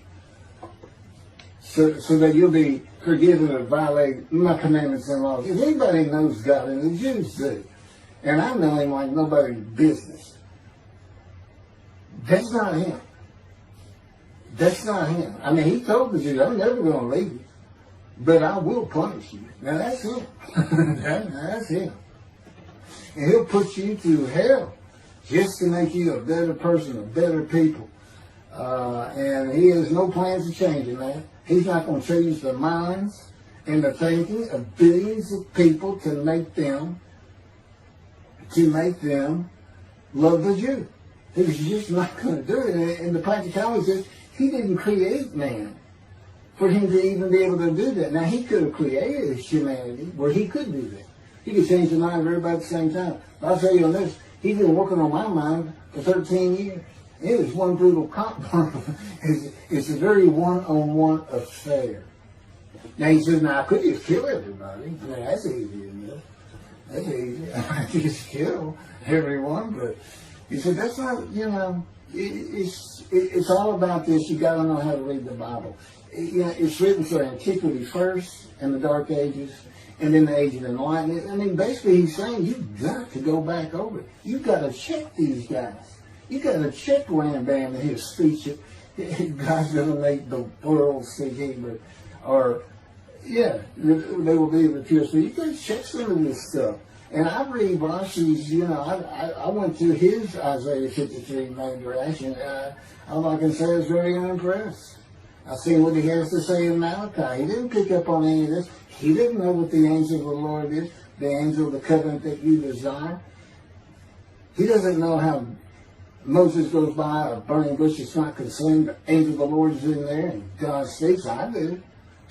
So that you'll be forgiven of violating my commandments and laws. If anybody knows God, and the Jews do, and I know him like nobody's business, that's not him. That's not him. I mean, he told the Jews, I'm never going to leave you, but I will punish you. Now that's him. That's him. And he'll put you through hell just to make you a better person, a better people. And he has no plans of changing that. He's not going to change the minds and the thinking of billions of people to make them love the Jew. He's just not going to do it. And the practicality is, he didn't create man for him to even be able to do that. Now, he could have created humanity where he could do that. He could change the mind of everybody at the same time. But I'll tell you on this, he's been working on my mind for 13 years. It was one brutal compromise. It's a very one-on-one affair. Now he says, now I could just kill everybody. Now that's easy enough. That's easy. I could just kill everyone, but He said, that's not, it's all about this. You got to know how to read the Bible. It's written for antiquity first, and the Dark Ages, and then the Age of Enlightenment. I mean, basically he's saying you've got to go back over it. You've got to check these guys. You've got to check Rambam and his speech. God's going to make the world speak Hebrew. Or, they will be able to hear. So you got to check some of this stuff. And I read Rashi's, I went to his Isaiah 53 main reaction. All I can say is very unimpressed. I seen what he has to say in Malachi. He didn't pick up on any of this. He didn't know what the angel of the Lord is, the angel of the covenant that you desire. He doesn't know how Moses goes by a burning bush is not consumed. The angel of the Lord is in there, and God speaks. I do.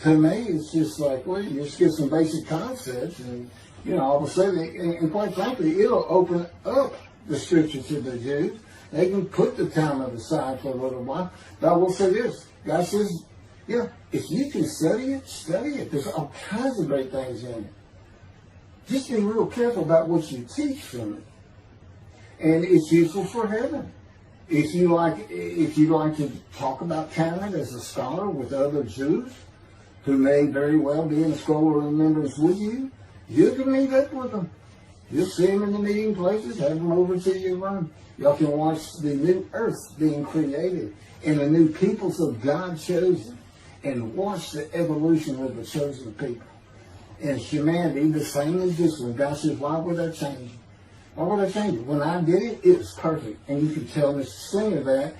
To me, it's just like, well, you just get some basic concepts, and all of a sudden, and quite frankly, it'll open up the scripture to the Jews. They can put the Talmud aside for a little while. But I will say this. God says, if you can study it, study it. There's all kinds of great things in it. Just be real careful about what you teach from it. And it's useful for heaven. If you like to talk about Talmud as a scholar with other Jews, who may very well be in scroll remembrance with you, you can meet up with them. You'll see them in the meeting places, have them over to your room. Y'all can watch the new earth being created and the new peoples of God chosen, and watch the evolution of the chosen people. And humanity, the same as this one. God says, why would I change it? Why would I change it? When I did it, it was perfect. And you can tell Mr. Singer that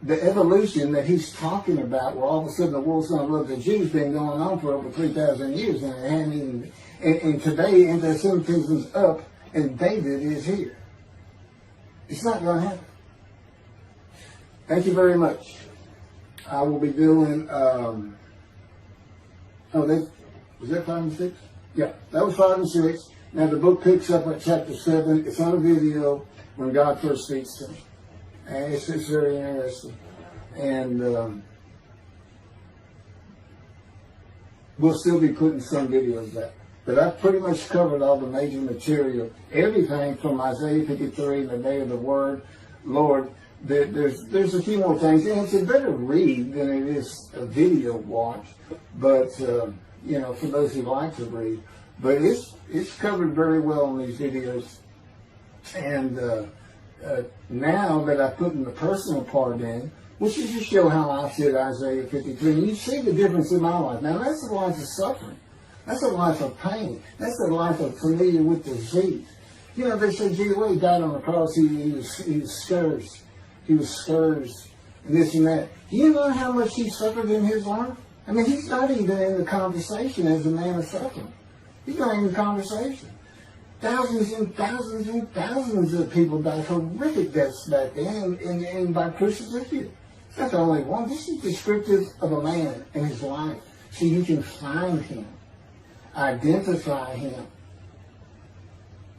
the evolution that he's talking about, where all of a sudden the world's going to love the Jews, been going on for over 3,000 years, and it hadn't even. And today, anti-Semitism's up, and David is here. It's not going to happen. Thank you very much. I will be doing. Was that 5 and 6? Yeah, that was 5 and 6. Now the book picks up at chapter 7. It's on a video when God first speaks to me, and it's very interesting. And we'll still be putting some videos back. But I've pretty much covered all the major material, everything from Isaiah 53, the day of the word, Lord. There's a few more things, and it's a better read than it is a video watch. But for those who like to read, but it's covered very well in these videos. And now that I put in the personal part in, which is to show how I said Isaiah 53, and you see the difference in my life. Now that's a life of suffering. That's a life of pain. That's a life of familiar with disease. They say, gee, when he died on the cross, he was scourged. He was scourged, and this and that. Do you know how much he suffered in his life? I mean, he's not even in the conversation as a man of suffering. He's not in the conversation. Thousands and thousands and thousands of people died horrific deaths back then, and by crucifixion. It's not the only one. This is descriptive of a man and his life, so you can find him, identify him.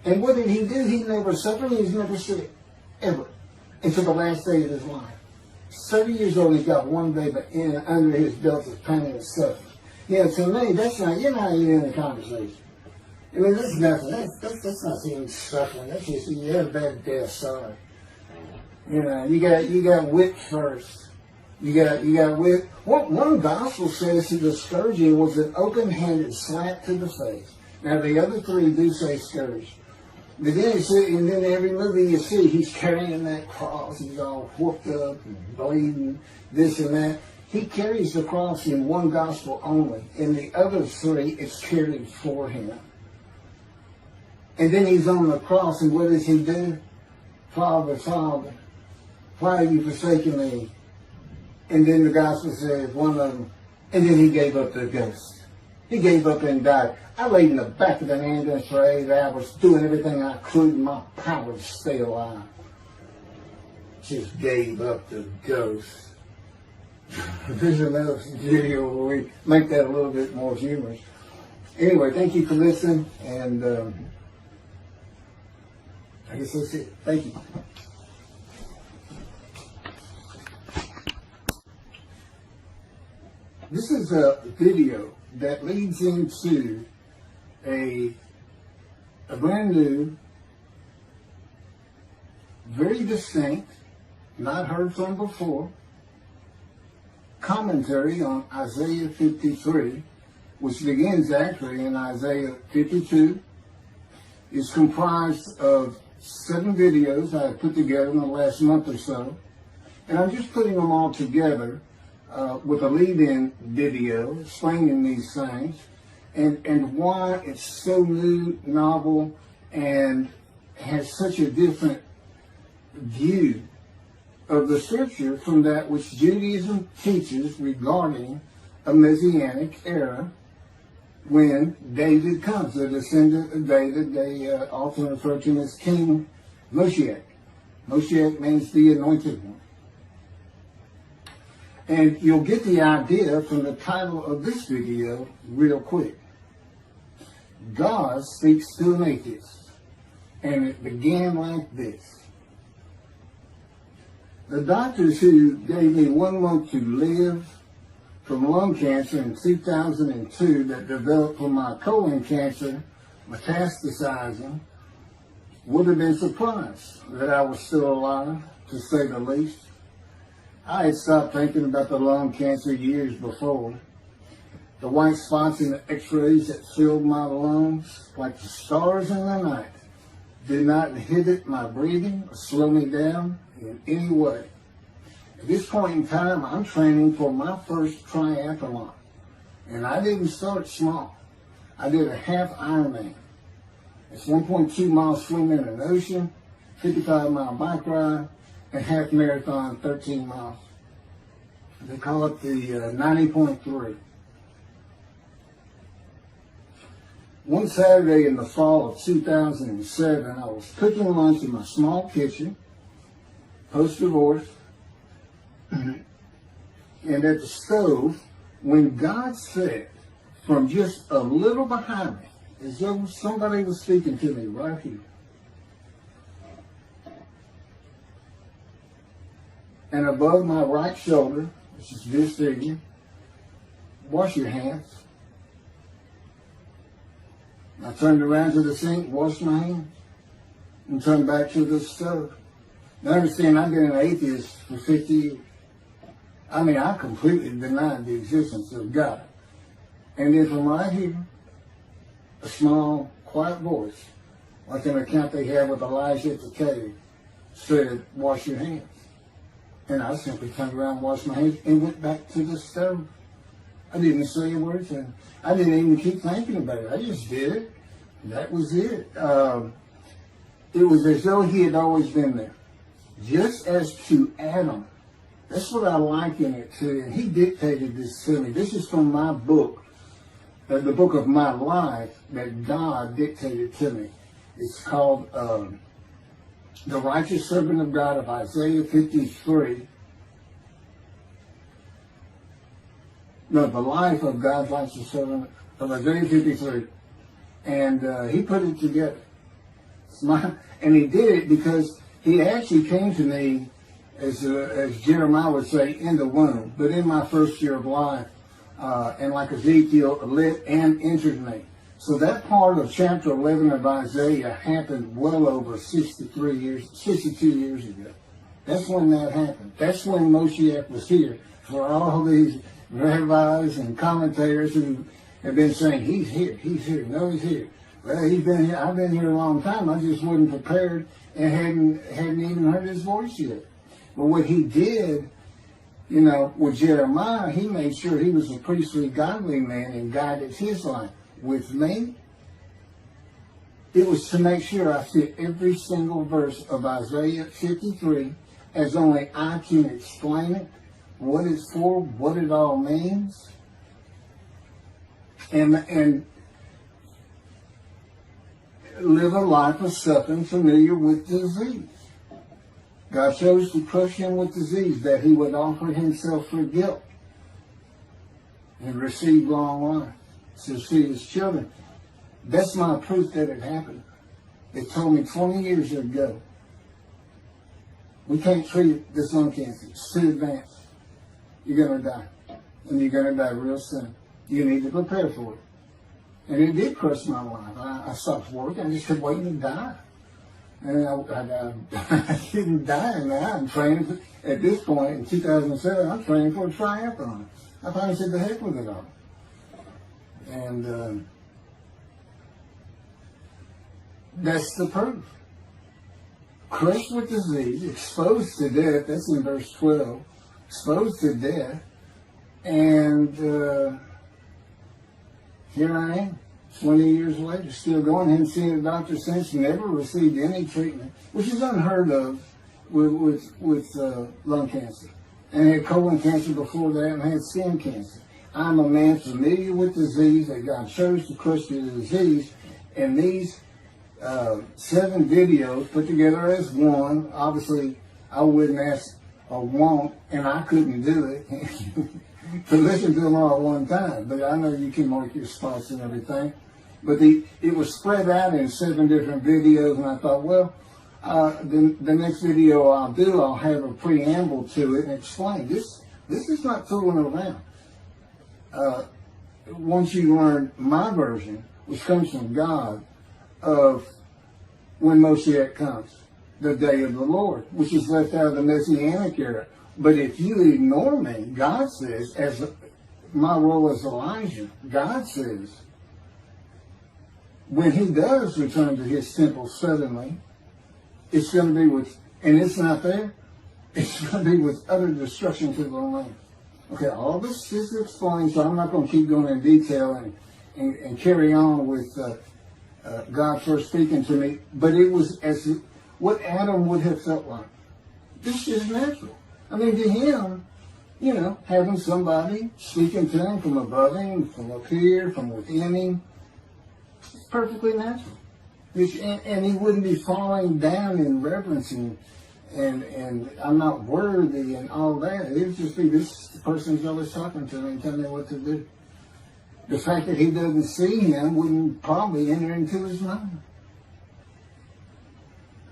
And what did he do? He never suffered. He was never sick, ever, until the last day of his life. 30 years old, he got one baby under his belt of pain and suffering. To me, that's not, you're not even in the conversation. I mean, that's nothing. That's not even suffering. That's just, you have a bad death, sorry. You got whipped first. You got whipped. One gospel says that the scourging was an open-handed slap to the face. Now, the other three do say scourge. But then and then every movie you see, he's carrying that cross. He's all whooped up and bleeding, this and that. He carries the cross in one gospel only. In the other three, it's carried for him. And then he's on the cross, and what does he do? Father, Father, why have you forsaken me? And then the gospel says, one of them, and then he gave up the ghost. He gave up and died. I laid in the back of the ambulance for 8 hours, doing everything I could in my power to stay alive. Just gave up the ghost. There's another video where we make that a little bit more humorous. Anyway, thank you for listening, and I guess that's it. Thank you. This is a video that leads into a brand new very distinct, not heard from before, commentary on Isaiah 53, which begins actually in Isaiah 52, is comprised of 7 videos I have put together in the last month or so. And I'm just putting them all together with a lead-in video explaining these things and why it's so new, novel, and has such a different view of the scripture from that which Judaism teaches regarding a Messianic era when David comes, the descendant of David. They often refer to him as King Moshiach. Moshiach means the anointed one. And you'll get the idea from the title of this video real quick. God speaks to an atheist. And it began like this. The doctors who gave me 1 month to live from lung cancer in 2002 that developed from my colon cancer metastasizing would have been surprised that I was still alive, to say the least. I had stopped thinking about the lung cancer years before. The white spots in the x-rays that filled my lungs like the stars in the night did not inhibit my breathing or slow me down in any way. At this point in time, I'm training for my first triathlon. And I didn't start small. I did a half Ironman. It's 1.2 miles swimming in an ocean, 55-mile bike ride, and half marathon, 13 miles. They call it the 90.3. One Saturday in the fall of 2007, I was cooking lunch in my small kitchen, post-divorce, and at the stove, when God said, from just a little behind me, as though somebody was speaking to me right here, and above my right shoulder, which is this figure, wash your hands. I turned around to the sink, washed my hands, and turned back to the stove. Now understand, I've been an atheist for 50 years. I mean, I completely denied the existence of God. And then from right here, a small, quiet voice, like an account they have with Elijah at the cave, said, wash your hands. And I simply turned around, washed my hands, and went back to the stove. I didn't say a word to him. I didn't even keep thinking about it. I just did it. That was it. It was as though he had always been there. Just as to Adam. That's what I liken it to. And he dictated this to me. This is from my book, the book of my life that God dictated to me. It's called The Righteous Servant of God of Isaiah 53. No, the life of God's righteous servant of Isaiah 53. And he put it together. And he did it because he actually came to me, as Jeremiah would say, in the womb, but in my first year of life, and like Ezekiel, lit and entered me. So that part of chapter 11 of Isaiah happened well over 62 years ago. That's when that happened. That's when Moshiach was here. For all these rabbis and commentators who have been saying, he's here, no, he's here. Well, he's been here. I've been here a long time. I just wasn't prepared and hadn't even heard his voice yet. But what he did, with Jeremiah, he made sure he was a priestly, godly man and guided his life. With me, it was to make sure I fit every single verse of Isaiah 53 as only I can explain it, what it's for, what it all means, and live a life of suffering familiar with disease. God chose to crush him with disease that he would offer himself for guilt and receive long life to see his children. That's my proof that it happened. They told me 20 years ago, we can't treat this lung cancer. It's too advanced. You're going to die. And you're going to die real soon. You need to prepare for it. And it did crush my life. I stopped work. I just kept waiting to die. And I didn't die now. I'm training at this point in 2007. I'm training for a triathlon. I finally said, the heck with it all. And that's the proof. Crushed with disease, exposed to death. That's in verse 12. Exposed to death. And here I am, 20 years later, still going. Haven't seen a doctor since. Never received any treatment, which is unheard of with lung cancer. And I had colon cancer before that, and I had skin cancer. I'm a man familiar with disease, that God chose to crush the disease. And these 7 videos put together as one, obviously I wouldn't ask or won't, and I couldn't do it. To listen to them all at one time, but I know you can mark your spots and everything. But it was spread out in 7 different videos, and I thought, well, the next video I'll do, I'll have a preamble to it and explain this. This is not fooling around. Once you learn my version, which comes from God, of when Moshiach comes, the day of the Lord, which is left out of the Messianic era. But if you ignore me, God says, as my role as Elijah, God says, when he does return to his temple suddenly, it's going to be with, and it's not there, it's going to be with utter destruction to the land. Okay, all this is explained, so I'm not going to keep going in detail and carry on with God first speaking to me, but it was as what Adam would have felt like. This is natural. I mean, to him, you know, having somebody speaking to him from above him, from up here, from within him, it's perfectly natural. And he wouldn't be falling down in reverence and I'm not worthy and all that. It would just be this person's always talking to me and telling me what to do. The fact that he doesn't see him wouldn't probably enter into his mind.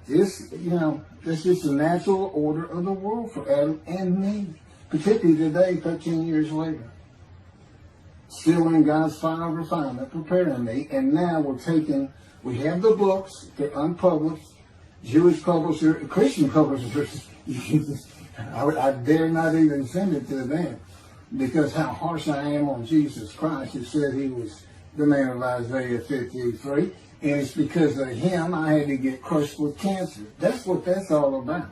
This, you know, this is the natural order of the world for Adam and me, particularly today, 13 years later. Still in God's final refinement, preparing me, and now we have the books, they're unpublished, Jewish publishers, Christian publishers, I dare not even send it to them, because how harsh I am on Jesus Christ, who said he was the man of Isaiah 53. And it's because of him I had to get crushed with cancer. That's what that's all about.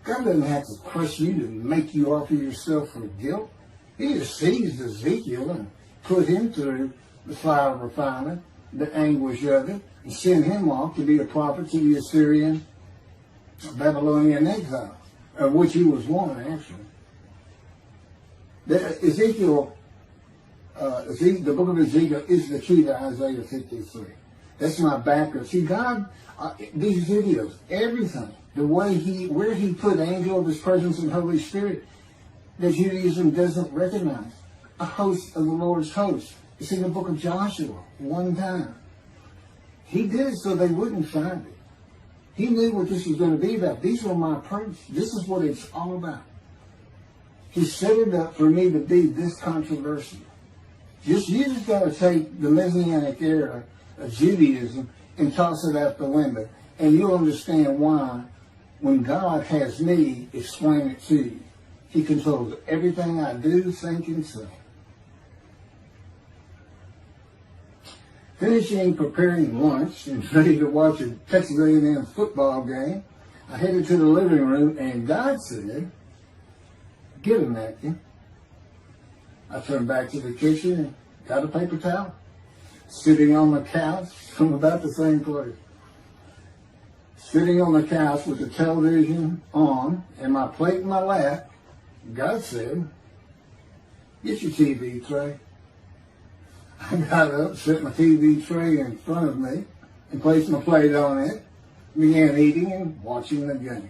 God doesn't have to crush you to make you offer yourself for guilt. He just seized Ezekiel and put him through the fire of refinement, the anguish of it, and sent him off to be a prophet to the Assyrian, Babylonian exile, of which he was one, actually. The book of Ezekiel is the key to Isaiah 53. That's my background. See, God, these videos, everything, the way where he put angel of his presence and Holy Spirit, that Judaism doesn't recognize. A host of the Lord's host. It's in the book of Joshua, one time. He did it so they wouldn't find it. He knew what this was going to be about. These were my proofs. This is what it's all about. He set it up for me to be this controversial. You just got to take the Messianic era of Judaism and toss it out the window. And you'll understand why, when God has me explain it to you, he controls everything I do, think, and say. Finishing preparing lunch and ready to watch a Texas A&M football game, I headed to the living room and God said, "Get a napkin." I turned back to the kitchen and got a paper towel. Sitting on the couch from about the same place. Sitting on the couch with the television on and my plate in my lap, God said, "Get your TV tray." I got up, set my TV tray in front of me, and placed my plate on it, began eating and watching the game.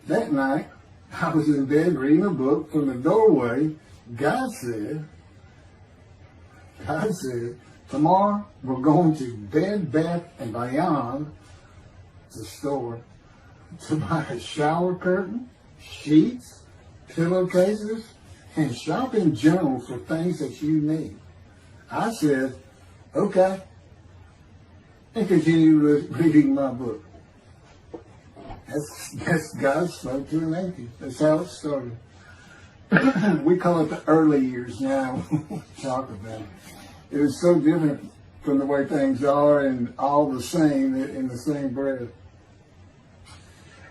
That night, I was in bed reading a book. From the doorway, God said, "Tomorrow we're going to Bed Bath & Beyond, the store, to buy a shower curtain, sheets, pillowcases, and shop in general for things that you need." I said, "Okay." and continue reading my book. That's God spoke to an atheist. That's how it started. We call it the early years now. Talk about it. It was so different from the way things are, and all the same in the same breath.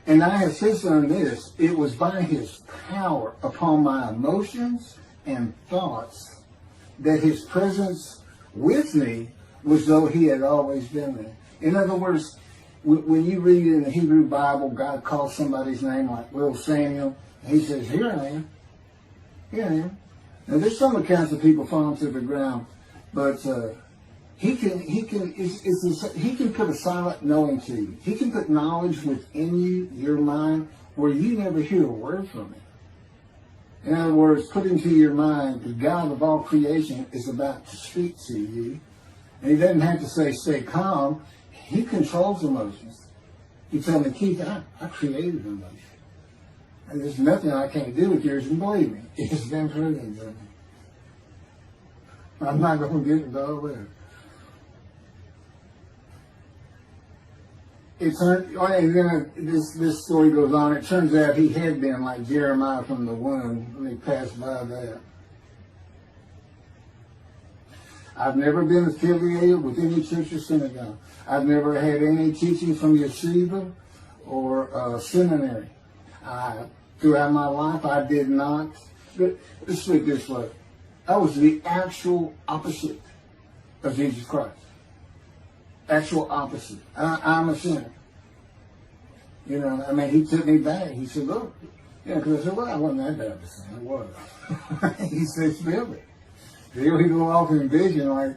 And I have since learned this. It was by his power upon my emotions and thoughts that his presence with me was though he had always been there. In other words, when you read in the Hebrew Bible, God calls somebody's name like little Samuel, and he says, "Here I am. Here I am." Now there's some accounts of people falling to the ground, but he can put a silent knowing to you. He can put knowledge within you, your mind, where you never hear a word from him. In other words, put into your mind the God of all creation is about to speak to you. And he doesn't have to say, stay calm. He controls emotions. He told me, Keith, I created emotions. And there's nothing I can't do with yours, and believe me, it's been proven to me. I'm not going to get into all that. And then this story goes on. It turns out he had been like Jeremiah from the womb. Let me pass by that. I've never been affiliated with any church or synagogue. I've never had any teaching from yeshiva or seminary. Throughout my life, I did not. Let's put it this way. I was the actual opposite of Jesus Christ. Actual opposite. I'm a sinner. You know, I mean, he took me back. He said, look. You know, because I said, well, I wasn't that bad of a sinner. I was. He said, feel it. Here we go off in vision like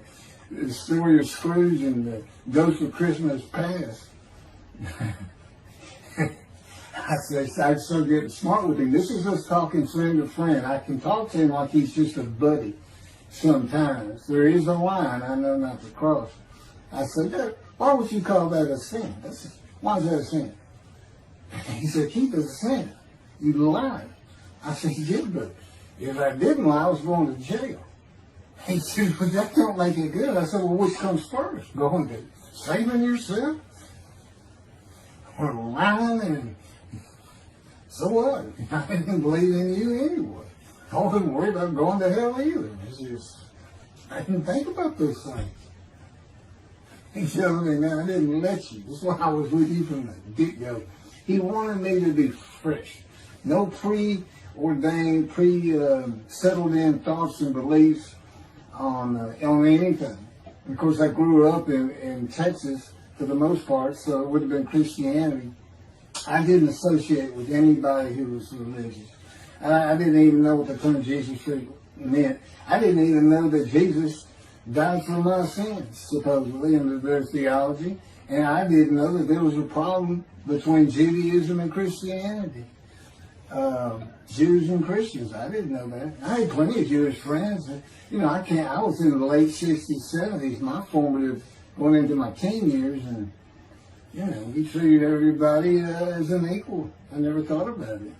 the story of Scrooge and the Ghost of Christmas Past. I said, I'm so getting smart with him. This is us talking friend to friend. I can talk to him like he's just a buddy sometimes. There is a line I know not to cross. I said, why would you call that a sin? Why is that a sin? He said, Keith, it's a sin. You lied. I said, you did, but if I didn't lie, I was going to jail. He said, but that don't make it good. I said, well, which comes first? Going to saving yourself? Or lying? And so what? I didn't believe in you anyway. I wasn't worried about going to hell either. It's just, I didn't think about those things. He told me, man, I didn't let you. That's why I was with you from the get-go. He wanted me to be fresh. No preordained, settled in thoughts and beliefs on anything. Of course, I grew up in Texas for the most part, so it would have been Christianity. I didn't associate with anybody who was religious. I didn't even know what the term Jesus meant. I didn't even know that Jesus died for my sins, supposedly, under their theology. And I didn't know that there was a problem between Judaism and Christianity. Jews and Christians. I didn't know that. I had plenty of Jewish friends. You know, I was in the late 60s, 70s, my formative, going into my teen years, and, you know, we treated everybody as an equal. I never thought about it.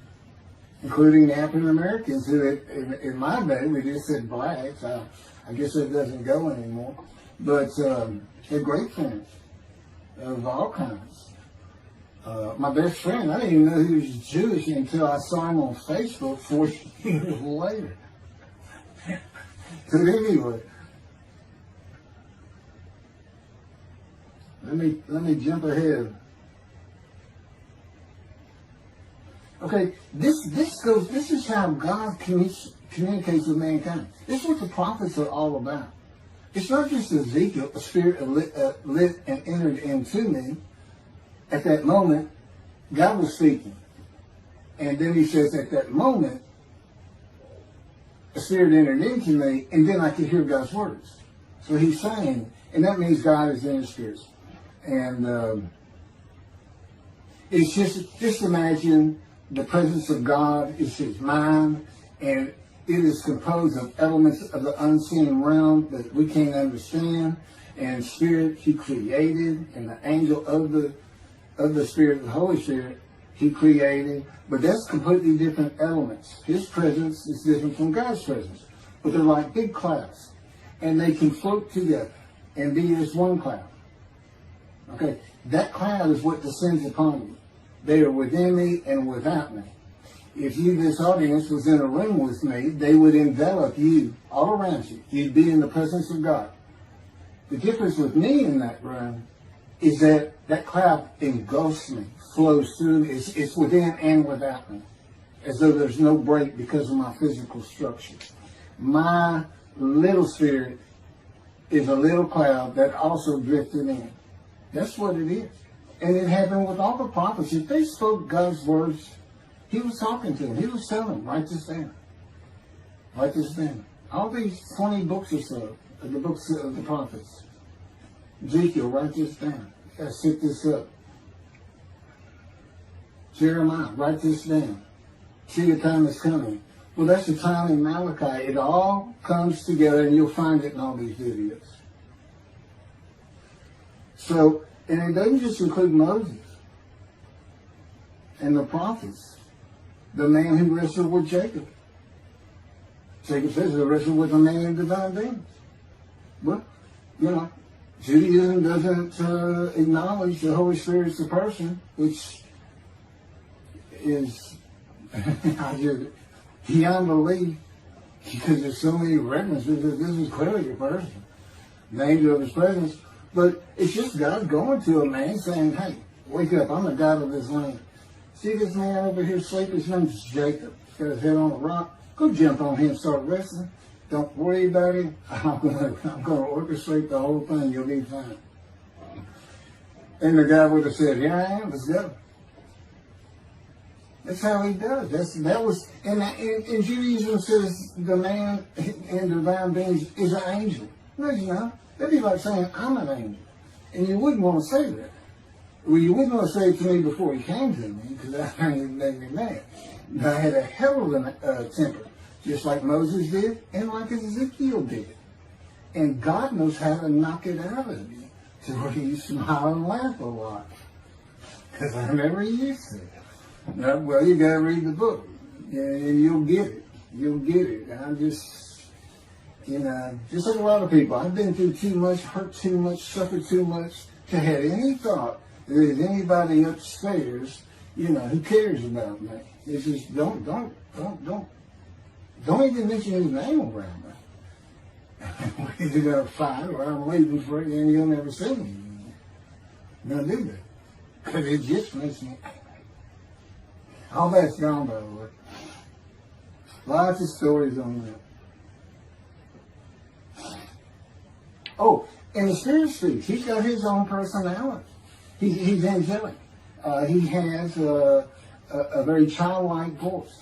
Including African Americans, who in my day, we just said blacks. I guess that doesn't go anymore. But they're great friends of all kinds. My best friend, I didn't even know he was Jewish until I saw him on Facebook 40 years later. But anyway, let me jump ahead. Okay, this is how God communicates with mankind. This is what the prophets are all about. It's not just Ezekiel, a spirit lit and entered into me. At that moment, God was speaking. And then he says, at that moment, a spirit entered into me, and then I could hear God's words. So he's saying, and that means God is in his spirit. And it's just imagine the presence of God is his mind, and it is composed of elements of the unseen realm that we can't understand, and spirit he created, and the angel of the Spirit, the Holy Spirit, he created. But that's completely different elements. His presence is different from God's presence. But they're like big clouds. And they can float together and be as one cloud. Okay, that cloud is what descends upon you. They are within me and without me. If you, this audience, was in a room with me, they would envelop you all around you. You'd be in the presence of God. The difference with me in that room is that that cloud engulfs me, flows through me. It's within and without me, as though there's no break because of my physical structure. My little spirit is a little cloud that also drifted in. That's what it is. And it happened with all the prophets. If they spoke God's words, he was talking to them. He was telling them, write this down. Write this down. All these 20 books or so, the books of the prophets. Ezekiel, write this down. You gotta set this up. Jeremiah, write this down. See, the time is coming. Well, that's the time in Malachi. It all comes together, and you'll find it in all these videos. So, and it doesn't just include Moses and the prophets. The man who wrestled with Jacob. Jacob says he wrestled with a man in divine beings. But, you know, Judaism doesn't acknowledge the Holy Spirit's a person, which is beyond belief, because there's so many references that this is clearly a person, the angel of his presence. But it's just God going to a man saying, hey, wake up, I'm the God of this land. See this man over here sleeping? His name's Jacob. He's got his head on a rock. Go jump on him, start wrestling. Don't worry about him. I'm gonna orchestrate the whole thing. You'll be fine. And the guy would have said, here I am, let's go. That's how he does. And Judaism says the man in divine beings is an angel. No, he's not. That'd be like saying, I'm an angel. And you wouldn't want to say that. Well, you wouldn't want to say it to me before he came to me, because that would make me mad. I had a hell of a temper, just like Moses did, and like Ezekiel did. And God knows how to knock it out of you, to where you smile and laugh a lot. Because I never used to. No, well, you got to read the book, and you'll get it. You'll get it. I'm just, just like a lot of people, I've been through too much, hurt too much, suffered too much to have any thought that there's anybody upstairs, who cares about me. It's just don't even mention his name around me. We're either gonna fight or I'm leaving for it, and you'll never see me. Don't do that, because it just makes me angry. All that's gone, by the way. Lots of stories on that. Oh, and the Spirit speaks. He's got his own personality. He's angelic. He has a very childlike voice.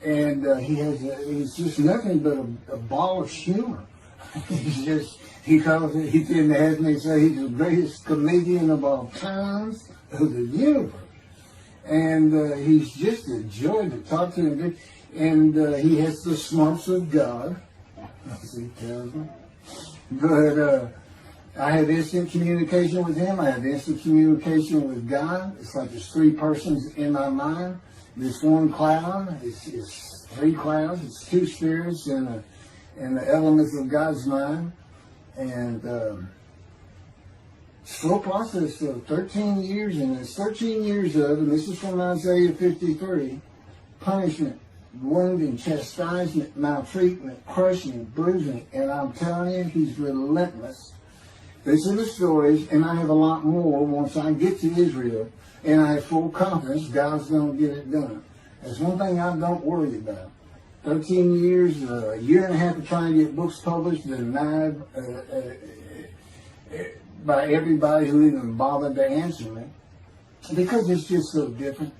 And he's just nothing but a ball of humor. He didn't have me say he's the greatest comedian of all times of the universe. And he's just a joy to talk to him. And he has the smarts of God, as he tells me. But I have instant communication with him. I have instant communication with God. It's like there's three persons in my mind. This one cloud, it's three clouds. It's two spirits and the elements of God's mind. And slow process of 13 years, and it's 13 years of, and this is from Isaiah 53, punishment, wounding, chastisement, maltreatment, crushing, bruising. And I'm telling you, he's relentless. These are the stories, and I have a lot more once I get to Israel, and I have full confidence God's going to get it done. That's one thing I don't worry about. 13 years, a year and a half of trying to get books published, denied by everybody who even bothered to answer me, because it's just so different.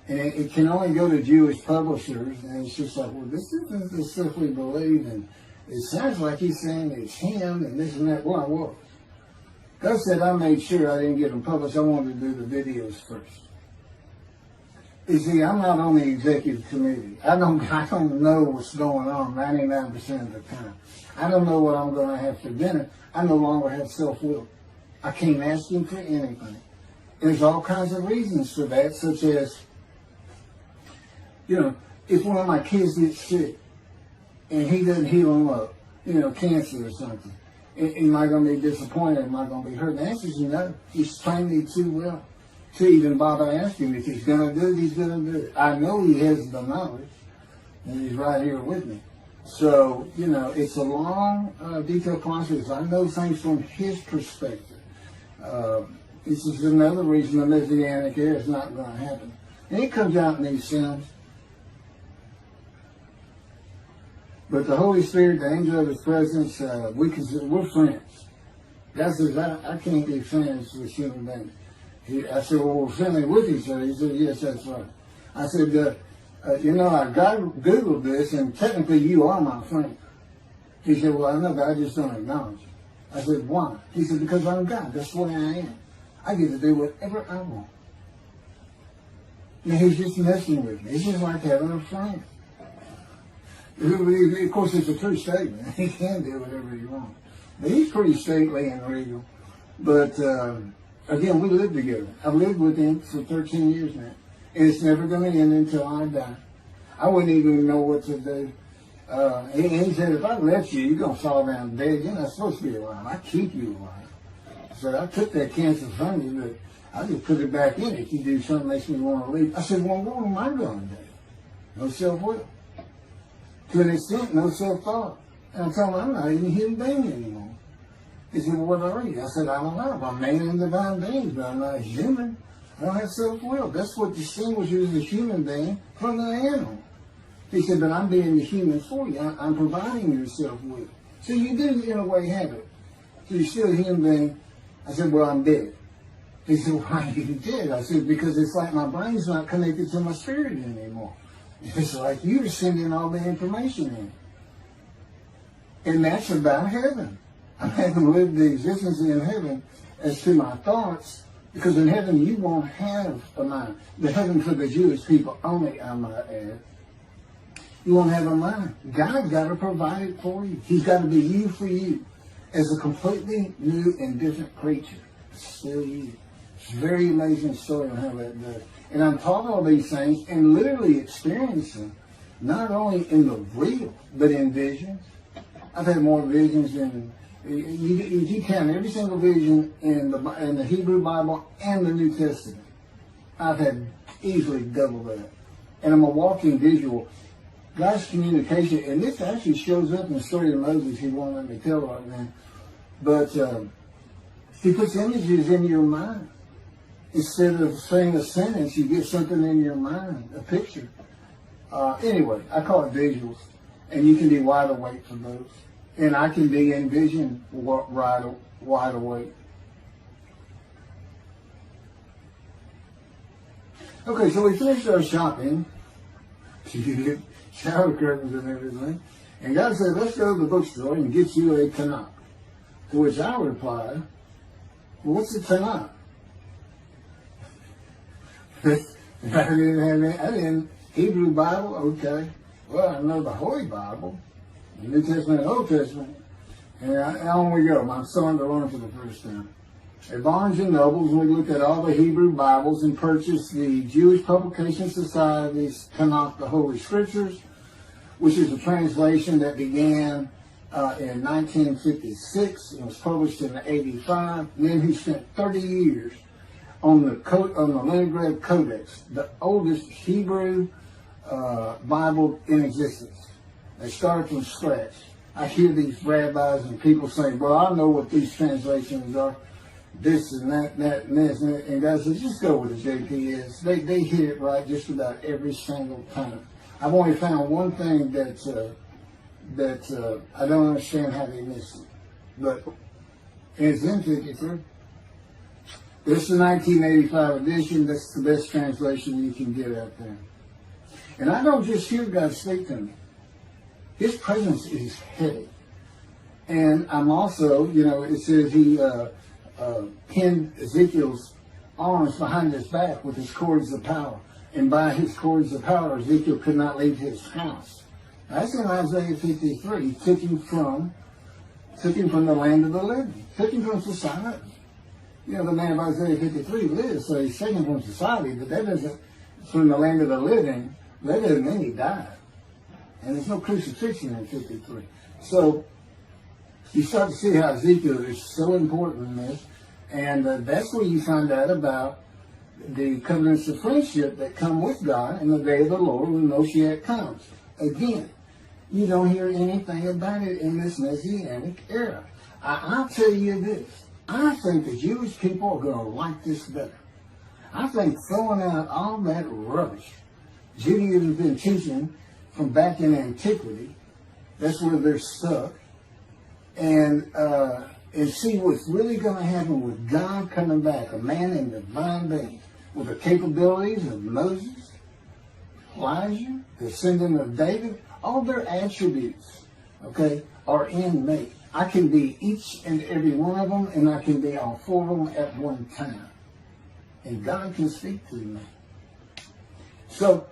And it can only go to Jewish publishers, and it's just like, well, this isn't the stuff we believe, and it sounds like he's saying it's him, and this and that. Well, I was. God said I made sure I didn't get them published. I wanted to do the videos first. You see, I'm not on the executive committee. I don't know what's going on 99% of the time. I don't know what I'm going to have for dinner. I no longer have self-will. I can't ask him for anything. There's all kinds of reasons for that, such as, if one of my kids gets sick and he doesn't heal them up, cancer or something, Am I going to be disappointed? Am I going to be hurt? The answer is no. He's trained me too well to even bother asking him. If he's going to do it, he's going to do it. I know he has the knowledge, and he's right here with me. So, it's a long, detailed process. I know things from his perspective. This is another reason the Messianic era is not going to happen. And it comes out in these sins. But the Holy Spirit, the angel of his presence, we're friends. God says, I can't be friends with human beings. I said, well, we're friendly with each other. He said, yes, that's right. I said, I Googled this, and technically you are my friend. He said, well, I know, but I just don't acknowledge it. I said, why? He said, because I'm God. That's the way I am. I get to do whatever I want. And he's just messing with me. It's just like having a friend. Of course, it's a true statement. He can do whatever he wants. But he's pretty stately and regal. But, again, we live together. I've lived with him for 13 years now. And it's never going to end until I die. I wouldn't even know what to do. He said, if I let you, you're going to fall down dead. You're not supposed to be alive. I keep you alive. So I took that cancer from you, but I just put it back in if you do something that makes me want to leave. I said, well, what am I going to do? No self-will. To an extent, no self-thought. And I told him, I'm not even a human being anymore. He said, well, what are you? I said, I don't know. I'm a man and divine being, but I'm not a human. I don't have self-will. That's what distinguishes a human being from the animal. He said, but I'm being the human for you. I'm providing you self-will. So you do, in a way, have it. So you're still a human being. I said, well, I'm dead. He said, why are you dead? I said, because it's like my brain's not connected to my spirit anymore. It's like you're sending all the information in. And that's about heaven. I haven't lived the existence in heaven as to my thoughts, because in heaven you won't have a mind. The heaven for the Jewish people only, I might add. You won't have a mind. God got to provide it for you. He's got to be you for you as a completely new and different creature. Still you. It's a very amazing story on how that does. And I'm taught all these things and literally experiencing, not only in the real, but in visions. I've had more visions than, you count every single vision in the Hebrew Bible and the New Testament. I've had easily double that. And I'm a walking visual. God's communication, and this actually shows up in the story of Moses. He won't let me tell right now. But he puts images in your mind. Instead of saying a sentence, you get something in your mind, a picture. Anyway, I call it visuals. And you can be wide awake for those. And I can be in vision wide awake. Okay, so we finished our shopping. Shower curtains and everything. And God said, let's go to the bookstore and get you a Tanakh. To which I replied, well, what's a Tanakh? I didn't Hebrew Bible, okay. Well, I know the Holy Bible, the New Testament and Old Testament. And on we go. I'm starting to learn for the first time. At Barnes & Noble's, we looked at all the Hebrew Bibles and purchased the Jewish Publication Society's Tanakh, the Holy Scriptures, which is a translation that began in 1956 and was published in 85. And then he spent 30 years on the Leningrad Codex, the oldest Hebrew Bible in existence. They started from scratch. I hear these rabbis and people saying, well, I know what these translations are. This and that, and this, and God says, just go with the JPS. They hit it right just about every single time. I've only found one thing that I don't understand how they miss it. But it's in 53. This is the 1985 edition. That's the best translation you can get out there. And I don't just hear God speak to me. His presence is heavy. And I'm also, it says he pinned Ezekiel's arms behind his back with his cords of power. And by his cords of power, Ezekiel could not leave his house. That's in Isaiah 53. He took him from the land of the living. Took him from society. The man of Isaiah 53 lives, so he's taken from society, but that doesn't, from the land of the living, that doesn't mean he died. And there's no crucifixion in 53. So You start to see how Ezekiel is so important in this. And that's where you find out about the covenants of friendship that come with God in the day of the Lord when Moshiach comes. Again, you don't hear anything about it in this Messianic era. I'll tell you this. I think the Jewish people are going to like this better. I think throwing out all that rubbish Judaism has been teaching from back in antiquity, that's where they're stuck, and see what's really going to happen with God coming back, a man in divine being, with the capabilities of Moses, Elijah, the descendant of David. All their attributes, okay, are in me. I can be each and every one of them, and I can be all four of them at one time. And God can speak to me. So,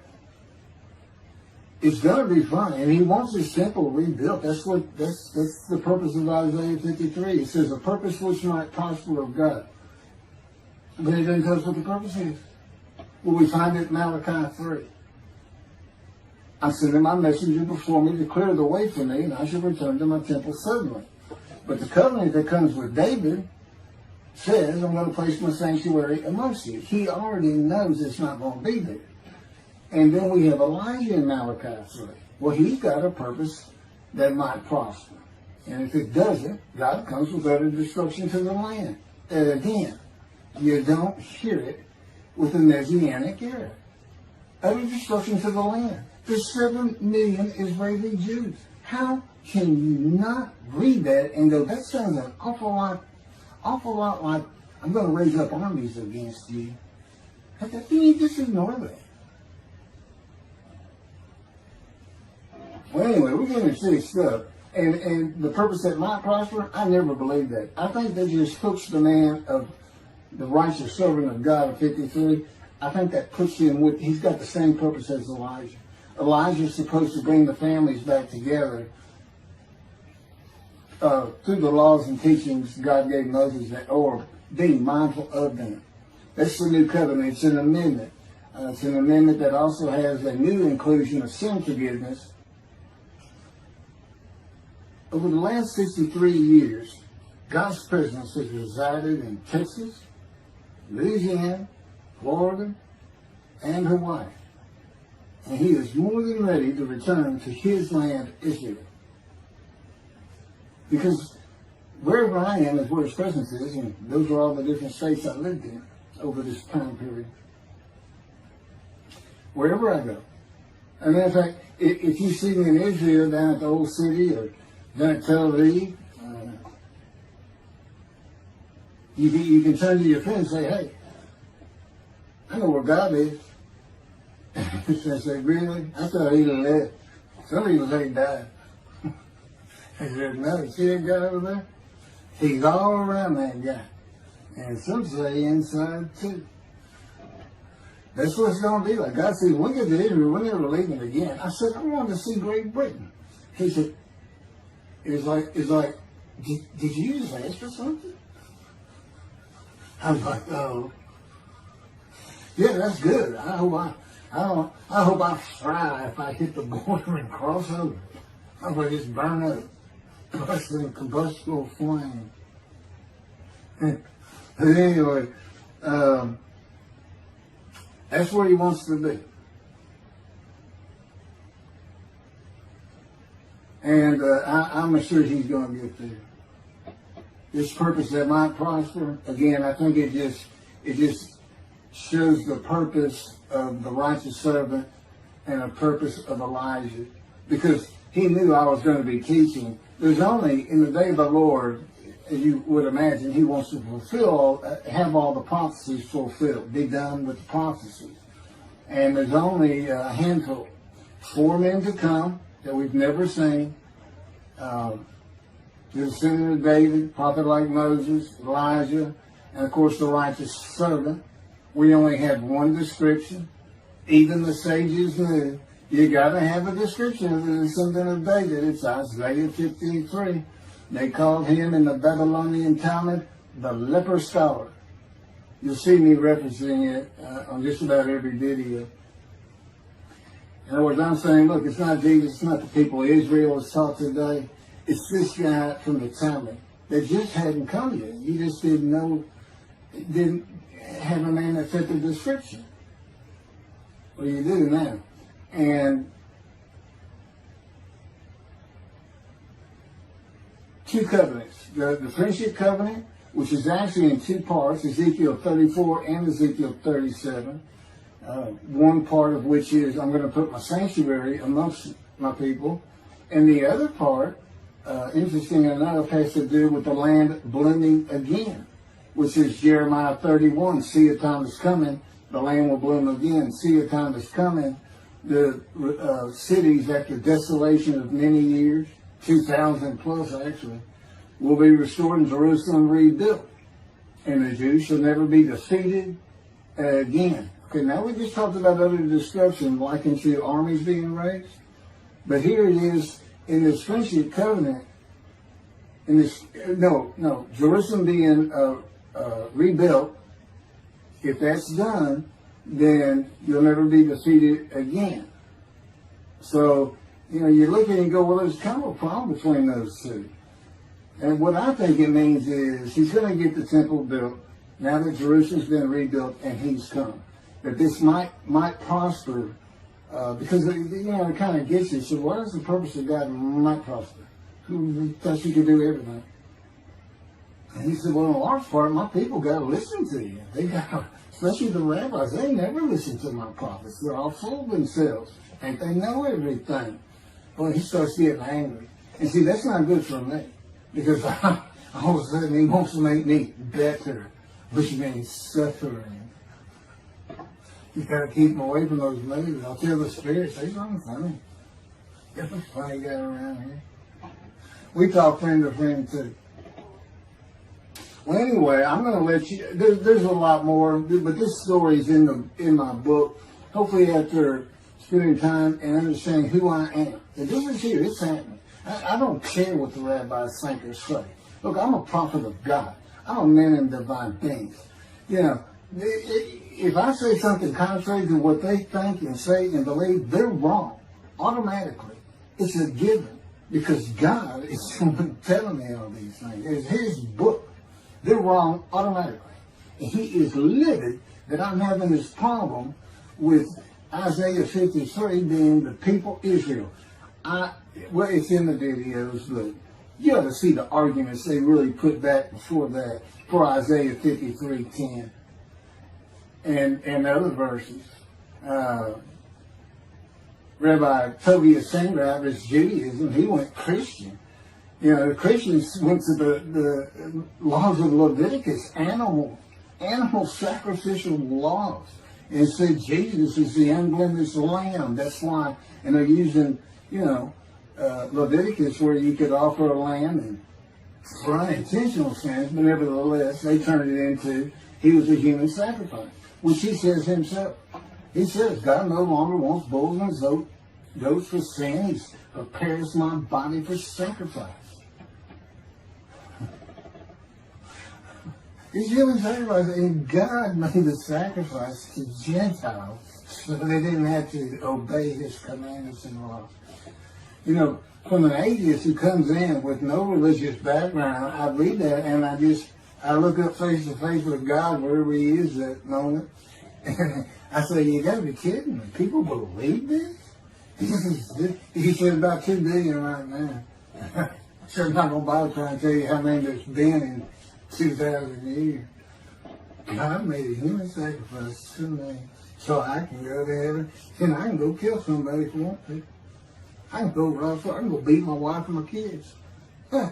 it's going to be fun, and he wants his temple rebuilt. That's the purpose of Isaiah 53. It says, a purpose which might prosper of God. But it doesn't tell us what the purpose is. Well, we find it in Malachi 3. I'm sending my messenger before me to clear the way for me, and I shall return to my temple suddenly. But the covenant that comes with David says, I'm going to place my sanctuary amongst you. He already knows it's not going to be there. And then we have Elijah in Malachi 3. Well, he's got a purpose that might prosper. And if it doesn't, God comes with utter destruction to the land. And again, you don't hear it with the Messianic era. Utter destruction to the land. There's 7 million Israeli Jews. How can you not read that and go, that sounds an awful lot like, I'm going to raise up armies against you. You just ignore that. Well, anyway, we're going to see stuff. And the purpose that might prosper, I never believed that. I think that just hooks the man of the righteous servant of God of 53. I think that puts him with, he's got the same purpose as Elijah. Elijah's supposed to bring the families back together through the laws and teachings God gave Moses, or being mindful of them. That's the new covenant. It's an amendment. It's an amendment that also has a new inclusion of sin forgiveness. Over the last 63 years, God's presence has resided in Texas, Louisiana, Florida, and Hawaii. And he is more than ready to return to his land, Israel. Because wherever I am is where his presence is, and those are all the different states I lived in over this time period. Wherever I go. As a matter of fact, if you see me in Israel down at the old city or down at Tel Aviv, you can turn to your friend and say, hey, I know where God is. I said, really? I thought he'd have left. Some people say he died. I said, no, you see that guy over there? He's all around that guy. And some say inside too. That's what it's going to be like. God said, when we get to Israel, we're never leaving again. I said, I wanted to see Great Britain. He said, it's like, did you just ask for something? I'm like, oh. Yeah, that's good. I hope I fry if I hit the border and cross over. I hope I just burn up, bust in combustible flame. But anyway, that's where he wants to be. And I'm assured he's going to get there. This purpose that might prosper, again, I think it just shows the purpose of the righteous servant and a purpose of Elijah. Because he knew I was going to be teaching. There's only, in the day of the Lord, as you would imagine, he wants to have all the prophecies fulfilled, be done with the prophecies. And there's only a handful, 4 men to come that we've never seen. The descendant of David, prophet like Moses, Elijah, and of course the righteous servant. We only have one description. Even the sages knew you got to have a description of the descendant of David. It's Isaiah 53. They called him in the Babylonian Talmud the leper scholar. You'll see me referencing it on just about every video. In other words, I'm saying, look, it's not Jesus, it's not the people Israel is taught today. It's this guy from the Talmud that just hadn't come yet. You just didn't know, didn't have a name that fit the description. Well, you do now. And two covenants. The friendship covenant, which is actually in two parts, Ezekiel 34 and Ezekiel 37. One part of which is, I'm going to put my sanctuary amongst my people. And the other part, interesting enough, has to do with the land blooming again, which is Jeremiah 31. See, a time is coming, the land will bloom again. See, a time is coming, the cities after desolation of many years, 2,000 plus actually, will be restored in Jerusalem rebuilt. And the Jews shall never be defeated again. Okay, now we just talked about utter destruction, likened to armies being raised. But here it is in this friendship covenant, in this, Jerusalem being rebuilt. If that's done, then you'll never be defeated again. So, you look at it and go, well, there's kind of a problem between those two. And what I think it means is he's going to get the temple built now that Jerusalem's been rebuilt and he's come. That this might prosper because, it kind of gets you. So what is the purpose of God might prosper? Who thought you could do everything? And he said, well, in large part, my people got to listen to you. They got, especially the rabbis, they never listen to my prophets. They're all full of themselves. And they know everything. Well, he starts getting angry. And see, that's not good for me. Because all of a sudden he wants to make me better, which means suffering. You got to keep them away from those movies. I'll tell the spirits, they're not funny. There's a funny guy around here. We talk friend to friend too. Well, anyway, I'm going to let you. There's a lot more, but this story is in my book. Hopefully, after spending time and understanding who I am, and this is here. It's happening. I don't care what the rabbis think or say. Look, I'm a prophet of God. I'm a man in divine things. If I say something contrary to what they think and say and believe, they're wrong. Automatically. It's a given. Because God is telling me all these things. It's His book. They're wrong automatically. And He is livid that I'm having this problem with Isaiah 53 being the people Israel. Well, it's in the videos, but you ought to see the arguments they really put back before that for Isaiah 53:10 and other verses. Rabbi Tobias Sangravis, Judaism, he went Christian. The Christians went to the laws of Leviticus, animal sacrificial laws, and said Jesus is the unblemished lamb. That's why, and they're using, Leviticus where you could offer a lamb and for unintentional sins, but nevertheless, they turned it into he was a human sacrifice, which he says himself. He says God no longer wants bulls and goats for sin. He prepares my body for sacrifice. He's human sacrifice, and God made the sacrifice to Gentiles so they didn't have to obey His commandments and laws. From an atheist who comes in with no religious background, I read that and I look up face to face with God wherever He is at that moment. And I say, you got to be kidding me. People believe this? He said about 2 billion right now. So I'm not going to bother trying to tell you how many there's been in 2,000 years. God made a human sacrifice to me so I can go to heaven and I can go kill somebody if I want to. I can go run for, I can go beat my wife and my kids. I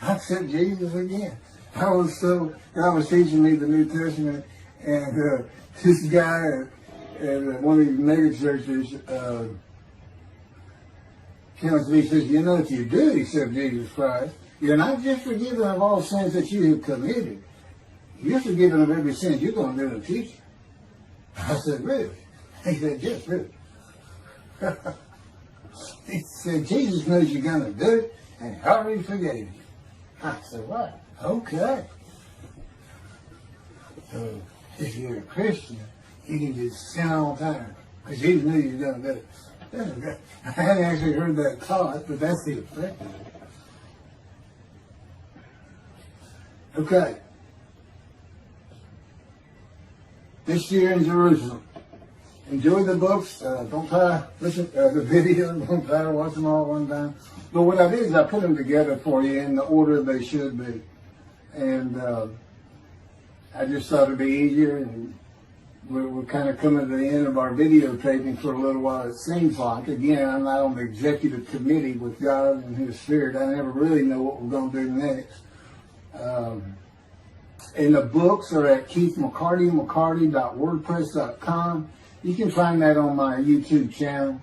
accept Jesus again. God was teaching me the New Testament, and this guy at one of these mega churches came to me and says, if you do accept Jesus Christ, you're not just forgiven of all sins that you have committed. You're forgiven of every sin you're going to do in the future. I said, really? He said, yes, really. He said, Jesus knows you're going to do it, and He already forgave you. I said, what? Okay. So, if you're a Christian, you can just sin all the time, because Jesus knew you were going to do it. I hadn't actually heard that taught, but that's the effect of it. Okay. This year in Jerusalem. Enjoy the books. Don't try to listen to the video. Don't try to watch them all at one time. But what I did is I put them together for you in the order they should be. And I just thought it'd be easier. And we're kind of coming to the end of our videotaping for a little while, it seems like. Again, I'm not on the executive committee with God and His Spirit. I never really know what we're going to do next. And the books are at keithmccarty.wordpress.com. You can find that on my YouTube channel.